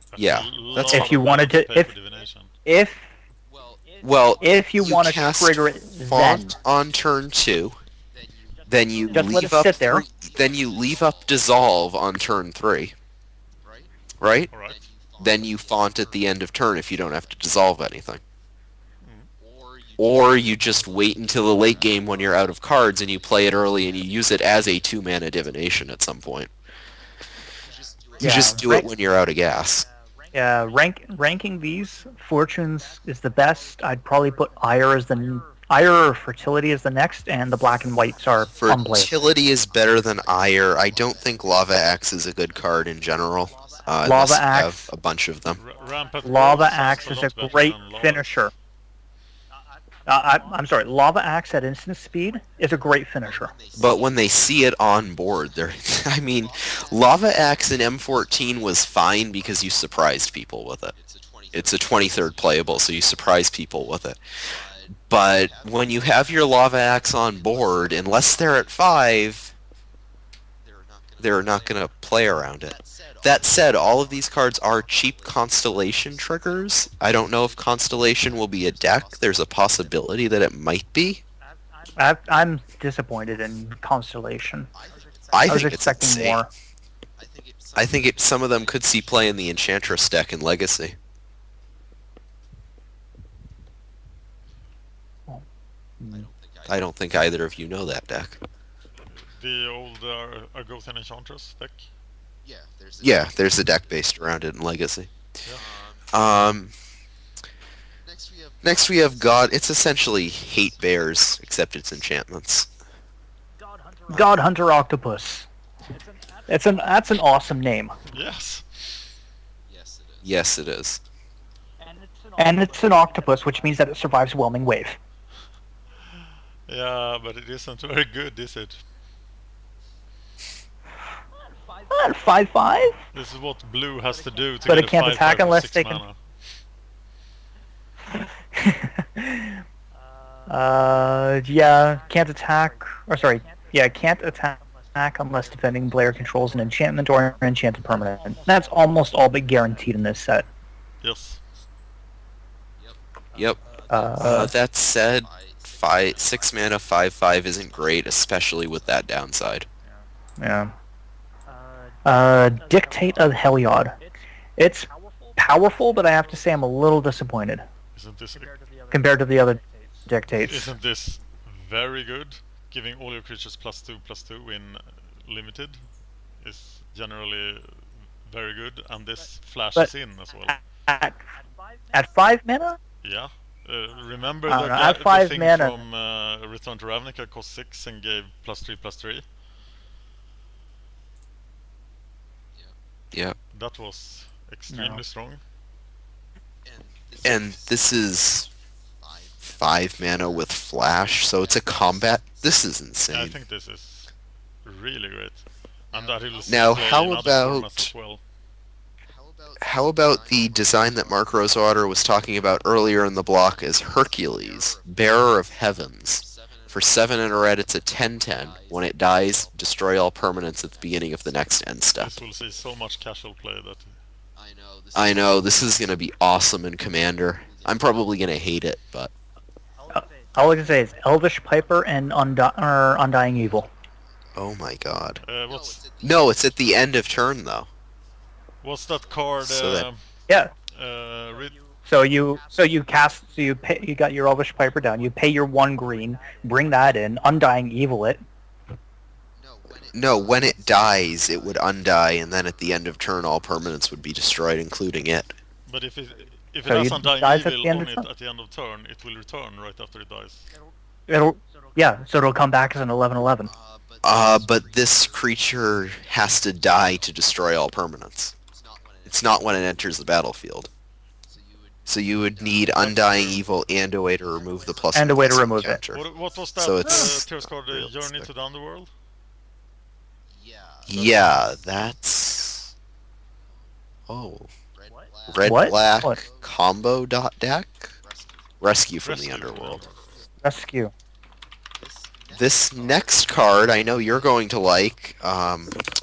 That's Yeah, a lot that's of If you mana wanted to- pay for if- divination. If Well, you want to cast trigger it, then Font on turn 2, then you Just let leave it up sit there. then you leave up Dissolve on turn 3. Right? Alright. Then you font at the end of turn if you don't have to dissolve anything. Or you just wait until the late game when you're out of cards and you play it early and you use it as a 2-mana divination at some point. You Yeah, just do right. it when you're out of gas. ranking these fortunes is the best. I'd probably put Ire or Fertility as the next, and the black and whites are unplayable. Fertility is better than Ire. I don't think Lava Axe is a good card in general. Unless Lava you Axe. have a bunch of them. Rampant Lava Growth sounds Axe is lot a better great than Lava. finisher. I'm sorry, Lava Axe at instant speed is a great finisher. But when they see it on board, they're... I mean, Lava Axe in M14 was fine because you surprised people with it. It's a 23rd playable, so you surprise people with it. But when you have your Lava Axe on board, unless they're at 5, they're not going to play around it. That said, all of these cards are cheap Constellation triggers. I don't know if Constellation will be a deck. There's a possibility that it might be. I'm disappointed in Constellation. I I was think it's expecting insane. more. I think some of them could see play in the Enchantress deck in Legacy. I don't think either of you know that deck. The old Argothian Enchantress deck. Yeah, there's a deck based around it in Legacy. Yeah. Next we have God. It's essentially Hate Bears, except it's enchantments. God Hunter Octopus. That's an awesome name, Yes. Yes, it is. and it's an octopus, which means that it survives Whelming Wave. Yeah, but it isn't very good, is it? 5/5. This is what blue has to do to But get it can't a 5/5 attack for unless 6 they can- mana. Yeah, can't attack. Or sorry, yeah, can't attack unless defending player controls an enchantment or an enchanted permanent. That's almost all but guaranteed in this set. Yes. Yep. That said, 6 mana 5/5 isn't great, especially with that downside. Yeah. Dictate of Heliod. It's powerful, but I have to say I'm a little disappointed Isn't this compared to the other dictates. isn't this very good? Giving all your creatures +2/+2 in limited is generally very good, and this flashes in as well. At 5 mana? Yeah. Remember I don't know, at the 5 thing mana. from Return to Ravnica cost 6 and gave +3/+3? Yep. That was extremely No. strong. And this is 5 mana with flash, so it's a combat. This is I insane. think this is really great. And that it will Now, play how in other about- formats as well. How about the design that Mark Rosewater was talking about earlier in the block as Hercules, Bearer of Heavens? For 7 and a red, it's a 10/10. When it dies, destroy all permanents at the beginning of the next end step. This will see so much casual play that I know, this is going to be awesome in Commander. I'm probably going to hate it, but... All I can say is Elvish Piper and Undying Evil. Oh my god. what's No, it's at the end of turn, though. that card? So that- Yeah. Read, So you pay, you got your Elvish Piper down. You pay your 1 green, bring that in, Undying Evil it. No, when it dies, it would undie, and then at the end of turn, all permanents would be destroyed, including it. but if it So has you Undying dies at Evil the end on of it turn? at the end of turn, it will return right after it dies. So it'll come back as an 11/11. But this creature has to die to destroy all permanents. It's not when it enters the battlefield. So you would need Undying Evil and a way to remove the plus And a way to plus remove it. counter. What was that So it's- Tears card? Journey realistic. to the Underworld? Yeah, that's... Oh. Red What? black What? combo deck? Rescue from the Rescue, Underworld. Rescue. This next card I know you're going to like.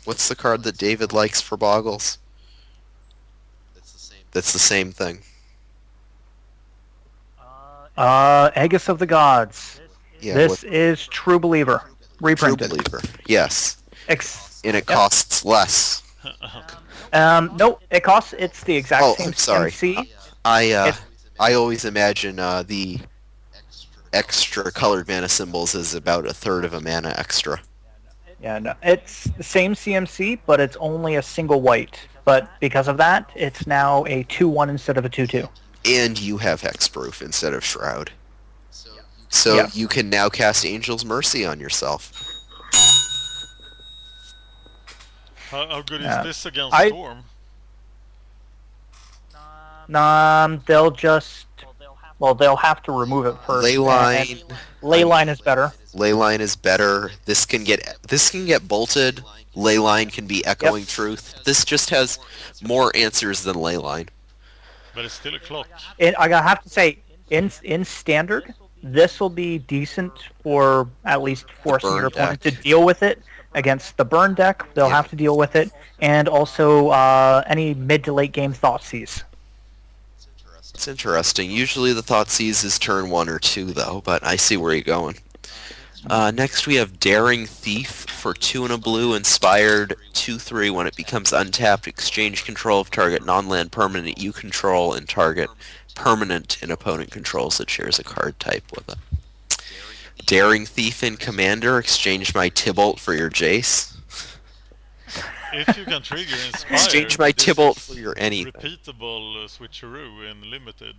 What's the card that David likes for Boggles? That's the same thing. Aegis of the Gods. Yeah, This is True Believer. True Reprinted. Believer. Yes. And it Yep. costs less. No, it's the exact Oh, same I'm sorry. CMC. I always imagine the extra colored mana symbols is about a third of a mana extra. Yeah, no, it's the same CMC, but it's only a single white. But because of that, it's now a 2/1 instead of a 2/2. And you have Hexproof instead of Shroud. So Yeah. you can now cast Angel's Mercy on yourself. How good is Yeah. this against I- Storm? They'll have to remove it first. Leyline. and Leyline is better. Leyline is better. This can get bolted. Leyline can be Echoing Truth. This just has more answers than Leyline. But it's still a clock. I have to say, in standard, this will be decent for at least forcing burn your opponent deck. to deal with it against the burn deck. They'll Yeah. have to deal with it, and also any mid to late game Thoughtseize. It's interesting. Usually the Thoughtseize is turn 1 or 2, though, but I see where you're going. Next we have Daring Thief for 2 and a blue, inspired 2/3. When it becomes untapped, exchange control of target non-land permanent you control and target permanent an opponent controls that shares a card type with it. Daring Thief in Commander, exchange my Tybalt for your Jace. If you can trigger Inspire, Exchange my this Tybalt is for your anything. repeatable switcheroo in Limited.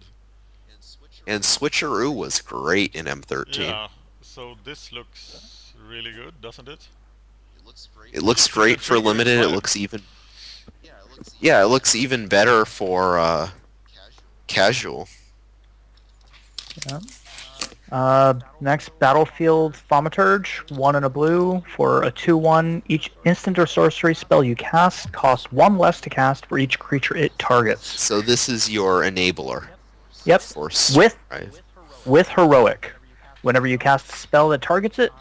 And Switcheroo was great in M13. Yeah, so this looks really good, doesn't it? It looks great for limited. It looks even. Yeah, it looks even better for casual. Next, Battlefield Thaumaturge, 1 and a blue for a 2/1. Each instant or sorcery spell you cast costs 1 less to cast for each creature it targets. So this is your enabler. Yep. For With Heroic. Whenever you cast a spell that targets it,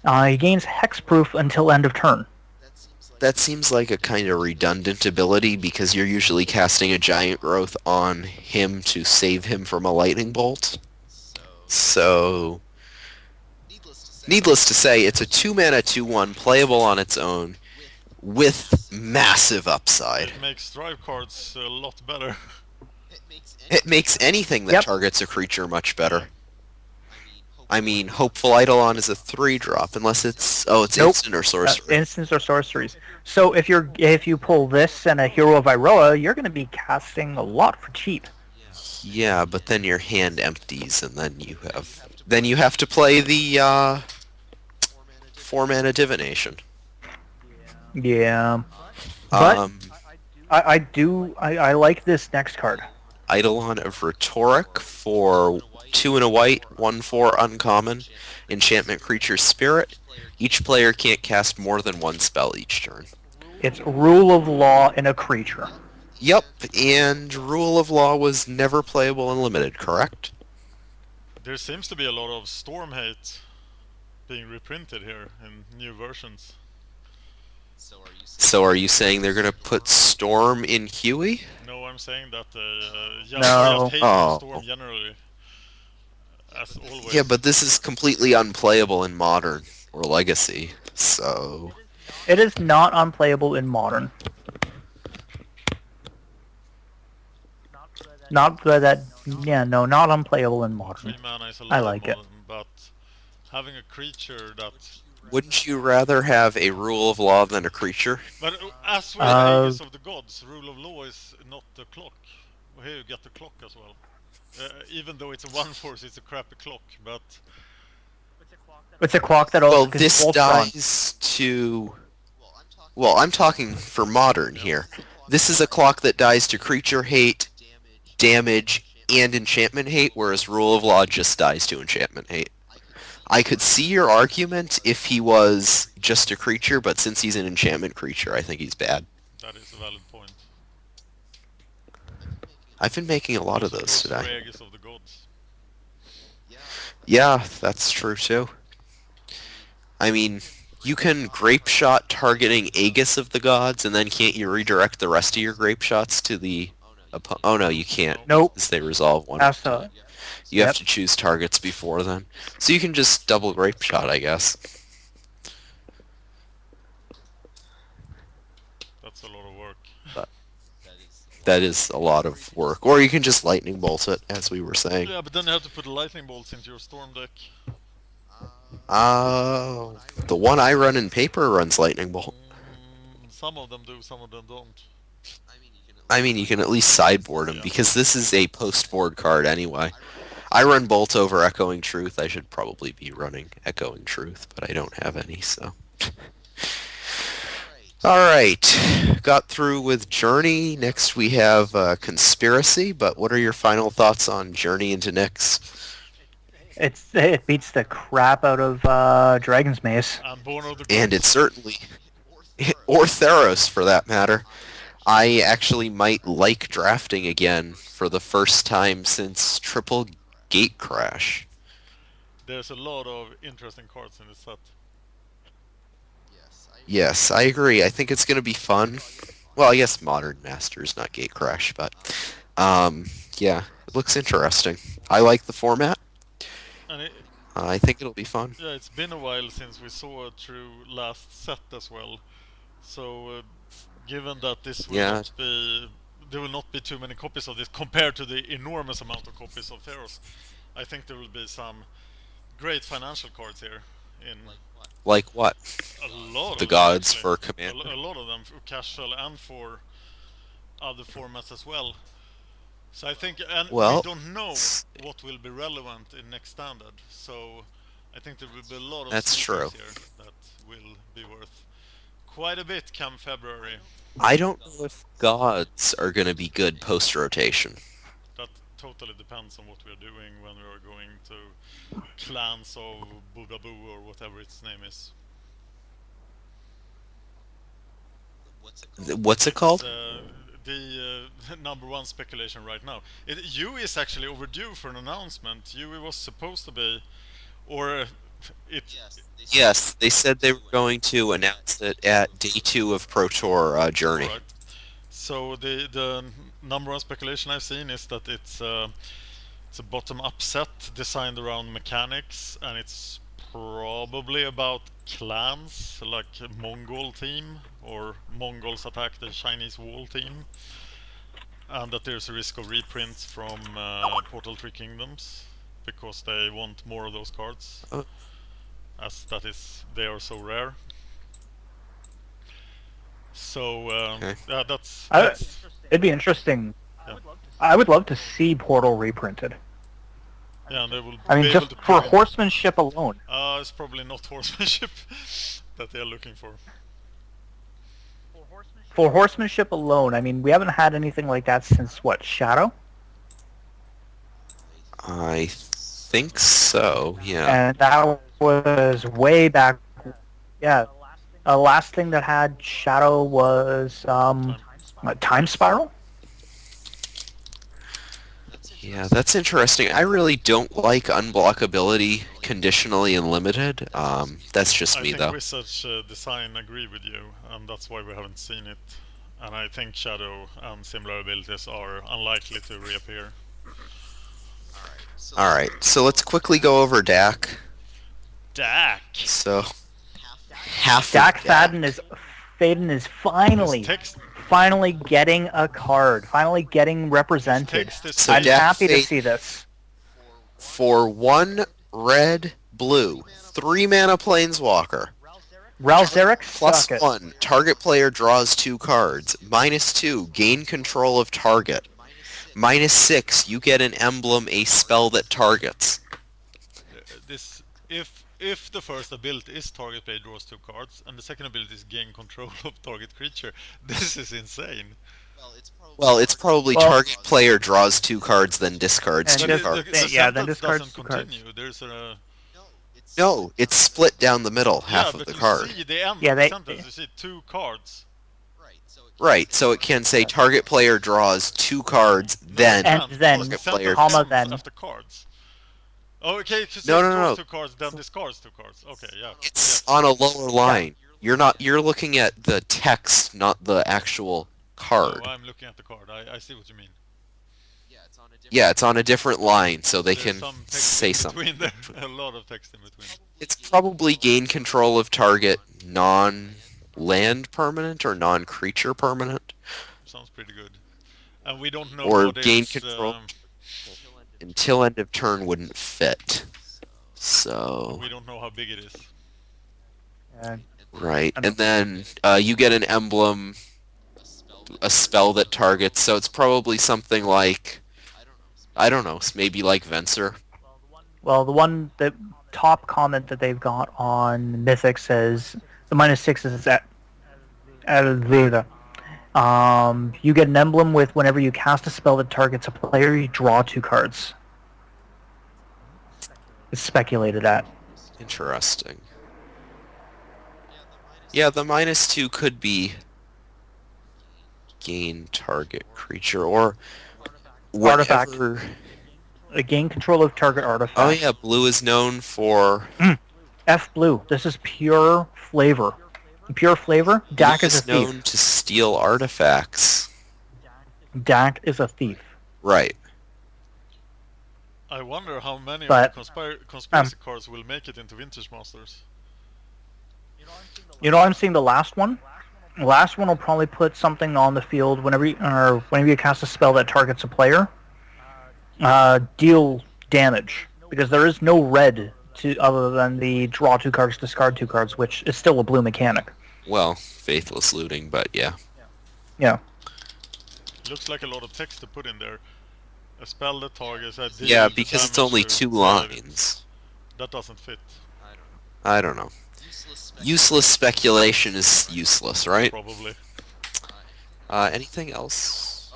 he gains hexproof until end of turn. That seems like a kind of redundant ability because you're usually casting a giant growth on him to save him from a lightning bolt. So, needless to say, it's a 2-mana 2/1 playable on its own with massive upside. It makes drive cards a lot better. It makes anything that Yep. targets a creature much better. I mean, Hopeful Eidolon is a 3-drop, unless it's... Oh, it's Nope. instant or sorcery. Instants or sorceries. So if you pull this and a Hero of Iroha, you're going to be casting a lot for cheap. Yeah, but then your hand empties, and then you have to play the 4-mana Divination. Yeah. But Um, I like this next card. Eidolon of Rhetoric for 2 and a white, 1/4 uncommon, enchantment creature spirit. Each player can't cast more than 1 spell each turn. It's Rule of Law in a creature. Yep, and Rule of Law was never playable in Limited, correct? There seems to be a lot of Storm hate being reprinted here in new versions. So are you saying they're gonna put Storm in Huey? No, I'm saying that we're No. just hating Oh. Storm generally, as always. Yeah, but this is completely unplayable in Modern or Legacy, so... It is not unplayable in Modern. Not that. Yeah, no, not unplayable in Modern. 3 mana is a I lot like it. modern, but having a creature that... Wouldn't you rather have a rule of law than a creature? But as with Aegis of the Gods, rule of law is not the clock. Well, here you get the clock as well. Even though it's a 1-force, it's a crappy clock, but... It's a clock that also Well, can this full front. dies to... Well, I'm talking for Modern here. This is a clock that dies to creature hate, damage, and enchantment hate, whereas Rule of Law just dies to enchantment hate. I could see your argument if he was just a creature, but since he's an enchantment creature, I think he's bad. that is a valid point. I've been making a lot of Also those goes for today. Aegis of the Gods. Yeah, that's true too. I mean, you can grape shot targeting Aegis of the Gods, and then can't you redirect the rest of your grape shots to the... Oh no, you can't. Nope. Because they resolve one. That's a. You have Yep. to choose targets before then. So you can just double grape shot, I guess. That's a lot of work. That is a lot of work. Or you can just lightning bolt it, as we were saying. Yeah, but then you have to put lightning bolts into your storm deck. Oh, the one I run in paper runs lightning bolt. Some of them do, some of them don't. I mean, you can at least sideboard them, because this is a post-board card anyway. I run Bolt over Echoing Truth. I should probably be running Echoing Truth, but I don't have any, so... Alright, got through with Journey. Next we have Conspiracy, but what are your final thoughts on Journey into Nyx? It beats the crap out of Dragon's Maze. And Born of the And Gods. it's certainly... or Theros, for that matter. I actually might like drafting again for the first time since Triple Gate Crash. There's a lot of interesting cards in this set. Yes, I agree. I think it's going to be fun. Well, I guess Modern Masters, not Gate Crash, but... yeah, it looks interesting. I like the format. And I think it'll be fun. yeah, it's been a while since we saw a true last set as well. So, given that this will Yeah. not be... There will not be too many copies of this compared to the enormous amount of copies of Theros. I think there will be some great financial cards here. In Like what? a lot The of gods them, for actually. Commander? A lot of them for casual and for other formats as well. So I think, and Well, we don't know what will be relevant in next standard. So I think there will be a lot of That's sneakers true. here that will be worth quite a bit come February. I don't know if gods are going to be good post-rotation. That totally depends on what we are doing when we are going to Clans of Boogaboo or whatever its name is. What's it called? The number one speculation right now. Yui is actually overdue for an announcement. Yui was supposed to be, or it. Yes, they said they were going to announce it at Day 2 of Pro Tour Journey. Alright. So the number one speculation I've seen is that it's a bottom-up set designed around mechanics, and it's probably about clans, like a Mongol team, or Mongols attack the Chinese wall team, and that there's a risk of reprints from Portal 3 Kingdoms, because they want more of those cards, Oh. as they are so rare. So Okay. yeah, that's It'd be interesting. Yeah. I would love to see Portal reprinted. yeah, and they will I be mean, able just to for print- horsemanship alone. It's probably not horsemanship that they are looking for. For horsemanship alone, I mean, we haven't had anything like that since what, Shadow? I think so, yeah. And that was way back. Yeah, the last thing that had Shadow was what, Time Spiral. Yeah, that's interesting. I really don't like unblockability conditionally and limited. That's just I me think though. Wizards Design agree with you, and that's why we haven't seen it. And I think Shadow and similar abilities are unlikely to reappear. All right, so let's quickly go over Dak. Dak! So half Dak of Dak. Faden is His text, finally getting a card, finally getting his represented. text is So I'm Dak happy to Faden- see this. For 1 red, blue, 3 mana planeswalker. Ralzeric, Plus suck it. 1, target player draws 2 cards. -2, gain control of target. -6, you get an emblem, a spell that targets. this if the first ability is target player draws 2 cards, and the second ability is gain control of target creature, this is insane. Well, it's probably Well- target player draws 2 cards, then discards And 2 just- cards. The yeah, then sentence discards doesn't 2 cards. continue. There's a No, it's split down the middle, half yeah, of but the you card. see the end Yeah, of the they- sentence. You see 2 cards. Right, so it can say target player draws 2 cards, then And then, the target sentence player comma, ends then. after cards. Oh, okay. So No, it no, draws no. 2 cards, then discards 2 cards. Okay, yeah. it's yes. on a lower line. You're looking at the text, not the actual card. Oh, I'm looking at the card. I see what you mean. Yeah, it's on a different line, so they There's can some text say in something. between there. A lot of text in between. It's probably gain control of target non-land permanent or non-creature permanent. Sounds pretty good. And we don't know Or what gain is, control. Until end of turn wouldn't fit. So, we don't know how big it is. right. And then you get an emblem, a spell that targets, so it's probably something like, I don't know, maybe like Venser. Well, the top comment that they've got on Mythic says the -6 is at Veda. You get an emblem with whenever you cast a spell that targets a player, you draw 2 cards. It's speculated at. Interesting. Yeah, the -2 could be gain target creature or Artifact. whatever. Gain control of target artifact. Oh yeah, blue is known for. F blue. This is pure flavor. Pure flavor. Dak Blue is a is known thief. to steal artifacts. Dak is a thief. Right. I wonder how many But, of the conspiracy cards will make it into Vintage Masters. You know, I'm seeing the last one. The last one will probably put something on the field whenever you cast a spell that targets a player. Deal damage, because there is no red to other than the draw 2 cards, discard 2 cards, which is still a blue mechanic. Well, faithless looting, but yeah. Yeah. Looks like a lot of text to put in there. A spell that targets a deal Yeah, because it's damage only to 2 target. lines. That doesn't fit, I don't know. Useless speculation is useless, right? probably. Anything else?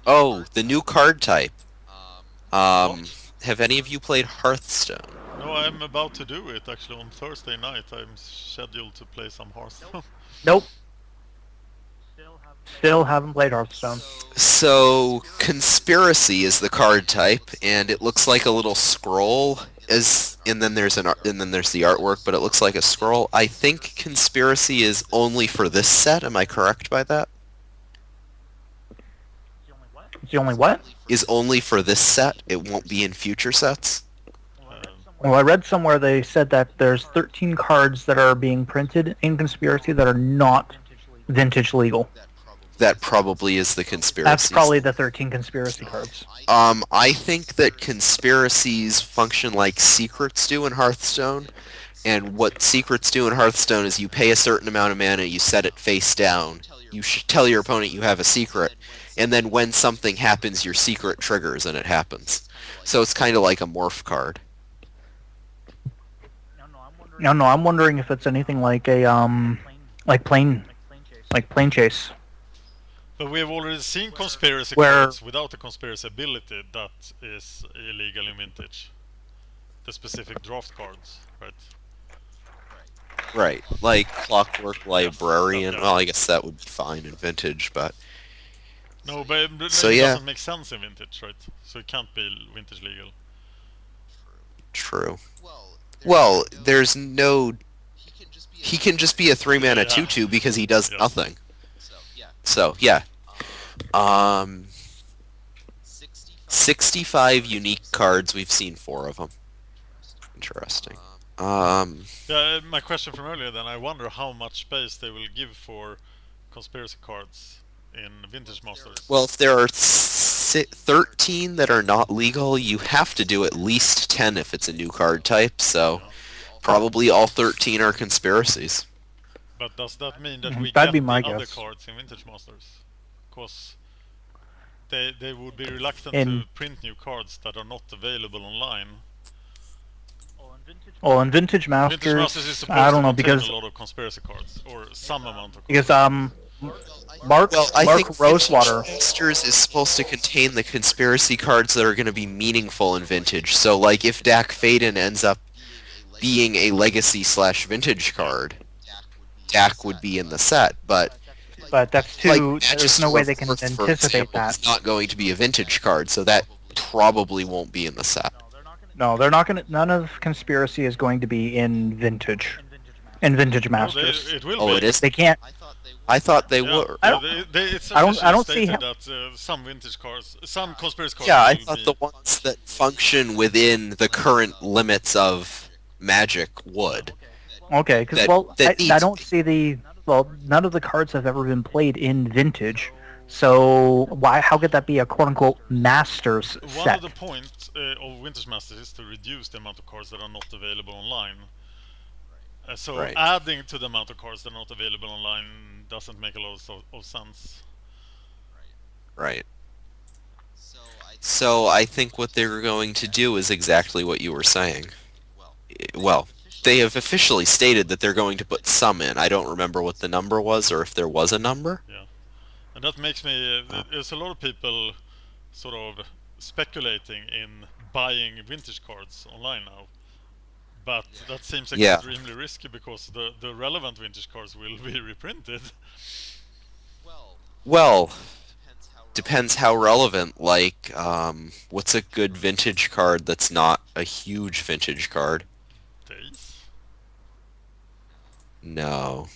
Oh, the new card type. Have any of you played Hearthstone? No, I'm about to do it actually on Thursday night. I'm scheduled to play some Hearthstone. Nope. Still haven't played Hearthstone. So, Conspiracy is the card type, and it looks like a little scroll. And then there's the artwork, but it looks like a scroll. I think Conspiracy is only for this set. Am I correct by that? It's the only what? Is only for this set. It won't be in future sets. Well, I read somewhere they said that there's 13 cards that are being printed in Conspiracy that are not vintage legal. That probably is the Conspiracy. That's probably the 13 Conspiracy cards. I think that conspiracies function like secrets do in Hearthstone, and what secrets do in Hearthstone is you pay a certain amount of mana, you set it face down, you should tell your opponent you have a secret, and then when something happens, your secret triggers and it happens. So it's kind of like a morph card. No, I'm wondering if it's anything like a plane chase. But we have already seen conspiracy Where- cards without the conspiracy ability that is illegal in Vintage. The specific draft cards, right? Right, like Clockwork Librarian. Okay. Well, I guess that would be fine in Vintage, but No, but So, it yeah. doesn't make sense in Vintage, right? So it can't be Vintage legal. true. Well, there's no. He can just be a 3-mana Yeah. 2/2 because he does Yes. nothing. So yeah. Um, 65 unique cards. We've seen 4 of them. Interesting. Yeah, my question from earlier then, I wonder how much space they will give for conspiracy cards in Vintage Masters. Well, if there are 13 that are not legal, you have to do at least 10 if it's a new card type, so Yeah. probably all 13 are conspiracies. But does that mean that we That'd get be the my other guess. cards in Vintage Masters? Because they would be reluctant In- to print new cards that are not available online. Well, in Vintage Vintage Masters, Masters is supposed I don't to know contain because a lot of conspiracy cards, or some amount of because conspiracy Mark I Mark think Rosewater. Vintage Masters is supposed to contain the conspiracy cards that are going to be meaningful in Vintage. So, like, if Dak Faden ends up being a Legacy/Vintage card, Dak would be in the set, but But that's like too. There's Magister no way of they can Earth, for anticipate example, that. is not going to be a Vintage card, so that probably won't be in the set. No, they're not gonna. None of Conspiracy is going to be in Vintage. In Vintage No, Masters, it will Oh, be. it is? they can't. I thought they Yeah, were. I don't- it's I don't officially see stated how- that some vintage cards, some conspiracy cards. Yeah, I will thought be, the ones that function within the current limits of Magic would. Okay, because that I needs- don't see the. Well, none of the cards have ever been played in Vintage, so why? How could that be a quote unquote Masters One set? of the points of Vintage Masters is to reduce the amount of cards that are not available online. So Right. adding to the amount of cards that are not available online doesn't make a lot of sense. Right. So I think what they're going to do is exactly what you were saying. Well, they have officially stated that they're going to put some in. I don't remember what the number was or if there was a number. And that makes me. There's a lot of people sort of speculating in buying vintage cards online now. But that seems Yeah. extremely risky because the relevant vintage cards will be reprinted. Well, depends how relevant. Like, what's a good vintage card that's not a huge vintage card? Days. No.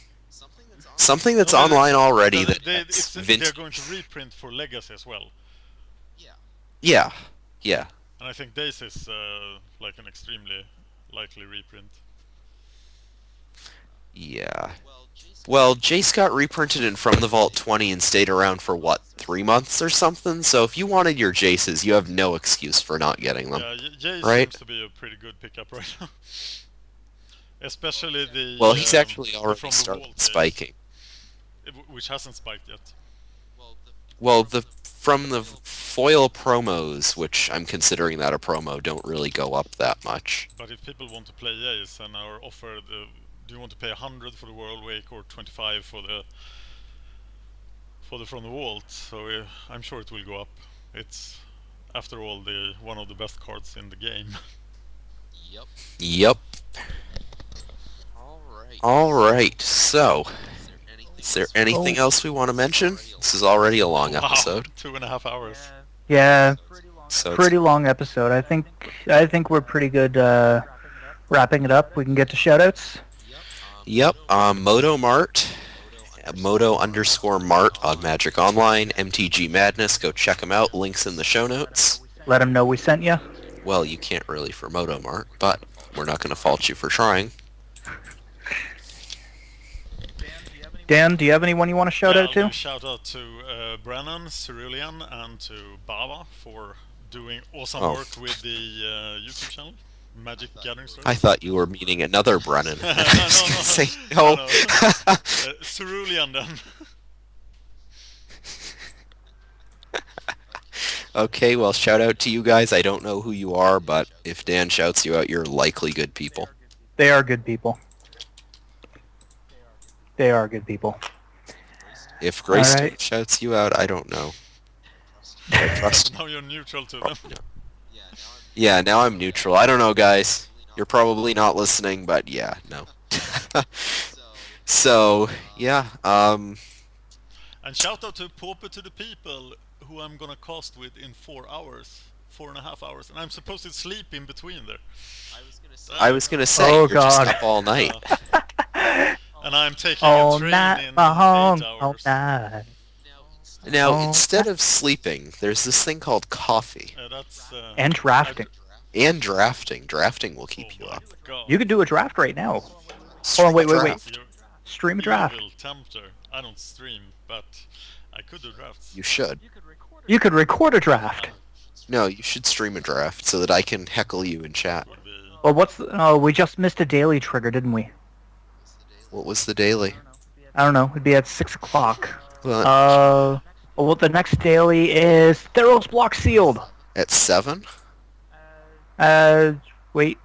Something that's No, online already They're that's going vintage. to reprint for Legacy as well. Yeah. Yeah. And I think Days is like an extremely likely reprint. Yeah. Well, Jace got reprinted in From the Vault 20 and stayed around for what, 3 months or something? So if you wanted your Jaces, you have no excuse for not getting them. Yeah, Jace right? seems to be a pretty good pickup right now. Especially the. Well, he's actually the already From the started Vault Days, spiking. which hasn't spiked yet. Well, from the foil promos, which I'm considering that a promo, don't really go up that much. But if people want to play Jace and are offered, do you want to pay 100 for the World Wake or 25 for the From the Vault? So I'm sure it will go up. It's, after all, one of the best cards in the game. Yep. Alright, so, is there anything else we want to mention? This is already a long episode. Wow, 2.5 hours. Yeah, So pretty long episode. I think we're pretty good wrapping it up. We can get to shoutouts. Yep, Moto Mart, Moto_Mart on Magic Online, MTG Madness, go check them out, links in the show notes. Let them know we sent you. Well, you can't really for Moto Mart, but we're not going to fault you for trying. Dan, do you have anyone you want to shout out I'll to? do shout out to Brennan, Cerulean, and to Baba for doing awesome Oh. work with the YouTube channel, Magic Gathering Stories. I thought you were meaning another Brennan. No, I was gonna no. say, No, no. no. Cerulean then. Okay, well, shout out to you guys. I don't know who you are, but if Dan shouts you out, you're likely good people. They are good people. They are good people. If Grace Alright. shouts you out, I don't know. I trust. Now you're neutral to them. Yeah, now I'm neutral. I don't know, guys. You're probably not listening, but yeah, no. So, yeah, And shout out to Pauper to the People, who I'm gonna cast with in 4 hours. 4.5 hours, and I'm supposed to sleep in between there. I was gonna say Oh, you're just God. up all night. And I'm taking a All train night in 8 long, all hours. night. Now, Oh, instead of sleeping, there's this thing called coffee That's And drafting. and drafting. Drafting will Oh keep you my up. god. You could do a draft right now. Stream wait, a wait, wait. draft. You Stream a draft. evil tempter. I don't stream, but I could do drafts. You should. You could record a draft. No, you should stream a draft so that I can heckle you in chat. Would be Well, oh, we just missed a daily trigger, didn't we? What was the daily? I don't know. It'd be at 6 o'clock. Well, Well, the next daily is Theros block sealed. at 7? Wait.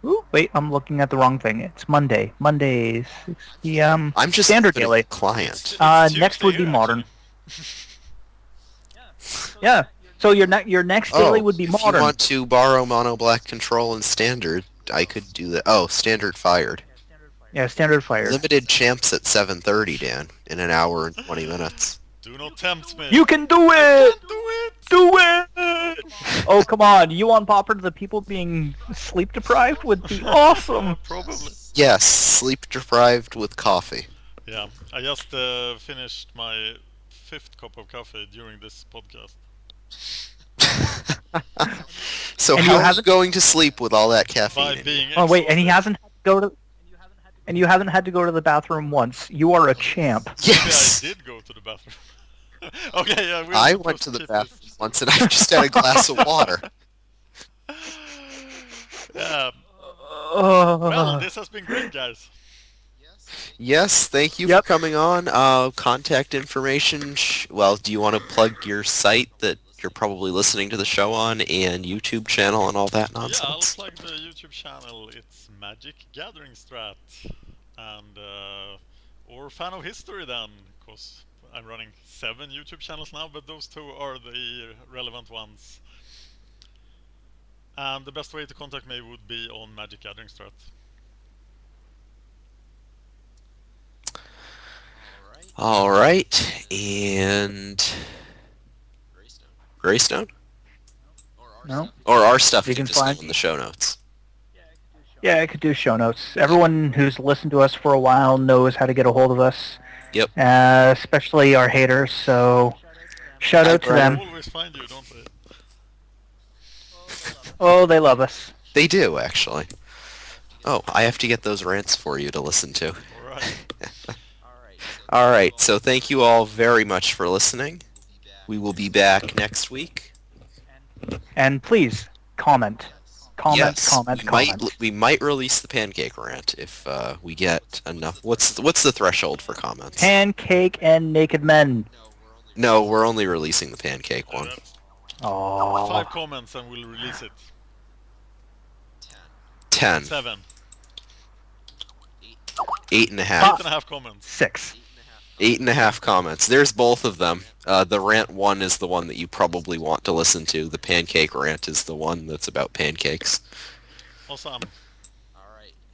Ooh, wait, I'm looking at the wrong thing. It's Monday. Monday, 6 p.m. I'm just Standard opening daily. a client. Next would be Tuesday, modern. Yeah. So your next daily would be if modern. you want to borrow Mono Black Control and Standard, I could do that. Oh, Standard fired. Yeah, standard fire. Limited champs at 7:30, Dan, in an hour and 20 minutes. Do not tempt me. You can do it. do it. Do it! Oh, come on. You want Popper the people being sleep deprived would be awesome. Probably. Yes, sleep deprived with coffee. Yeah, I just finished my 5th cup of coffee during this podcast. So And you how are you haven't- going to sleep with all that caffeine? By in you? being Oh, wait, and he exhausted. hasn't had to go to... And you haven't had to go to the bathroom once. You are a champ. Maybe Yes. I did go to the bathroom. Okay, yeah, we're I supposed went to the keep bathroom this. once and I just had a glass of water. Yeah. Well, Oh, this has been great, guys. Yes, thank you Yep. for coming on. Contact information. Well, do you want to plug your site that you're probably listening to the show on and YouTube channel and all that Yeah, I'll nonsense? plug the YouTube channel. It's Magic Gathering Strat, and or Fan of History then, because I'm running 7 YouTube channels now, but those 2 are the relevant ones. And the best way to contact me would be on Magic Gathering Strat. All right, and Greystone, no. or our stuff You you can can just go find- in the show notes. Yeah, I could do show notes. Everyone who's listened to us for a while knows how to get a hold of us. Yep. Especially our haters, so shout Hi, out to Brian. them. They always find you, don't they? Oh, they love us. They do, actually. Oh, I have to get those rants for you to listen to. Alright. All right, so thank you all very much for listening. We will be back next week. And please, comment. Comment, Yes, comment, we comment. we might release the pancake rant if we get enough. What's the threshold for comments? Pancake and naked men. No, we're only releasing the pancake one. Oh. 5 comments and we'll release it. 10, 7. 8.5, 8.5 comments. 6. 8.5 comments. There's both of them. The rant one is the one that you probably want to listen to. The pancake rant is the one that's about pancakes. Awesome.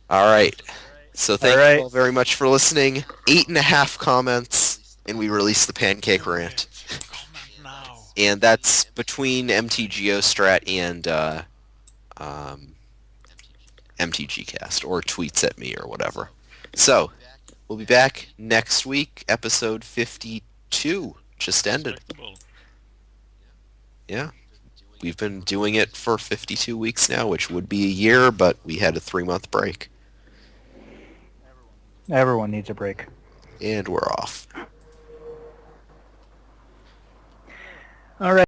All right. So thank All right. you all very much for listening. 8.5 comments, and we release the pancake rant. Comment now. And that's between MTGO Strat and MTG Cast, or tweets at me or whatever. So, we'll be back next week, episode 52. Just ended. Respectable. Yeah. We've been doing it for 52 weeks now, which would be a year, but we had a 3-month break. Everyone needs a break. And we're off. All right.